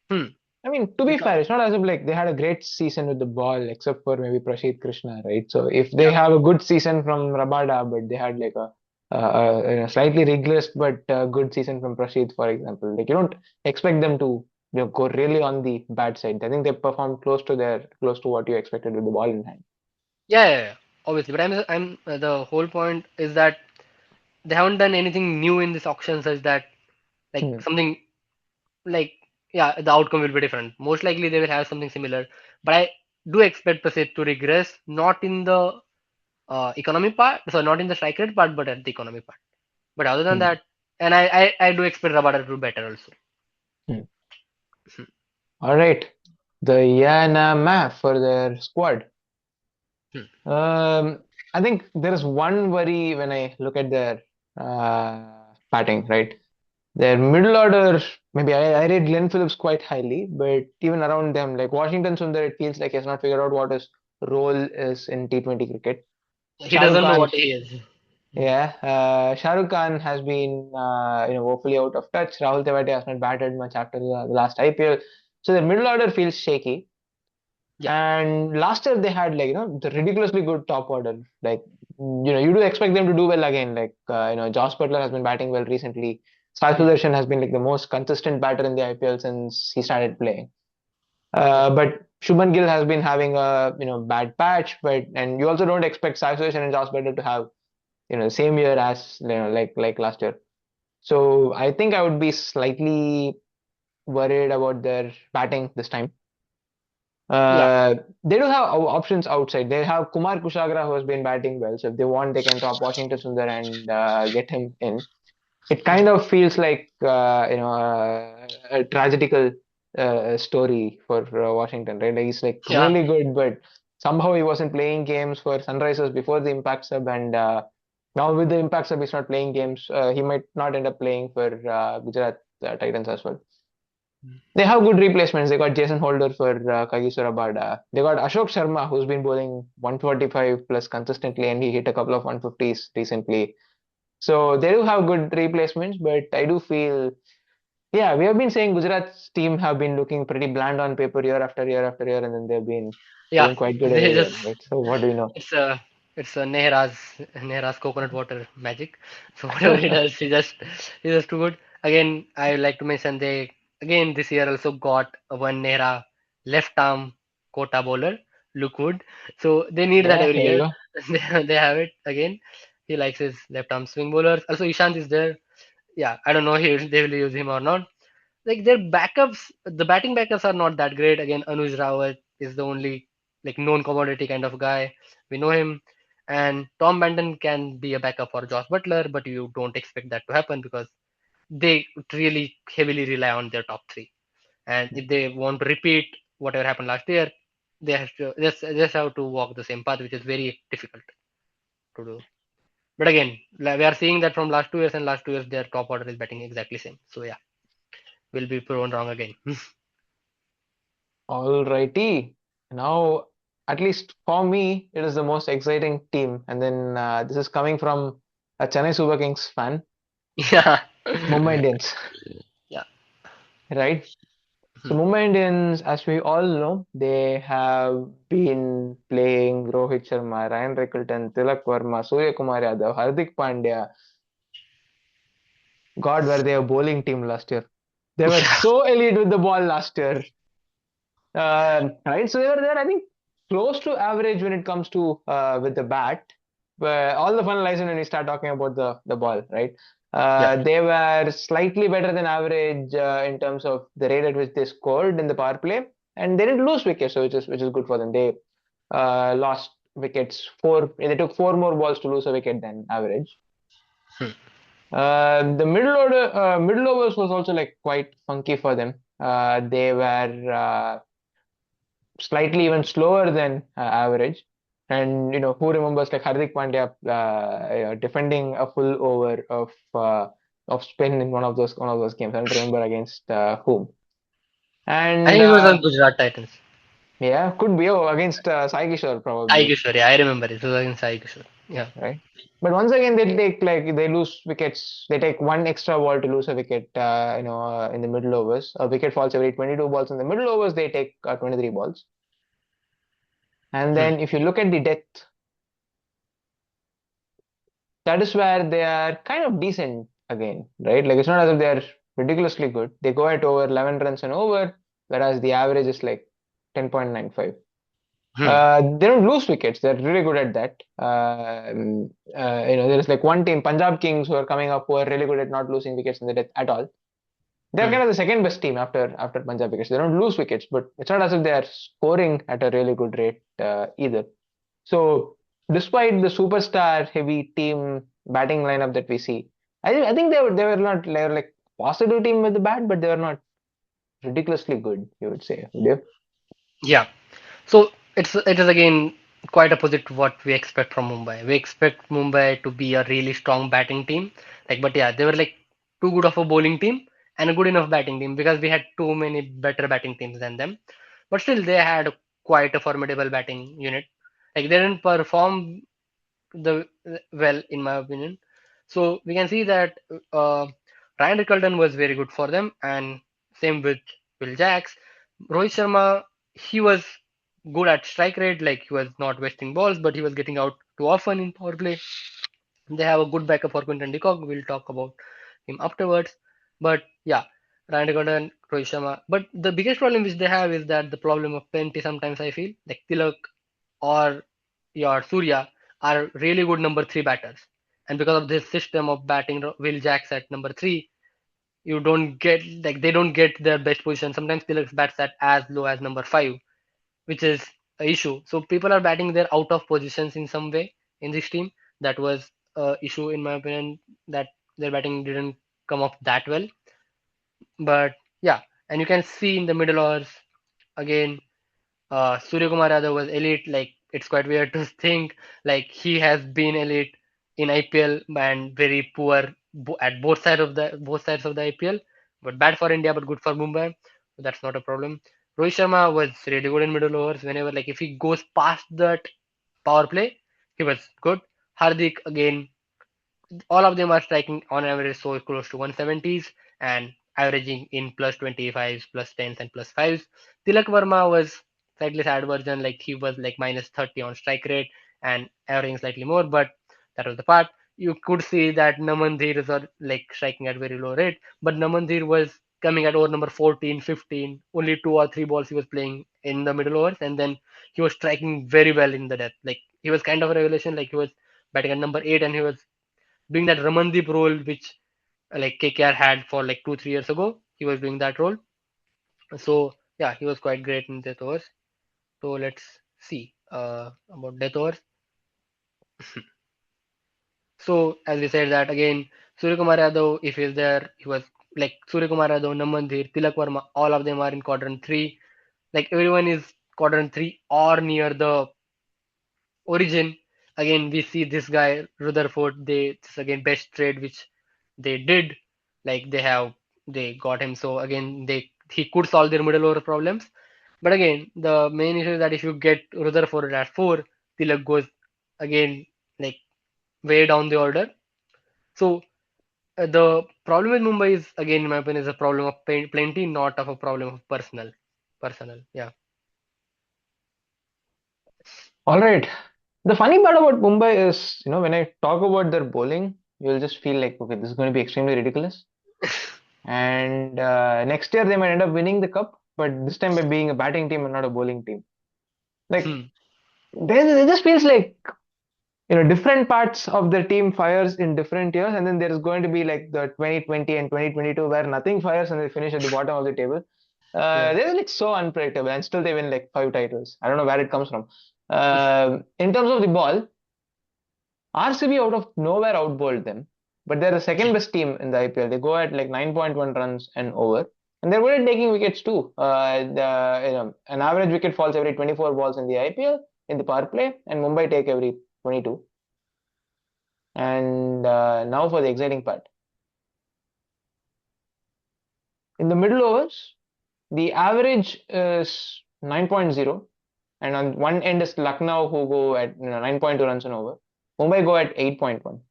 hmm, I mean, to be it's not, fair, it's not as if like they had a great season with the ball, except for maybe Prashid Krishna, right? So if they yeah, have a good season from Rabada, but they had like slightly regressed but good season from Prashid, for example, like you don't expect them to go really on the bad side. I think they performed close to what you expected with the ball in hand. yeah, obviously. But I'm the whole point is that they haven't done anything new in this auction such that like Hmm. something like yeah, the outcome will be different. Most likely they will have something similar, but I do expect Prasid to regress, not in the economy part, so not in the strike rate part, but at the economy part. But other than Hmm. that, and I do expect Rabada to do better also. Hmm. All right, the Yanama for their squad. Hmm. I think there is one worry when I look at their batting, right? Their middle order, maybe I rate Glenn Phillips quite highly, but even around them, like Washington Sundar, it feels like he has not figured out what his role is in T20 cricket. He Shah Rukh doesn't know Khan, what he is. yeah, Shah Rukh Khan has been woefully out of touch. Rahul Tewati has not batted much after the last IPL, so the middle order feels shaky. Yeah. And last year they had the ridiculously good top order. Like you do expect them to do well again. Like Josh Butler has been batting well recently. Sai Hmm. Sudarshan has been like the most consistent batter in the IPL since he started playing. Yeah. But Shubman Gill has been having a bad patch. But and you also don't expect Sai Sudarshan and Josh Butler to have the same year as like last year. So I think I would be slightly worried about their batting this time. Yeah. Uh, they do have options outside. They have Kumar Kushagra who has been batting well. So if they want, they can drop Washington Sundar and get him in. It kind of feels like a tragedical story for Washington, right? Like he's like Yeah. really good, but somehow he wasn't playing games for Sunrisers before the impact sub, and now with the impact sub, he's not playing games. He might not end up playing for Gujarat Titans as well. They have good replacements. They got Jason Holder for Kagisura Bada. They got Ashok Sharma, who's been bowling 125 plus consistently, and he hit a couple of 150s recently. So they do have good replacements, but I do feel, yeah, we have been saying Gujarat's team have been looking pretty bland on paper year after year after year, and then they've been Yeah. doing quite good They everywhere, just right? So what do you know? it's a Nehra's coconut water magic. So whatever he does, he's just too good. Again, I like to mention they again this year also got one Nehra left arm quota bowler, Luke Wood. So they need that Yeah, every there you year. go. They have it again. He likes his left arm swing bowlers. Also Ishant is there. Yeah, I don't know they will use him or not. Like their backups, the batting backups are not that great. Again, Anuj Rawat is the only like known commodity kind of guy. We know him. And Tom Benton can be a backup for Josh Butler, but you don't expect that to happen because they really heavily rely on their top three. And if they want to repeat whatever happened last year, they have to just have to walk the same path, which is very difficult to do. But again, we are seeing that from last 2 years, and last 2 years their top order is batting exactly same. So yeah, we'll be proven wrong again. All righty. Now, at least for me, it is the most exciting team. And then this is coming from a Chennai Super Kings fan, Yeah. Mumbai Indians, Yeah. right? So Hmm. Mumbai Indians, as we all know, they have been playing Rohit Sharma, Ryan Rickelton, Tilak Verma, Surya Kumar Yadav, Hardik Pandya. God, were they a bowling team last year? They were Yeah. so elite with the ball last year. Right, so they were there, I think, close to average when it comes to with the bat. But all the fun lies in when we start talking about the ball, right? Yeah. They were slightly better than average in terms of the rate at which they scored in the power play, and they didn't lose wickets, so which is good for them. They lost wickets four. They took four more balls to lose a wicket than average. Hmm. The middle overs was also like quite funky for them. They were slightly even slower than average. And who remembers like Hardik Pandya defending a full over of spin in one of those games. I don't remember against whom. I And think it was on Gujarat Titans. yeah, could be against Sai Kishore Sai probably, Kishore, yeah, I remember it. It was against Sai Kishore. Yeah. right? But once again, they lose wickets. They take one extra ball to lose a wicket. In the middle overs, a wicket falls every 22 balls. In the middle overs, they take 23 balls. And Hmm. then if you look at the depth, that is where they are kind of decent again, right? Like it's not as if they are ridiculously good. They go at over 11 runs and over, whereas the average is like 10.95. Hmm. They don't lose wickets. They're really good at that. There is like one team, Punjab Kings, who are coming up, who are really good at not losing wickets in the death at all. They're Hmm. kind of the second best team after Punjab wickets. They don't lose wickets, but it's not as if they are scoring at a really good rate either. So, despite the superstar heavy team batting lineup that we see, I think they were not they were like positive team with the bat, but they were not ridiculously good. You would say, would you? Yeah. So it is again quite opposite to what we expect from Mumbai. We expect Mumbai to be a really strong batting team. Like, but yeah, they were like too good of a bowling team and a good enough batting team because we had too many better batting teams than them. But still, they had quite a formidable batting unit. Like they didn't perform the well in my opinion. So we can see that uh, Ryan Rickelton was very good for them, and same with Will Jacks. Rohit Sharma, he was good at strike rate, like he was not wasting balls, but he was getting out too often in power play. They have a good backup for Quinton de Kock. We'll talk about him afterwards. But yeah, Ryan Rickelton, Rohit Sharma. But the biggest problem which they have is that the problem of plenty. Sometimes I feel like Tilak or your Surya are really good number three batters. And because of this system of batting Will Jacks at number three, you don't get like they don't get their best position. Sometimes Tilak bats at as low as number five, which is a issue. So people are batting their out of positions in some way in this team. That was a issue in my opinion that their batting didn't come off that well. But yeah, and you can see in the middle overs again Surya Kumar Yadav was elite. Like it's quite weird to think like he has been elite in IPL and very poor at both sides of the IPL. But bad for India, but good for Mumbai. So that's not a problem. Rohit Sharma was really good in middle overs. Whenever like if he goes past that power play, he was good. Hardik again all of them are striking on average so close to 170s and averaging in plus 25s, plus 10s, and plus 5s. Tilak Verma was slightly sad version, like he was like minus 30 on strike rate and averaging slightly more, but that was the part. You could see that Namandhir is like striking at very low rate, but Namandhir was coming at over number 14, 15, only two or three balls he was playing in the middle overs, and then he was striking very well in the depth. Like he was kind of a revelation, like he was batting at number 8 and he was doing that Ramandeep role which like KKR had for like 2 3 years ago. He was doing that role. So yeah, he was quite great in death overs. So let's see about death overs. So as we said that again, Surya Kumar Yadav, if he's there, he was like Surya Kumar Yadav, Namandhir, Tilak Verma, all of them are in quadrant three. Like everyone is quadrant three or near the origin. Again, we see this guy Rutherford. This again best trade which they did. Like they got him. So again, he could solve their middle order problems. But again, the main issue is that if you get Rutherford at four, Tilak goes again like way down the order. So the problem with Mumbai is again, in my opinion, is a problem of plenty, not of a problem of personal. Personal, yeah. All right. The funny part about Mumbai is, when I talk about their bowling, you'll just feel like, okay, this is going to be extremely ridiculous. And next year they might end up winning the cup, but this time by being a batting team and not a bowling team. Like, Hmm. it just feels like, different parts of the team fires in different years, and then there is going to be like the 2020 and 2022 where nothing fires and they finish at the bottom of the table. Yeah. They're like so unpredictable, and still they win like five titles. I don't know where it comes from. In terms of the ball, RCB out of nowhere outbowled them, but they're the second best team in the IPL. They go at like 9.1 runs and over, and they're good at taking wickets too. An average wicket falls every 24 balls in the IPL in the power play, and Mumbai take every 22. And now for the exciting part. In the middle overs, the average is 9.0, and on one end is Lucknow who go at 9.2 runs and over. Mumbai go at 8.1.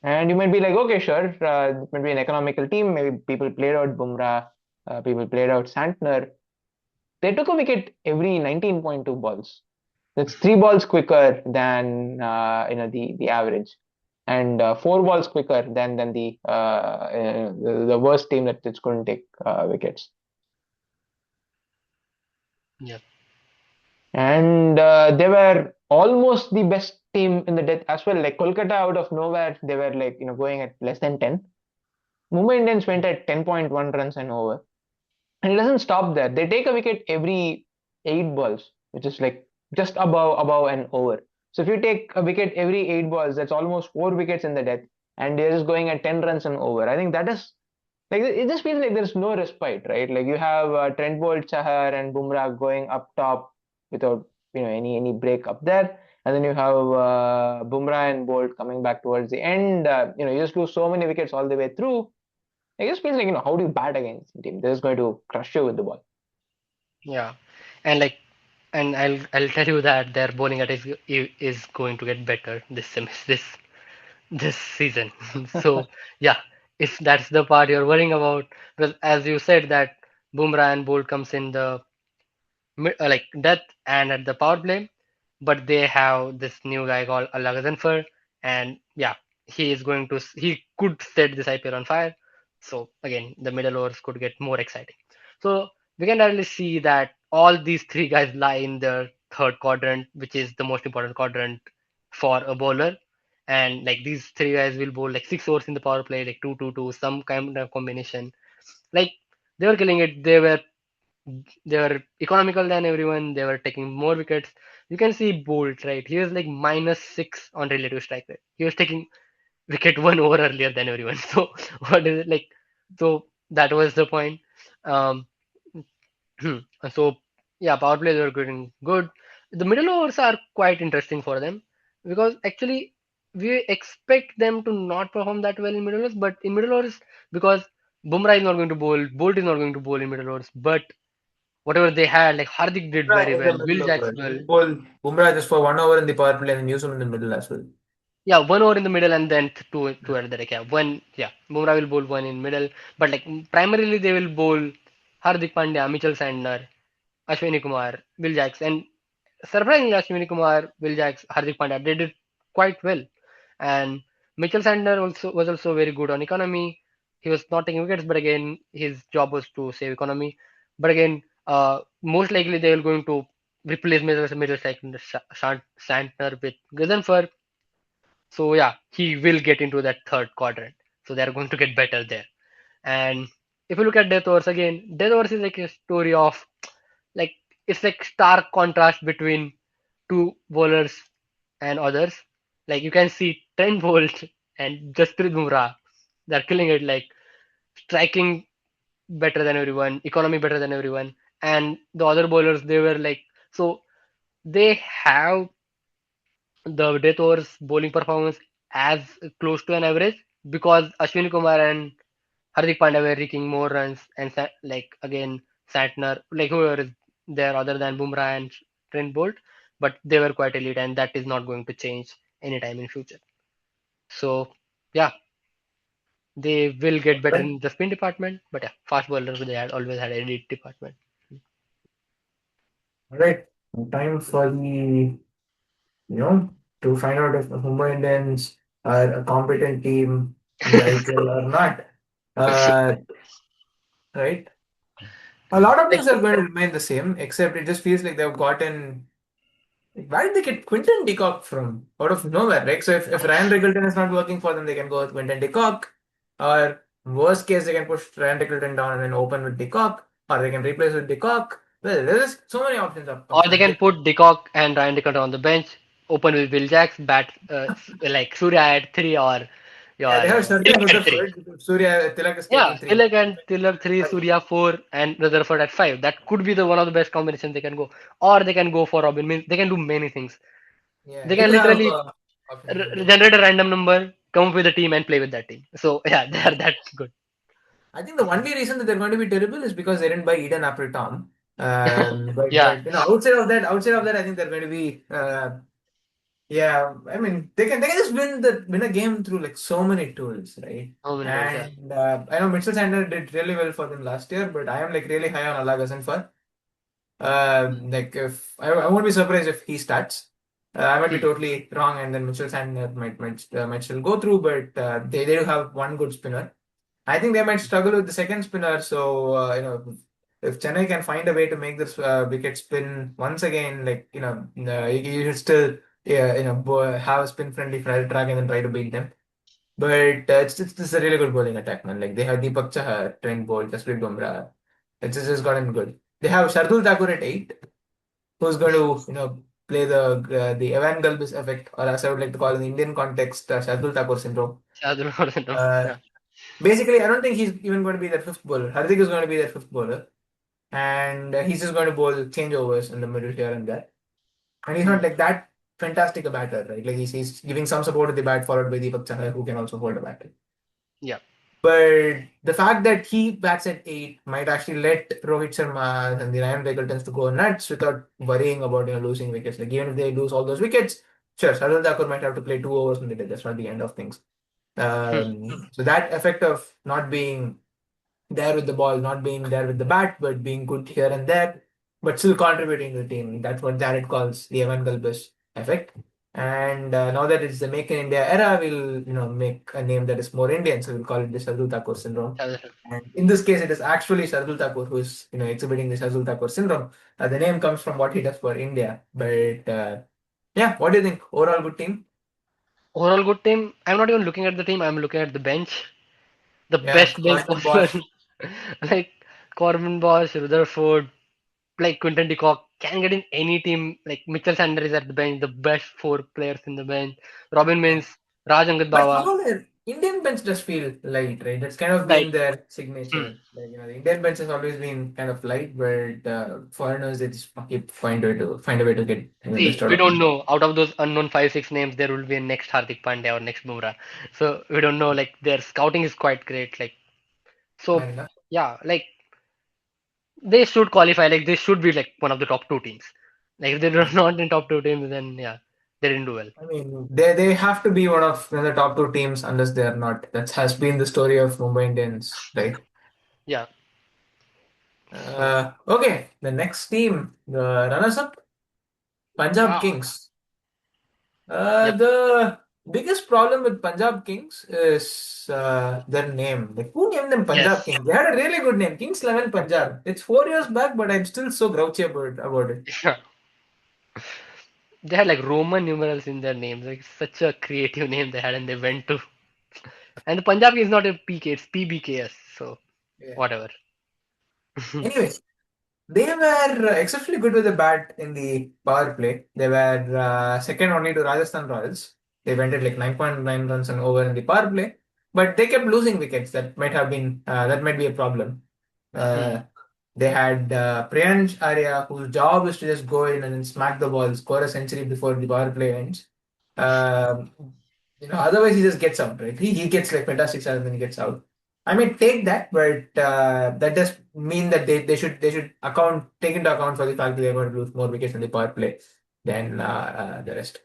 And you might be like, okay, sure, it might be an economical team. Maybe people played out Bumrah, people played out Santner. They took a wicket every 19.2 balls. That's three balls quicker than the average, and four balls quicker than the worst team that just couldn't take wickets. Yeah. And they were almost the best team in the death as well. Like Kolkata out of nowhere, they were like going at less than 10. Mumbai Indians went at 10.1 runs and over. And it doesn't stop there. They take a wicket every eight balls, which is like just above and over. So if you take a wicket every eight balls, that's almost four wickets in the death, and they're just going at 10 runs and over. I think that is like it just feels like there's no respite, right? Like you have Trent Bolt, Chahar, and Bumrah going up top without any break up there, and then you have Bumrah and Bolt coming back towards the end. You just lose so many wickets all the way through. It just feels like how do you bat against the team? They're just going to crush you with the ball. Yeah, and like And I'll tell you that their bowling attack is going to get better this season. So yeah, if that's the part you're worrying about, because as you said that Bumrah and Bolt comes in the like death and at the power play, but they have this new guy called Allah, and yeah, he could set this IPL on fire. So again, the middle overs could get more exciting. So we can directly see that all these three guys lie in the third quadrant, which is the most important quadrant for a bowler. And like these three guys will bowl like 6 overs in the power play, like 2-2-2, some kind of combination. Like they were killing it. They were economical than everyone. They were taking more wickets. You can see Bolt, right? He was like -6 on relative strike rate. He was taking wicket 1 over earlier than everyone. So what is it like? So that was the point. Um, so yeah, power plays are getting good. The middle overs are quite interesting for them because actually we expect them to not perform that well in middle overs, but in middle overs because Bumrah is not going to bowl, Bolt is not going to bowl in middle overs, but whatever they had, like Hardik did Bumrah very in the well. Will middle of Jacks it. well. You bowl Bumrah just for 1 over in the power play and then use him in the middle as well. Yeah, 1 over in the middle and then two at the like yeah one yeah. Bumrah will bowl one in middle, but like primarily they will bowl Hardik Pandya, Mitchell Sandner, Ashwini Kumar, Will Jacks, and surprisingly Ashwini Kumar, Will Jacks, Hardik Pandya they did quite well, and Mitchell Sandner also was also very good on economy. He was not taking wickets, but again his job was to save economy. But again, most likely they will going to replace Mitchell Santner with Grisenfer. So yeah, he will get into that third quadrant. So they are going to get better there. And if you look at death overs again, death overs is like a story of like it's like stark contrast between two bowlers and others. Like you can see Trent Bolt and Jasprit Bumrah, they're killing it like striking better than everyone, economy better than everyone, and the other bowlers they were like so they have the death overs bowling performance as close to an average because Ashwini Kumar and Hardik Pandya were reaching more runs and like again Santner, like whoever is there other than Bumrah and Trent Bolt, but they were quite elite and that is not going to change anytime in future. So yeah, they will get better Right. in the spin department, but yeah, fast bowlers they had always had a elite department. All right. Time for to find out if the Mumbai Indians are a competent team in the IPL or not. Uh, right. A lot of Like things are going to remain the same, except it just feels like they've gotten. Like, where did they get Quinton de Kock from? Out of nowhere, right? So if Ryan Riggleton is not working for them, they can go with Quinton de Kock. Or worst case, they can push Ryan Riggleton down and then open with de Kock. Or they can replace with de Kock. Well, there's so many options up or they front. can put Decock and Ryan Decock on the bench, open with Will Jacks, bat like Surya at three or your Yeah, they have Shardul Tilak at three. Rutherford. Surya Tilak is Yeah, taking three. Tilak and Tilak three, Surya four, and Rutherford at five. That could be the one of the best combinations they can go. Or they can go for Robin. Means they can do many things. Yeah, They they can do have literally options in there. generate a random number, come up with a team, and play with that team. So yeah, they are that good. I think the only reason that they're going to be terrible is because they didn't buy Eden after Tom. But Yeah, outside of that, I think they're going to be yeah. I mean, they can just win a game through like so many tools, right? how many tools? Yeah, And I know Mitchell Sanders did really well for them last year, but I am like really high on Allah for. Like if I won't be surprised if he starts. I might be hmm. totally wrong, and then Mitchell Sanders might still go through, but they do have one good spinner. I think they might struggle with the second spinner. So if Chennai can find a way to make this wicket spin once again, like you should still have a spin friendly track and then try to beat them. But it's a really good bowling attack, man. Like they have Deepak Chahar, Trent Bolt, Jasprit Bumrah. It's just gotten good. They have Shardul Thakur at 8, who's going to play the Evan Galbis effect, or as I would like to call in the Indian context, Shardul Thakur syndrome. Shadul or Uh, yeah. Basically, I don't think he's even going to be their fifth bowler. Hardik is going to be their fifth bowler, and he's just going to bowl changeovers in the middle here and there. And he's Hmm. not like that fantastic a batter, right? Like he's giving some support to the bat, followed by Deepak Chahar, who can also hold a bat. Yeah. But the fact that he bats at 8 might actually let Rohit Sharma and the Ryan Regultons to go nuts without worrying about losing wickets. Like even if they lose all those wickets, sure, Shardul Thakur might have to play 2 overs in the day. That's not the end of things. Hmm. So that effect of not being there with the ball, not being there with the bat, but being good here and there, but still contributing to the team. That's what Jared calls the Evan Galbis effect. And now that it's the Make in India era, we'll make a name that is more Indian, so we'll call it the Shardul Thakur syndrome. And in this case, it is actually Shardul Thakur who is exhibiting the Shardul Thakur syndrome. The name comes from what he does for India. But yeah, what do you think? Overall, good team. Overall good team. I'm not even looking at the team. I'm looking at the bench. The Yeah, best bench Martin possible. Bosch. Like Corbin Bosch, Rutherford, like Quinton de Kock can get in any team. Like Mitchell Sander is at the bench, the best four players in the bench. Robin Yeah. Mins, Raj Angad But Bawa. somehow the Indian bench does feel light, right? That's kind of Like, been their hmm. signature. Like, the Indian bench has always been kind of light, but foreigners they just keep find a way to get the best See, out we of don't them. know. Out of those unknown five, six names, there will be a next Hardik Pandya or next Bumrah. So we don't know. Like their scouting is quite great. Like so, Fair enough. yeah. Like they should qualify. Like they should be like one of the top two teams. Like if they're Yeah. not in top two teams, then yeah, they didn't do well. I mean, they have to be one of the top two teams unless they are not. That has been the story of Mumbai Indians, right? Yeah. So Okay, the next team, the runners-up, Punjab ah, Kings. yep. The biggest problem with Punjab Kings is their name. Like, who named them Punjab Yes. Kings? They had a really good name, Kings 11 Punjab. It's 4 years back, but I'm still so grouchy about it. Yeah. They had like Roman numerals in their names. Like such a creative name they had, and they went to. And the Punjab is not a PK, it's PBKS. So Yeah. whatever. Anyway, they were exceptionally good with the bat in the power play. They were second only to Rajasthan Royals. They went at like 9.9 runs and over in the power play, but they kept losing wickets. That might be a problem. Hmm. Uh, they had Priyansh Arya, whose job is to just go in and then smack the ball, score a century before the power play ends. Um, otherwise he just gets out, right? He gets like fantastic stars and then he gets out. I may take that, but that does mean that they should account take into account for the fact that they're going to lose more wickets in the power play than the rest.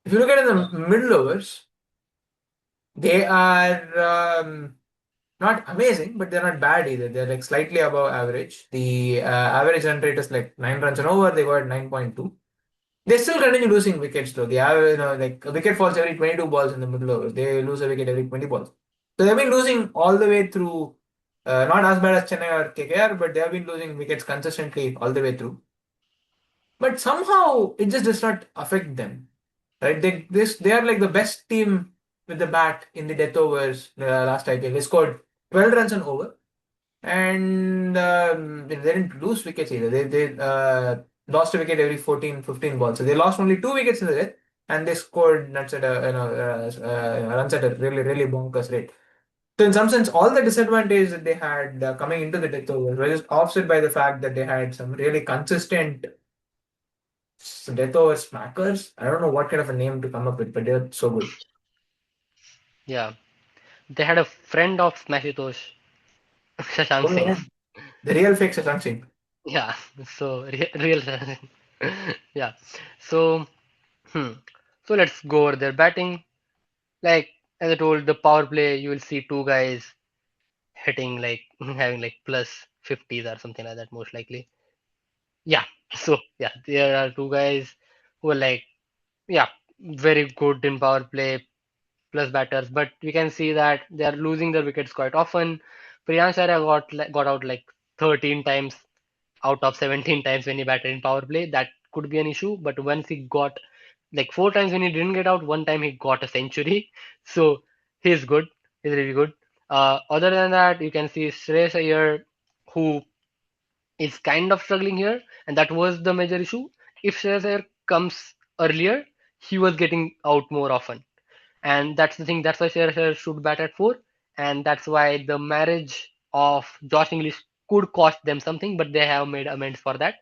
If you look at it in Yeah. the middle overs, they are not amazing, but they're not bad either. They're like slightly above average. The average run rate is like 9 runs and over. They got 9.2. They still continue losing wickets though. They have, like a wicket falls every 22 balls in the middle overs. They lose a wicket every 20 balls. So they've been losing all the way through. Not as bad as Chennai or KKR, but they have been losing wickets consistently all the way through. But somehow it just does not affect them, right? They are like the best team with the bat in the death overs last IPL. They scored 12 runs and over, and they didn't lose wickets either. They lost a wicket every 14, 15 balls. So they lost only 2 wickets in the death, and they scored nuts at runs at a really really bonkers rate. So in some sense, all the disadvantage that they had coming into the death overs were just offset by the fact that they had some really consistent death over smackers. I don't know what kind of a name to come up with, but they're so good. Yeah. They had a friend of Smashitosh, Shashank Oh Singh. yeah, the real fake Shashank Singh. Yeah. So real. Yeah. So hmm. So let's go over their batting. Like as I told, the power play, you will see two guys hitting like having like plus 50s or something like that, most likely. Yeah. So yeah, there are two guys who are like yeah, very good in power play plus batters, but we can see that they are losing their wickets quite often. Priyansh Arya got out like 13 times out of 17 times when he batted in power play. That could be an issue, but once he got like four times when he didn't get out, one time he got a century. So he's good. He's really good. Other than that, you can see Shreyas Iyer, who is kind of struggling here, and that was the major issue. If Shreyas Iyer comes earlier, he was getting out more often, and that's the thing. That's why Shreyas should bat at four, and that's why the marriage of Josh English could cost them something, but they have made amends for that.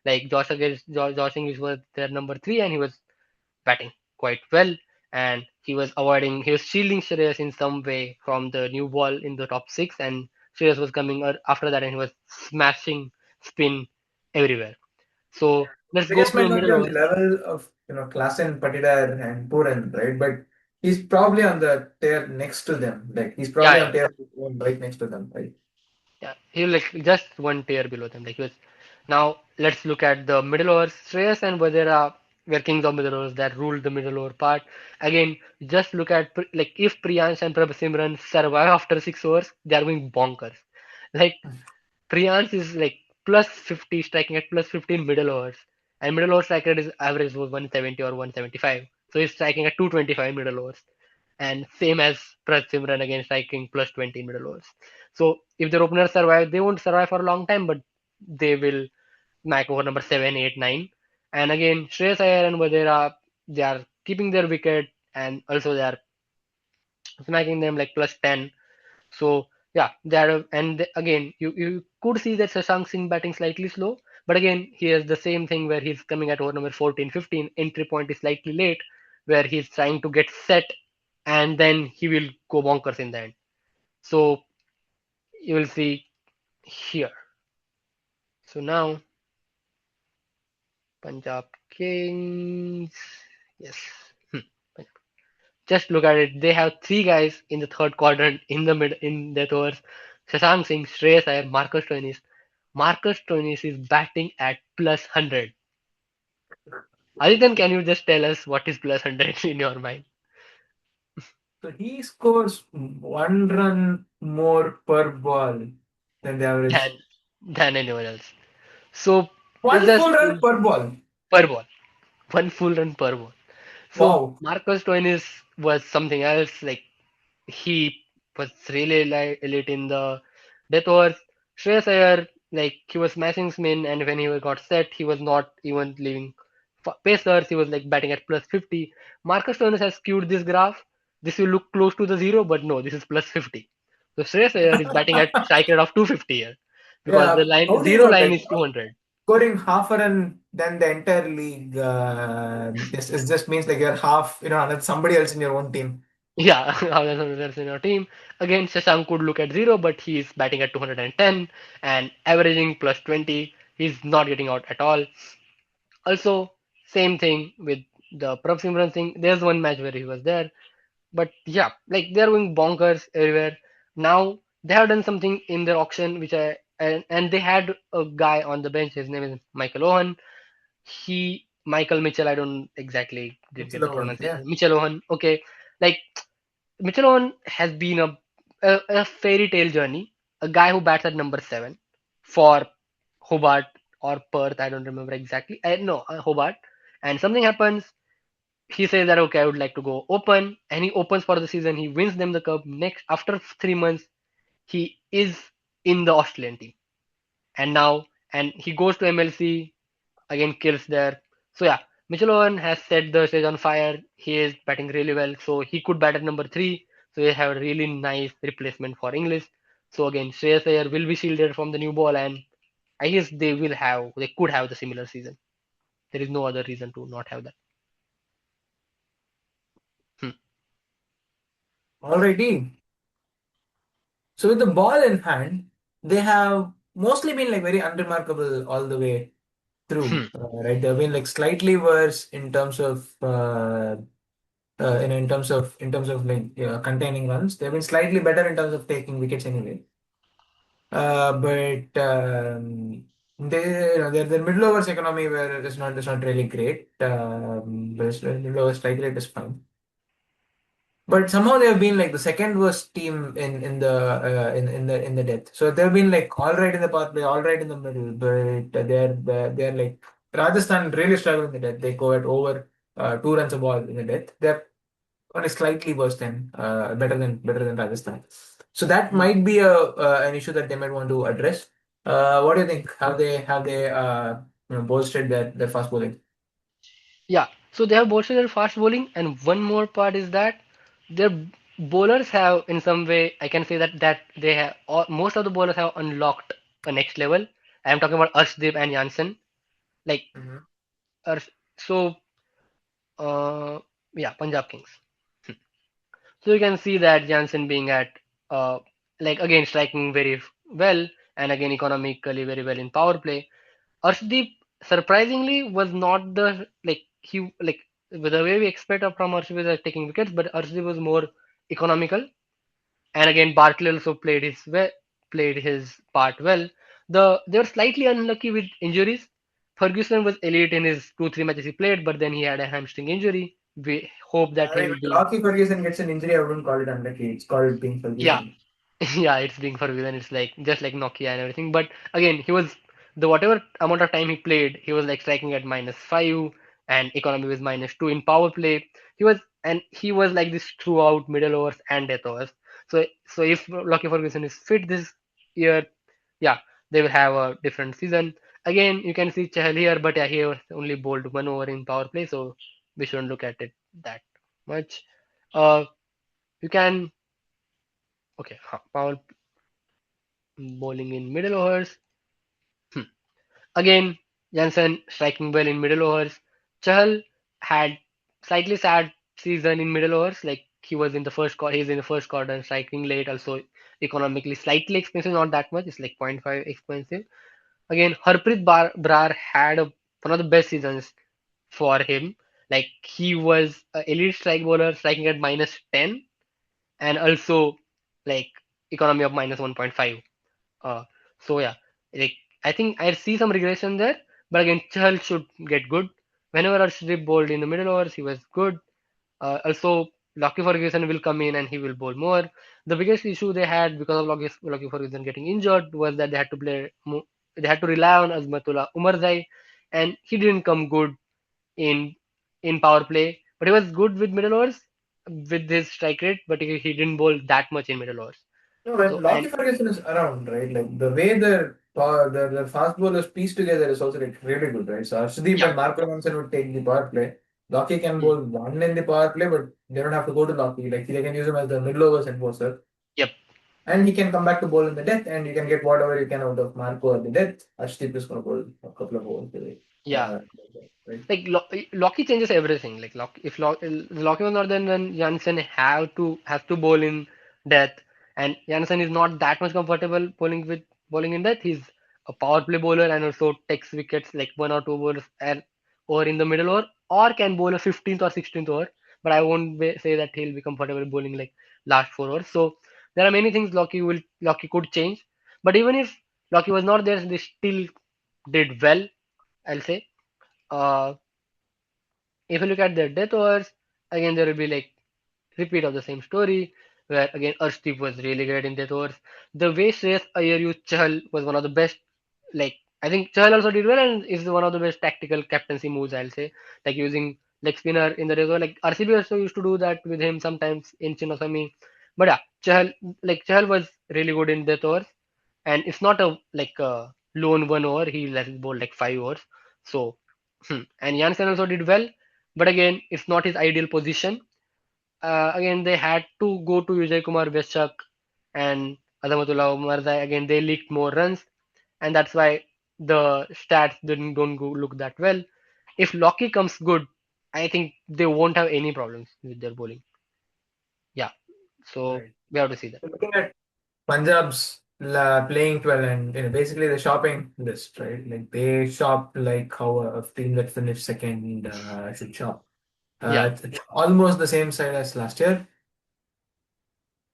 Like Josh English was their number three, and he was batting quite well. and he was shielding Shreyas in some way from the new ball in the top six, and Shreyas was coming after that, and he was smashing spin everywhere. So let's go Shreyas to might the not be middle on the overs. level of Klassen, Patidar, and Puran, right? But he's probably on the tier next to them. Like he's Yeah, probably yeah, on tier one right next to them, right? yeah. He was like just one tier below them. Like he was. Now let's look at the middle overs. Shreyas and Vadera were kings of middle overs that ruled the middle over part. Again, just look at like if Priyansh and Prabhasimran survive after 6 overs, they are going bonkers. Like Priyansh is like plus 50, striking at plus 15 middle overs. And middle over strike rate is average was 170 or 175. So he's striking at 225 middle overs. And same as Prath Simran again striking plus 20 in middle overs. So if their openers survive, they won't survive for a long time, but they will smack over number 7, 8, 9. And again, Shreyas Iyer and Vadera, they are keeping their wicket and also they are smacking them like plus 10. So yeah, there and again you could see that Shashank Singh batting slightly slow, but again he has the same thing where he's coming at over number 14, 15. Entry point is slightly late, where he's trying to get set, and then he will go bonkers in the end. So you will see here. So now Punjab Kings, yes. Hmm. Just look at it. They have three guys in the third quadrant in the mid in their overs. Shashank Singh, Shreyas Iyer, Marcus Stoinis. Marcus Stoinis is batting at plus 100. Adityan, can you just tell us what is plus 100 in your mind? So he scores 1 run more per ball than the Than average. than anyone else. So let's One just full run per ball. per ball. One full run per ball. So Wow. Marcus Stoinis was something else. Like he was really elite in the death overs. Shreyas Iyer, like he was smashing spin, and when he got set, he was not even leaving pacers. He was like batting at plus 50. Marcus Stoinis has skewed this graph. This will look close to the zero, but no, this is plus 50. So Shreyas Iyer is batting at strike rate of 250 here because the Yeah. line How do you zero know line like is 200. scoring half a run than the entire league? This it just means like you're half, another somebody else in your own team. Yeah, other others in your team. Again, Shashank could look at zero, but he's batting at 210 and averaging plus 20. He's not getting out at all. Also, same thing with the Prav Simran thing. There's one match where he was there, but yeah, like they're going bonkers everywhere. Now they have done something in their auction, and they had a guy on the bench. His name is Michael Owen. Michael Mitchell. I don't exactly did It's get the low one. Yeah. pronunciation. Mitchell Owen. Okay, like Mitchell Owen has been a fairy tale journey. A guy who bats at number 7 for Hobart or Perth, I don't remember exactly. No, Hobart. And something happens. He says that okay, I would like to go open, and he opens for the season. He wins them the cup. Next, after 3 months, he is in the Australian team, and he goes to MLC again, kills there. So yeah, Mitchell Owen has set the stage on fire. He is batting really well, so he could bat at number 3. So they have a really nice replacement for English. So again, Shreyas Iyer will be shielded from the new ball, and I guess they could have the similar season. There is no other reason to not have that. Hmm. Alrighty. So with the ball in hand, they have mostly been like very unremarkable all the way through. Hmm. Right? They've been like slightly worse in terms of in terms of like containing runs. They've been slightly better in terms of taking wickets anyway. But their middle overs economy where it's not really great. But middle over strike rate is fine. But somehow they have been like the second worst team in the depth. So they've been like all right in the pathway, all right in the middle, but they're like Rajasthan really struggle in the depth. They go at over 2 runs a ball in the depth. They're only slightly worse than better than Rajasthan. So that might be an issue that they might want to address. What do you think? Have they bolstered their fast bowling? Yeah, so they have bolstered their fast bowling, and one more part is that their bowlers have, in some way, I can say that they have most of the bowlers have unlocked a next level. I am talking about Arshdeep and Jansen. Like, Mhm. Arsh, so yeah, Punjab Kings. So you can see that Jansen being at uh, like again striking very well and again economically very well in power play. Arshdeep surprisingly was not the like he like with the way we expect from Arshdeep is taking wickets, but Arshdeep was more economical. And again Barkley also played his part well. They were slightly unlucky with injuries. Ferguson was elite in his 2-3 matches he played, but then he had a hamstring injury. We hope that I mean, he'll when be Lockie Ferguson gets an injury, I wouldn't call it unlucky. It's called being yeah. Ferguson. Yeah, it's being Ferguson. It's like just like Nokia and everything. But again, he was the whatever amount of time he played, he was like striking at -5 and economy was -2 in power play. He was like this throughout middle overs and death overs. So if Lockie Ferguson is fit this year, yeah, they will have a different season. Again, you can see Chahal here, but yeah, he was only bowled 1 over in power play, so we shouldn't look at it that much. Uh, you can okay, power bowling in middle overs. Hmm. Again, Jansen striking well in middle overs. Chahal had slightly sad season in middle overs. Like he's in the first quarter and striking late. Also economically slightly expensive, not that much. It's like zero point 0.5 expensive. Again, Brar had one of the best seasons for him. Like he was an elite strike bowler, striking at -10, and also like economy of -1.5. Uh, so yeah, like I think I see some regression there, but again, Chahal should get good. Whenever Arshdeep bowled in the middle overs, he was good. Also, Lockie Ferguson will come in and he will bowl more. The biggest issue they had because of Lockie Ferguson getting injured was that they had to rely on Azmatullah Umarzai, and he didn't come good in power play, but he was good with middle overs with his strike rate, but he didn't bowl that much in middle overs. No, when So and Lockie Ferguson is around, right? Like the way the fast bowlers piece together is also like really good, right? So Arshdeep yeah. and Marco Johnson would take the power play. Lockie can Hmm. bowl one in the power play, but they don't have to go to Lockie. Like they can use him as the middle overs enforcer. Yep. And he can come back to bowl in the death, and you can get whatever you can out of Marco at the death. Arshdeep is going to bowl a couple of overs today. Yeah. Right? Like Loki changes everything. Like if Loki was not there, then Jansen has to bowl in death, and Jansen is not that much comfortable bowling in death. He's a power play bowler and also takes wickets like 1 or 2 balls and over in the middle or can bowl a 15th or 16th over. But I won't say that he'll be comfortable bowling like last 4 overs. So there are many things Loki could change. But even if Loki was not there, they still did well. I'll say. Uh, if you look at their death overs, again there will be like repeat of the same story, where again Arshdeep was really great in death overs. The way Shreyas Iyer used Chahal was one of the best. Like I think Chahal also did well and is one of the best tactical captaincy moves. I'll say like using leg spinner in the death over. Like RCB also used to do that with him sometimes in Chinnaswamy. But yeah, Chahal was really good in death overs, and it's not a lone 1 over. He has bowled like 5 overs. So and Jansen also did well, but again, it's not his ideal position. Again, they had to go to Vijay Kumar Veshak and Azamatullah Umarzai. Again, they leaked more runs, and that's why the stats don't look that well. If Lockie comes good, I think they won't have any problems with their bowling. Yeah, so Right. we have to see that. So looking at Punjab's playing 12 and basically the shopping list, right? Like they shop like how a team that finished second should shop. Yeah, It's almost the same side as last year.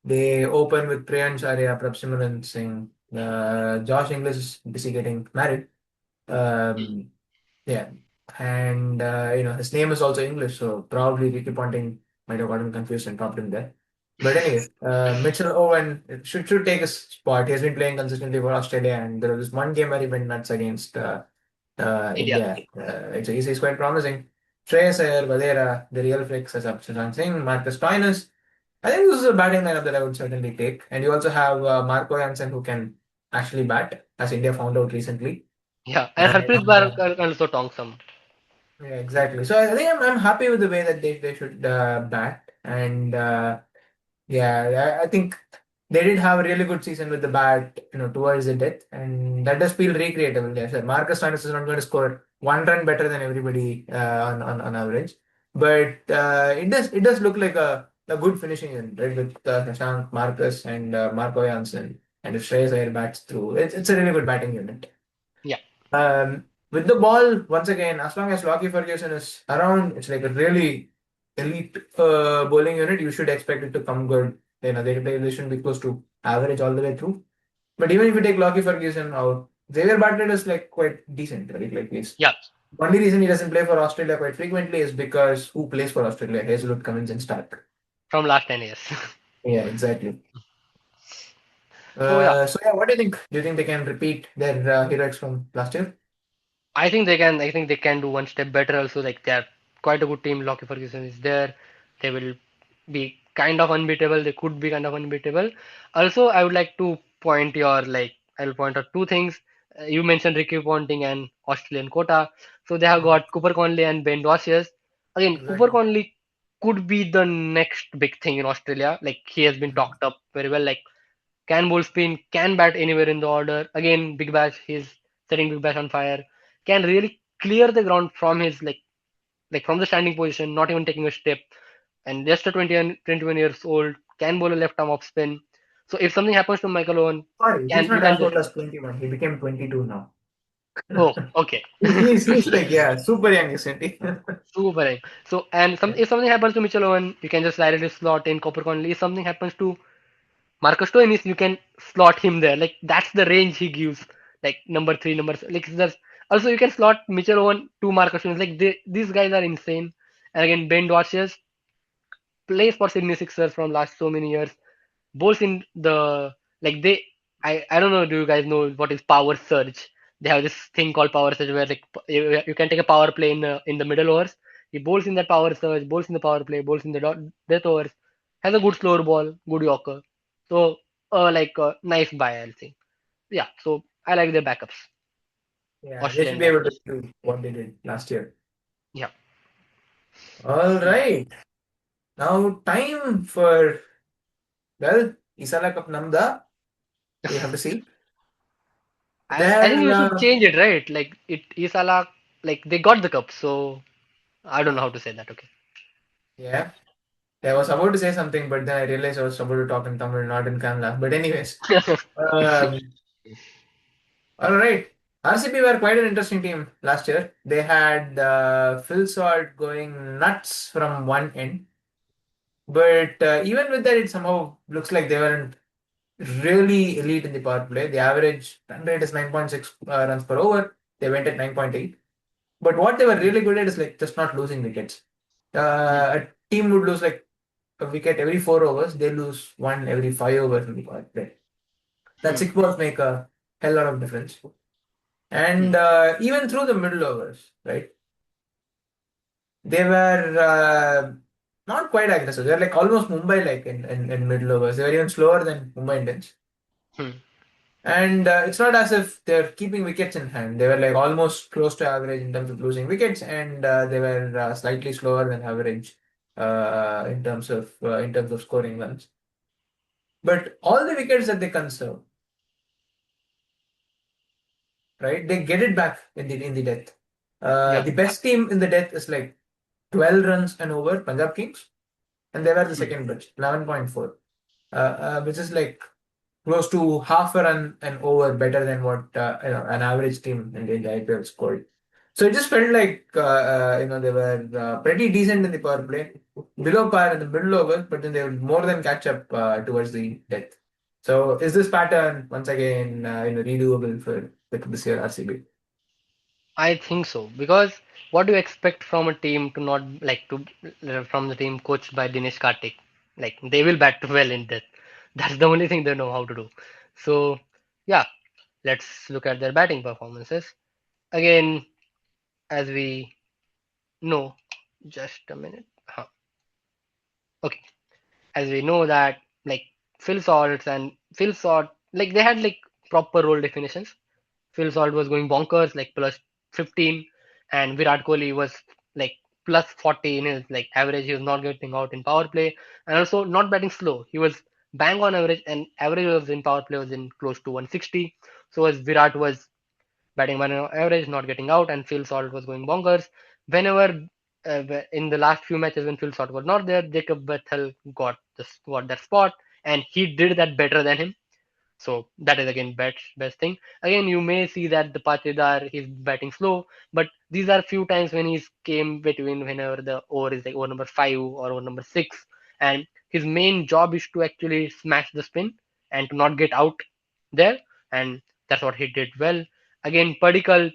They open with Priyansh Arya, Prabhsimran Singh. Josh Inglis is busy getting married. Um, yeah, and his name is also English, so probably Ricky Ponting might have gotten confused and dropped him there. But anyway, Mitchell Owen should take his spot. He has been playing consistently for Australia, and there was this one game where he went nuts against India. India. He's quite promising. Shreyas Iyer, Vadera, the real flicks as Upshan Singh, Marcus Stoinis. I think this is a batting lineup that I would certainly take. And you also have Marco Jansen who can actually bat, as India found out recently. Yeah, and Harpreet And Bar can also tonk some. yeah, exactly. So I think I'm happy with the way that they should bat. And yeah, I think they did have a really good season with the bat, towards the death, and that does feel recreatable. Yeah, sure. Marcus Stoinis is not going to score 1 run better than everybody on average, but it does look like a a good finishing unit, right? With Shashank, Marcus, and Marco Janssen, and if Shreyas Iyer bats through, it's a really good batting unit. Yeah, With the ball, once again, as long as Lockie Ferguson is around, it's like a really elite bowling unit. You should expect it to come good. They shouldn't be close to average all the way through. But even if you take Lockie Ferguson out, Xavier Bartlett is like quite decent, right? Like he's yeah, only reason he doesn't play for Australia quite frequently is because who plays for Australia? Hazelwood, Cummins, and Stark. from last 10 years. Yeah, exactly. So yeah, So yeah, what do you think? Do you think they can repeat their heroics from last year? I think they can. I think they can do one step better also. Like they are quite a good team. Lockie Ferguson is there. They will be kind of unbeatable. They could be kind of unbeatable. Also, I would like to point your like I will point out two things. You mentioned Ricky Ponting and Australian quota. So they have got Cooper Conley and Ben Dwarshuis. Again, Cooper Exactly. Conley could be the next big thing in Australia. Like he has been talked up very well. Like can bowl spin, can bat anywhere in the order. Again, Big Bash, he's setting Big Bash on fire. Can really clear the ground from his like from the standing position, not even taking a step. And just a 21 years old, can bowl a left arm off spin. So if something happens to Michael Owen, Sorry, he's can you not can as just old as 21. He became 22 now. oh okay. He's like, yeah, super young, isn't he? Super young. So and some Yeah. if something happens to Mitchell Owen, you can just directly slot in Copper Conley. If something happens to Marcus Stoinis, you can slot him there. Like that's the range he gives. Like number three, like there's also you can slot Mitchell Owen to Marcus Stoinis. Like these guys are insane. And again, Ben Dwarshuis plays for Sydney Sixers from last so many years. Bowls in the like they I don't know. Do you guys know what is power surge? They have this thing called power surge where like you can take a power play in the middle overs. He bowls in that power surge, bowls in the power play, bowls in the death overs. Has a good slower ball, good yorker. So like nice buy, I'll say. Yeah. So I like their backups, Yeah, they should Australian be able to backups. do what they did last year. Yeah. All right. Now, time for, well, Isala Cup Namda. We have to see. I think Then, you should change it, right? Like it is a like they got the cup, so I don't know how to say that. Okay. yeah, I was about to say something, but then I realized I was about to talk in Tamil, not in Kannada. But anyways, um, all right. RCB were quite an interesting team last year. They had Phil Salt going nuts from one end, but even with that, it somehow looks like they weren't really elite in the power play. The average run rate is 9.6 runs per over. They went at 9.8. But what they were Hmm, really good at is like just not losing wickets. hmm, A team would lose like a wicket every 4 overs. They lose one every 5 overs in the power play. That hmm, 6 balls make a hell lot of difference. hmm. And even through the middle overs, right? They were not quite aggressive. They were like almost Mumbai like in middle overs. They were even slower than Mumbai Indians. Hmm. And it's not as if they're keeping wickets in hand. They were like almost close to average in terms of losing wickets, and they were slightly slower than average in terms of scoring runs. But all the wickets that they conserve, right? They get it back in the death. Yeah. The best team in the death is like 12 runs and over, Punjab Kings, and they were the Hmm. second best, 11.4, which is like close to half a run and over better than what an average team in the IPL scored. So it just felt like they were pretty decent in the power play, below par in the middle overs, but then they would more than catch up towards the death. So is this pattern once again redoable for this year RCB? I think so because what do you expect from a team to not like to from the team coached by Dinesh Karthik? Like they will bat well in that. That's the only thing they know how to do. So yeah, let's look at their batting performances. Again, as we know, just a minute. Okay, as we know that like Phil Salt like they had like proper role definitions. Phil Salt was going bonkers like plus 15 and Virat Kohli was like plus 40 in his like average. He was not getting out in power play and also not batting slow. He was bang on average and average was in power play was in close to 160. So as Virat was batting on average, not getting out, and Phil Salt was going bonkers. Whenever in the last few matches when Phil Salt was not there, Jacob Bethel got that spot, and he did that better than him. So that is again best thing. Again, you may see that the Patidar he's batting slow, but these are few times when he's came between whenever the over is like over number 5 or over number 6, and his main job is to actually smash the spin and to not get out there, and that's what he did well. Again, Padikkal,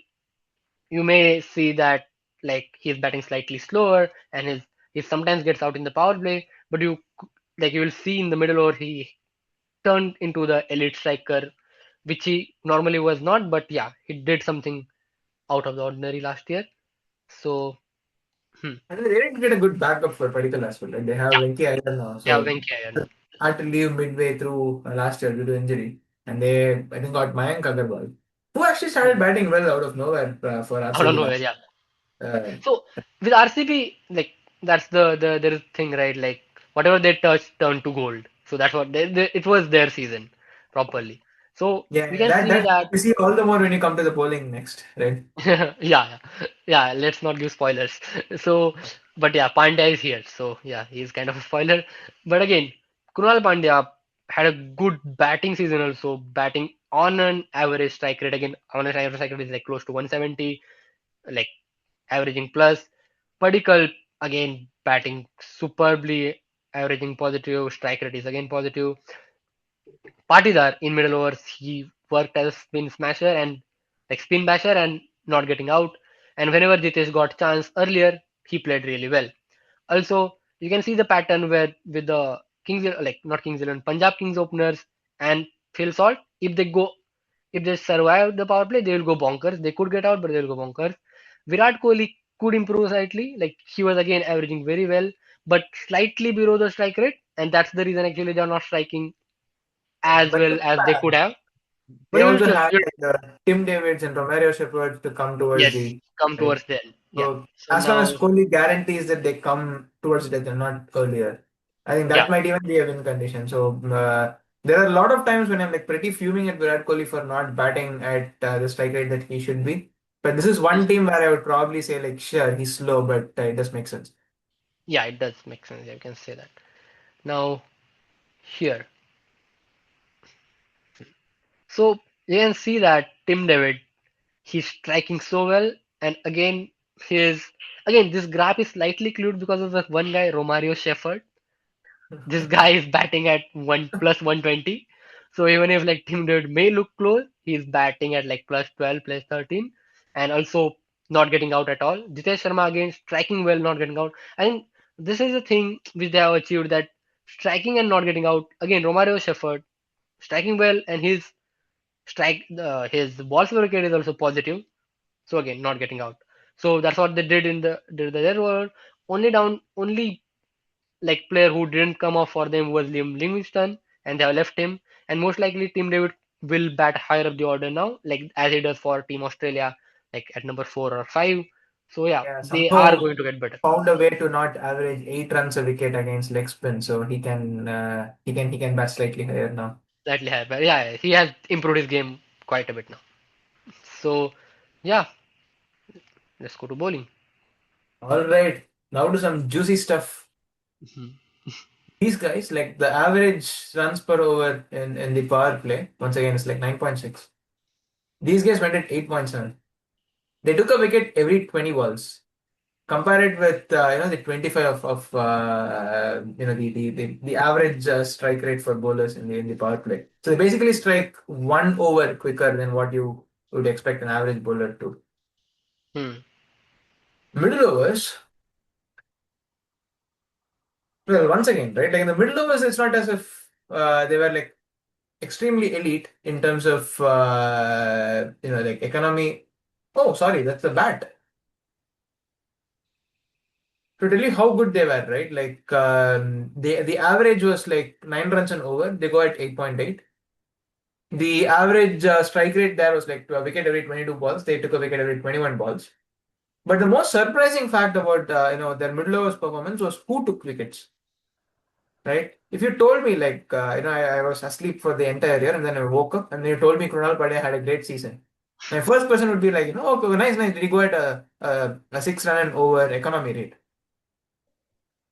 you may see that like he's batting slightly slower, and he sometimes gets out in the power play, but you will see in the middle over he turned into the elite striker, which he normally was not. But yeah, he did something out of the ordinary last year. So And they didn't get a good backup for Padikkal as well. Right? They have yeah, Venki Iyer now, yeah, so Venki Iyer now. had to leave midway through last year due to injury, and they I think got Mayank Agarwal, who actually started Hmm. batting well out of nowhere for I don't RCB know, last. yeah. Uh, So with RCB, like that's the there is thing, right? Like whatever they touch turned to gold. So that's what it was their season properly. So we yeah, can see that that. you see all the more when you come to the polling next, right? Yeah, yeah. Let's not give spoilers. So, but yeah, Pandya is here. So yeah, he's kind of a spoiler. But again, Kunal Pandya had a good batting season also, batting on an average strike rate. Again, on an average strike rate is like close to 170, like averaging plus. Padikkal again batting superbly, averaging positive. Strike rate is again positive. Patidar in middle overs, he worked as a spin smasher and like spin basher and not getting out. And whenever Jitesh got chance earlier, he played really well. Also, you can see the pattern where with the Kings, like not Kings 11, Punjab Kings openers and Phil Salt, if they survive the power play, they will go bonkers. They could get out, but they will go bonkers. Virat Kohli could improve slightly, like he was again averaging very well, but slightly below the strike rate, and that's the reason actually they are not striking Yeah, as but well as they could have. they But also had like, Tim Davids and Romario Shepherd to come towards yes, the come right. towards the end. Yeah. So So as long as now, Kohli guarantees that they come towards it and not earlier, I think yeah, that might even be a win condition. So there are a lot of times when I'm like pretty fuming at Virat Kohli for not batting at the strike rate that he should be. But this is one yes, team where I would probably say like sure he's slow, but it does make sense. yeah, it does make sense. Yeah, you can say that. Now here, so you can see that Tim David, he's striking so well, and again, his again this graph is slightly skewed because of the one guy, Romario Shepherd. This guy is batting at 120. So even if like Tim David may look close, he's batting at like plus 12, plus 13, and also not getting out at all. Jitesh Sharma again striking well, not getting out. I think this is the thing which they have achieved, that striking and not getting out. Again, Romario Shepherd striking well, and his ball favor rate is also positive. So again, not getting out. So that's what they did the their over. Only like player who didn't come off for them was Liam Livingston, and they have left him. And most likely, Tim David will bat higher up the order now, like as he does for Team Australia, like at number 4 or 5. So yeah, Yeah, they are somehow going to get better. found a way to not average 8 runs a wicket against leg spin, so he can bat slightly higher now. Slightly higher, but yeah, he has improved his game quite a bit now. So yeah, let's go to bowling. All right, now to some juicy stuff. Mhm. These guys, like the average runs per over in the power play, once again, is like 9.6. These guys went at 8.7. They took a wicket every 20 balls. Compare it with the 25 of the average strike rate for bowlers in the power play. So they basically strike 1 over quicker than what you would expect an average bowler to. Hmm. Middle overs, well, once again, right? Like in the middle overs, it's not as if they were like extremely elite in terms of like economy. Oh, sorry, that's the bat. To tell you how good they were, right? Like the average was like 9 runs and over. They go at 8.8. The average strike rate there was like a wicket every 22 balls. They took a wicket every 21 balls. But the most surprising fact about their middle overs performance was who took wickets, right? If you told me like I was asleep for the entire year and then I woke up and then you told me Krunal Pandya had a great season, My first question would be like, okay, nice, nice. Did he go at a 6 run and over economy rate?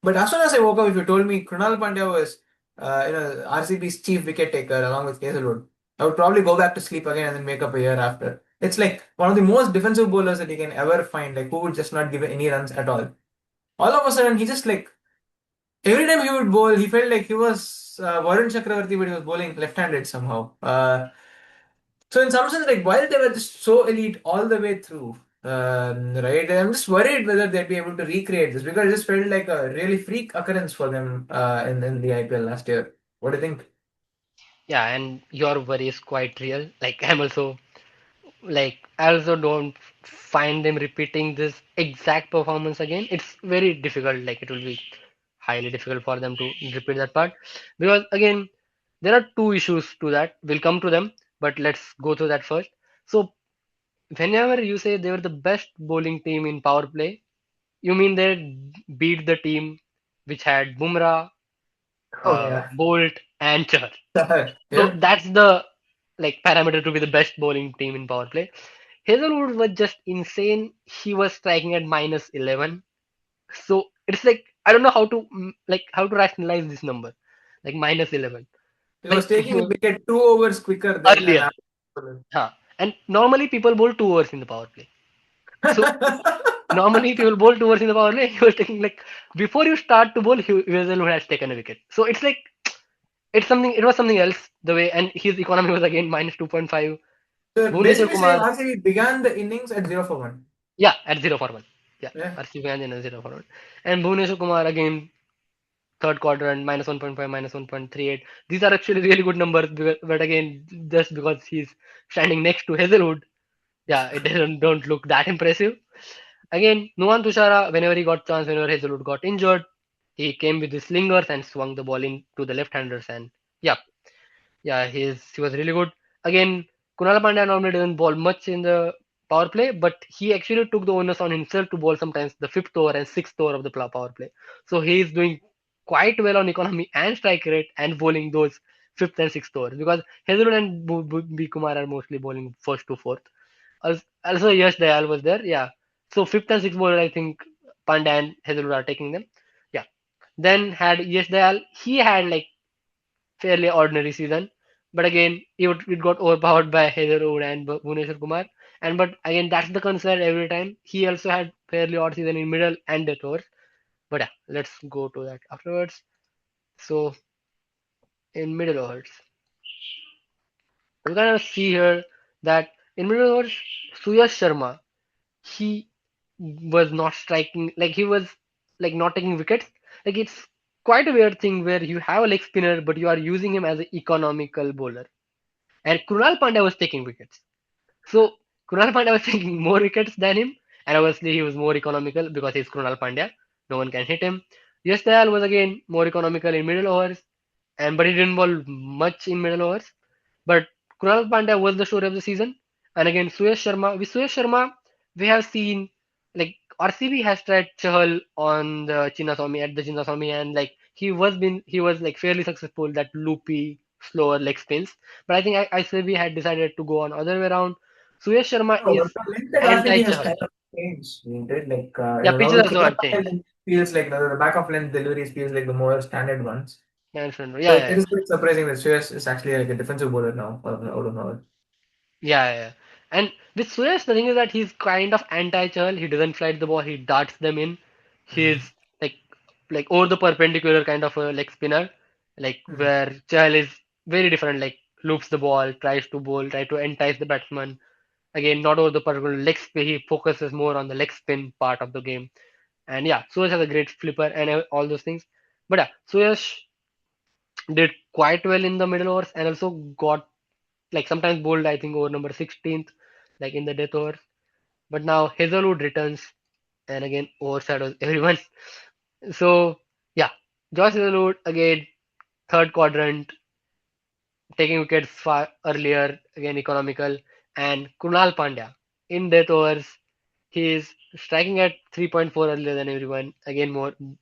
But as soon as I woke up, if you told me Krunal Pandya was, RCB's chief wicket taker along with Hazelwood, I would probably go back to sleep again and then wake up a year after. It's like one of the most defensive bowlers that you can ever find, like who would just not give any runs at all. All of a sudden, he just like every time he would bowl, he felt like he was Varun Chakravarti, but he was bowling left-handed somehow. So in some sense, like while they were just so elite all the way through, right? I'm just worried whether they'd be able to recreate this because it just felt like a really freak occurrence for them in the IPL last year. What do you think? Yeah, and your worry is quite real. Like I'm also like I also don't find them repeating this exact performance again. It's very difficult. Like it will be highly difficult for them to repeat that part because again there are two issues to that. We'll come to them, but let's go through that first. So whenever you say they were the best bowling team in power play, you mean they beat the team which had Bumrah, Oh yeah, Bolt, and Chahar. So yeah. that's the like parameter to be the best bowling team in power play. Hazelwood was just insane. He was striking at -11. So it's like I don't know how to how to rationalize this number, like -11. He was Like taking a wicket 2 overs quicker than an earlier, average bowler. huh? And normally people bowl 2 overs in the power play. So normally people bowl 2 overs in the power play. He was taking like before you start to bowl, Hazelwood has taken a wicket. So it's like it's something. It was something else the way, and his economy was again -2.5. So Bhuvneshwar basically saying Kumar, RCB began the innings at 0 for 1. yeah, at 0 for 1. Yeah, Yeah. RCB fans in a 0 for 1. And Bhuvneshwar Kumar again, third quadrant, -1.5, -1.38. These are actually really good numbers, but again, just because he's standing next to Hazelwood, yeah, it doesn't don't look that impressive. Again, Nuwan Tushara, whenever he got chance, whenever Hazelwood got injured, he came with his slingers and swung the ball in to the left-handers, and yeah, yeah, he was really good. Again, Kunal Pandya normally doesn't bowl much in the power play, but he actually took the onus on himself to bowl sometimes the fifth over and sixth over of the power play. So he is doing quite well on economy and strike rate and bowling those fifth and sixth overs because Hazelwood and B. Kumar are mostly bowling first to fourth. Also, Yash Dayal was there, yeah. So fifth and sixth bowler, I think Pandya and Hazelwood are taking them. Yeah. Then had Yash Dayal, he had like fairly ordinary season. But again, it got overpowered by Hazelwood and Bhuvneshwar Kumar. And but again, that's the concern every time. He also had fairly odd season in middle and death overs. But yeah, let's go to that afterwards. So in middle overs, we kind of see here that in middle overs, Suyash Sharma, he was not striking like he was like not taking wickets. Like it's quite a weird thing where you have a leg spinner, but you are using him as an economical bowler. And Krunal Pandya was taking wickets. So Krunal Pandya was taking more wickets than him, and obviously he was more economical because he's Krunal Pandya. No one can hit him. Yash Dayal was again more economical in middle overs, and but he didn't bowl much in middle overs. But Krunal Pandya was the story of the season. And again, Suyash Sharma. With Suyash Sharma, we have seen like RCB has tried Chahal on the Chinnaswamy at the Chinnaswamy, and like he was like fairly successful that loopy, slower leg spins. But I think ICB had decided to go on other way around. Suyash Sharma No, is but the length at RCB has anti-Chahal. kind of changed, isn't it? Like, Yeah, now pitches the also have Kolkata changed. length feels like the back of length deliveries feels like the more standard ones. Yeah, yeah, So yeah. it is quite surprising that Shreyas is actually like a defensive bowler now, out of nowhere. Yeah, yeah. And with Suyash, the thing is that he's kind of anti-Chahal. He doesn't flight the ball. He darts them in. Mm-hmm. He's like over the perpendicular kind of a leg spinner, like Mm-hmm. where Chahal is very different. Like loops the ball, tries to bowl, try to entice the batsman. Again, not over the particular leg spin. He focuses more on the leg spin part of the game. And yeah, Suyash has a great flipper and all those things. But yeah, Suyash did quite well in the middle overs and also got like sometimes bowled I think over number 16th, like in the death overs. But now Hazelwood returns and again overshadows everyone. So yeah, Josh Hazelwood again third quadrant, taking wickets far earlier, again economical, and Kunal Pandya in death overs, he is striking at 3.4 earlier than everyone. Again,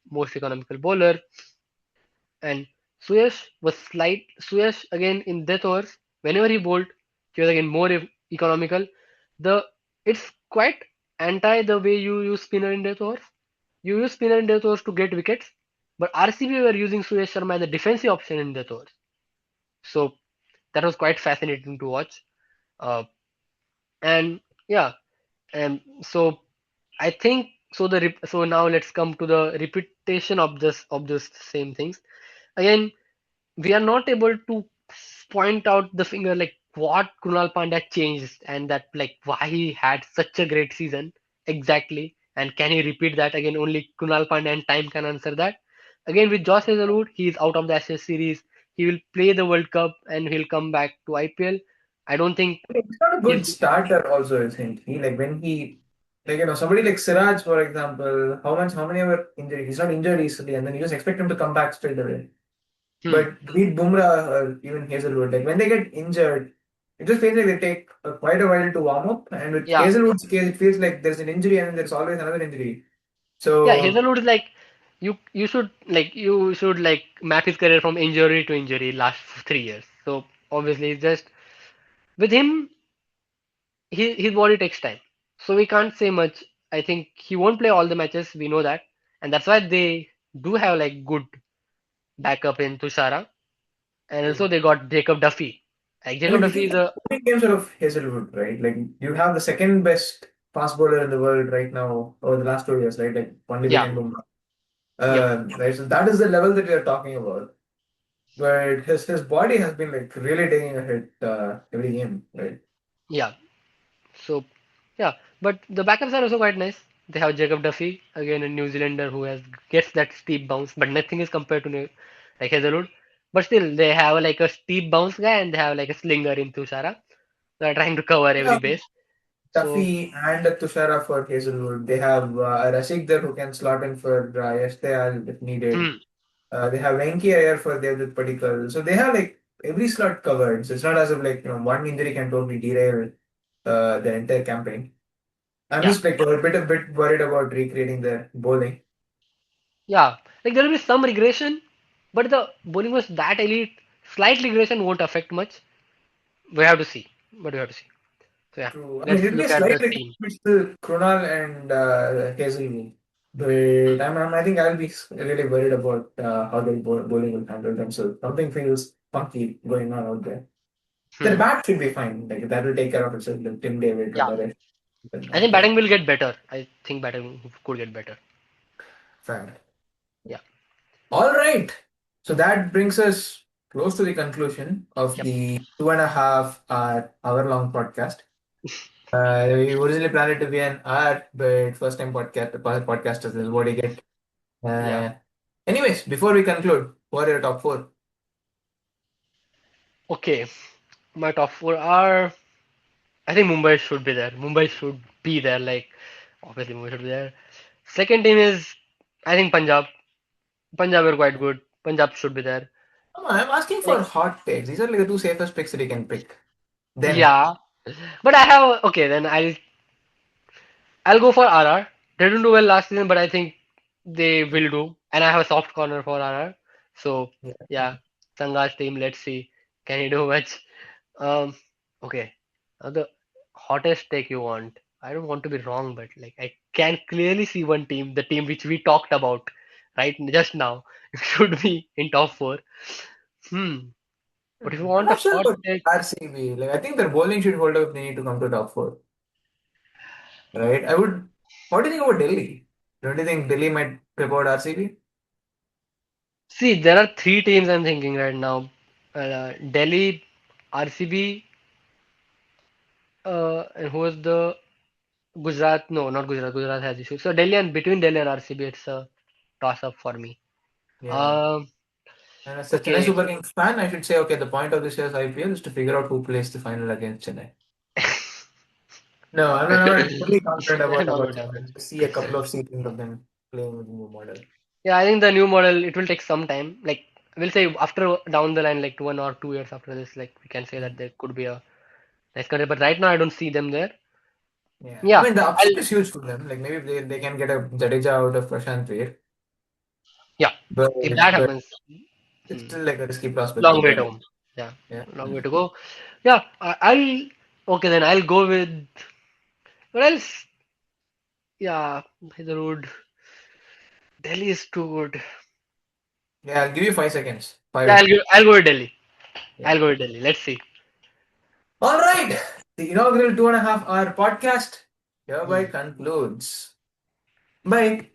most economical bowler. And Suyash again in death overs, whenever he bowled, he was again more economical. The it's quite anti the way you use spinner in death overs. You use spinner in death overs to get wickets, but RCB were using Suresh Sharma as a defensive option in death overs. So that was quite fascinating to watch. Uh, and yeah, and so I think so. So now let's come to the repetition of this same things again. We are not able to point out the finger like what Kunal Pandya changed and that like why he had such a great season exactly, and can he repeat that again? Only Kunal Pandya and time can answer that. Again with Josh Hazlewood, he is out of the Ashes series. He will play the World Cup and he'll come back to IPL. I don't think He's not a he's good starter also, I think. He like when he like somebody like Siraj, for example, how many ever injury? He's not injured easily, and then you just expect him to come back straight away. hmm, But be it Bumrah or even Hazelwood, like when they get injured, it just feels like they take quite a while to warm up. And with yeah, Hazelwood's case, it feels like there's an injury and then there's always another injury. yeah, So Hazelwood is like you should map his career from injury to injury last 3 years. So obviously it's just with him his body takes time. So we can't say much. I think he won't play all the matches. We know that, and that's why they do have like good backup in Tushara, and also true. they got Jacob Duffy. Like I Jacob mean, we Duffy can is take a 40 games out of Hazelwood, right? Like you have the second best fast bowler in the world right now over the last 2 years, right? Like only yeah, behind Bumrah. yep, Right. So that is the level that we are talking about. But his body has been like really taking a hit every game, right? yeah. So yeah, but the backups are also quite nice. They have Jacob Duffy again, a New Zealander who has gets that steep bounce, but nothing is compared to like Hazelwood. But still, they have like a steep bounce guy and they have like a slinger in Tushara. They are trying to cover every Yeah. base. So Duffy and Tushara for Hazelwood. They have Rashik there who can slot in for Yash Dayal if needed. hmm, They have Venki Iyer for Devdutt Padikkal. So they have like every slot covered. So it's not as if like one injury can totally derail the entire campaign. I'm yeah, just like a bit worried about recreating their bowling. yeah, like there will be some regression, but the bowling was that elite. Slight regression won't affect much. We have to see, but we have to see. So yeah, True. I mean, let's it'll be a look at slight the like team. still Krunal and Hazelwood. But Hmm, I think I'll be really worried about how the bowling will handle themselves. Something feels funky going on out there. Their hmm, bat should be fine. Like that will take care of itself. Like Tim David or yeah. Naresh I out think there. batting will get better. I think batting could get better. Fair. Yeah. All right. So that brings us close to the conclusion of Yep. the 2.5 hour long podcast. We originally planned it to be an hour, but first time podcasters is what you get. Yeah. Uh, Anyways, before we conclude, what are your top four? Okay. My top four are. I think Mumbai should be there. Mumbai should be there. Like obviously Mumbai should be there. Second team is I think Punjab. Punjab are quite good. Punjab should be there. Come on, I'm asking for Like hot takes. These are like the two safest picks that you can pick. Then, yeah, but I have okay. Then I'll go for RR. They didn't do well last season, but I think they will do. And I have a soft corner for RR. So yeah. yeah, Sanga's team. Let's see, can he do much? Um, okay. The hottest take you want. I don't want to be wrong, but like I can clearly see one team, the team which we talked about right just now, should be in top four. Hmm. But if you I'm want a not sure hot about take, RCB. Like, I think their bowling should hold up if they need to come to top four, right? I would. What do you think about Delhi? Don't you think Delhi might trip out RCB? see, there are three teams I'm thinking right now. Delhi, RCB, and who was the Gujarat? No, not Gujarat. Gujarat has issues. So Delhi and between Delhi and RCB, it's a toss up for me. Yeah. Um, And as a Chennai okay. Super Kings fan, I should say, okay, the point of this year's IPL is to figure out who plays the final against Chennai. No, I'm not fully confident about Not about going to Chennai. happen. I see a couple of seasons of them playing with the new model. Yeah, I think the new model it will take some time. Like we'll say after down the line, like 1 or 2 years after this, like we can say that Mm. there could be a nice country. But right now, I don't see them there. Yeah, I Yeah, mean the I'll upside is huge for them. Like maybe they can get a Jadeja out of Prashant Veer, yeah. but If that but happens, it's hmm, still like a risky prospect long out way to there. home. Yeah, Yeah. long way to go. Yeah, I'll okay then. I'll go with. What else? Yeah, the road. Delhi is too good. Yeah, I'll give you 5 seconds. Yeah, Five. I'll go with Delhi. Yeah. I'll go with Delhi. Let's see. All right. The inaugural 2.5 hour podcast hereby Hmm. concludes. Bye.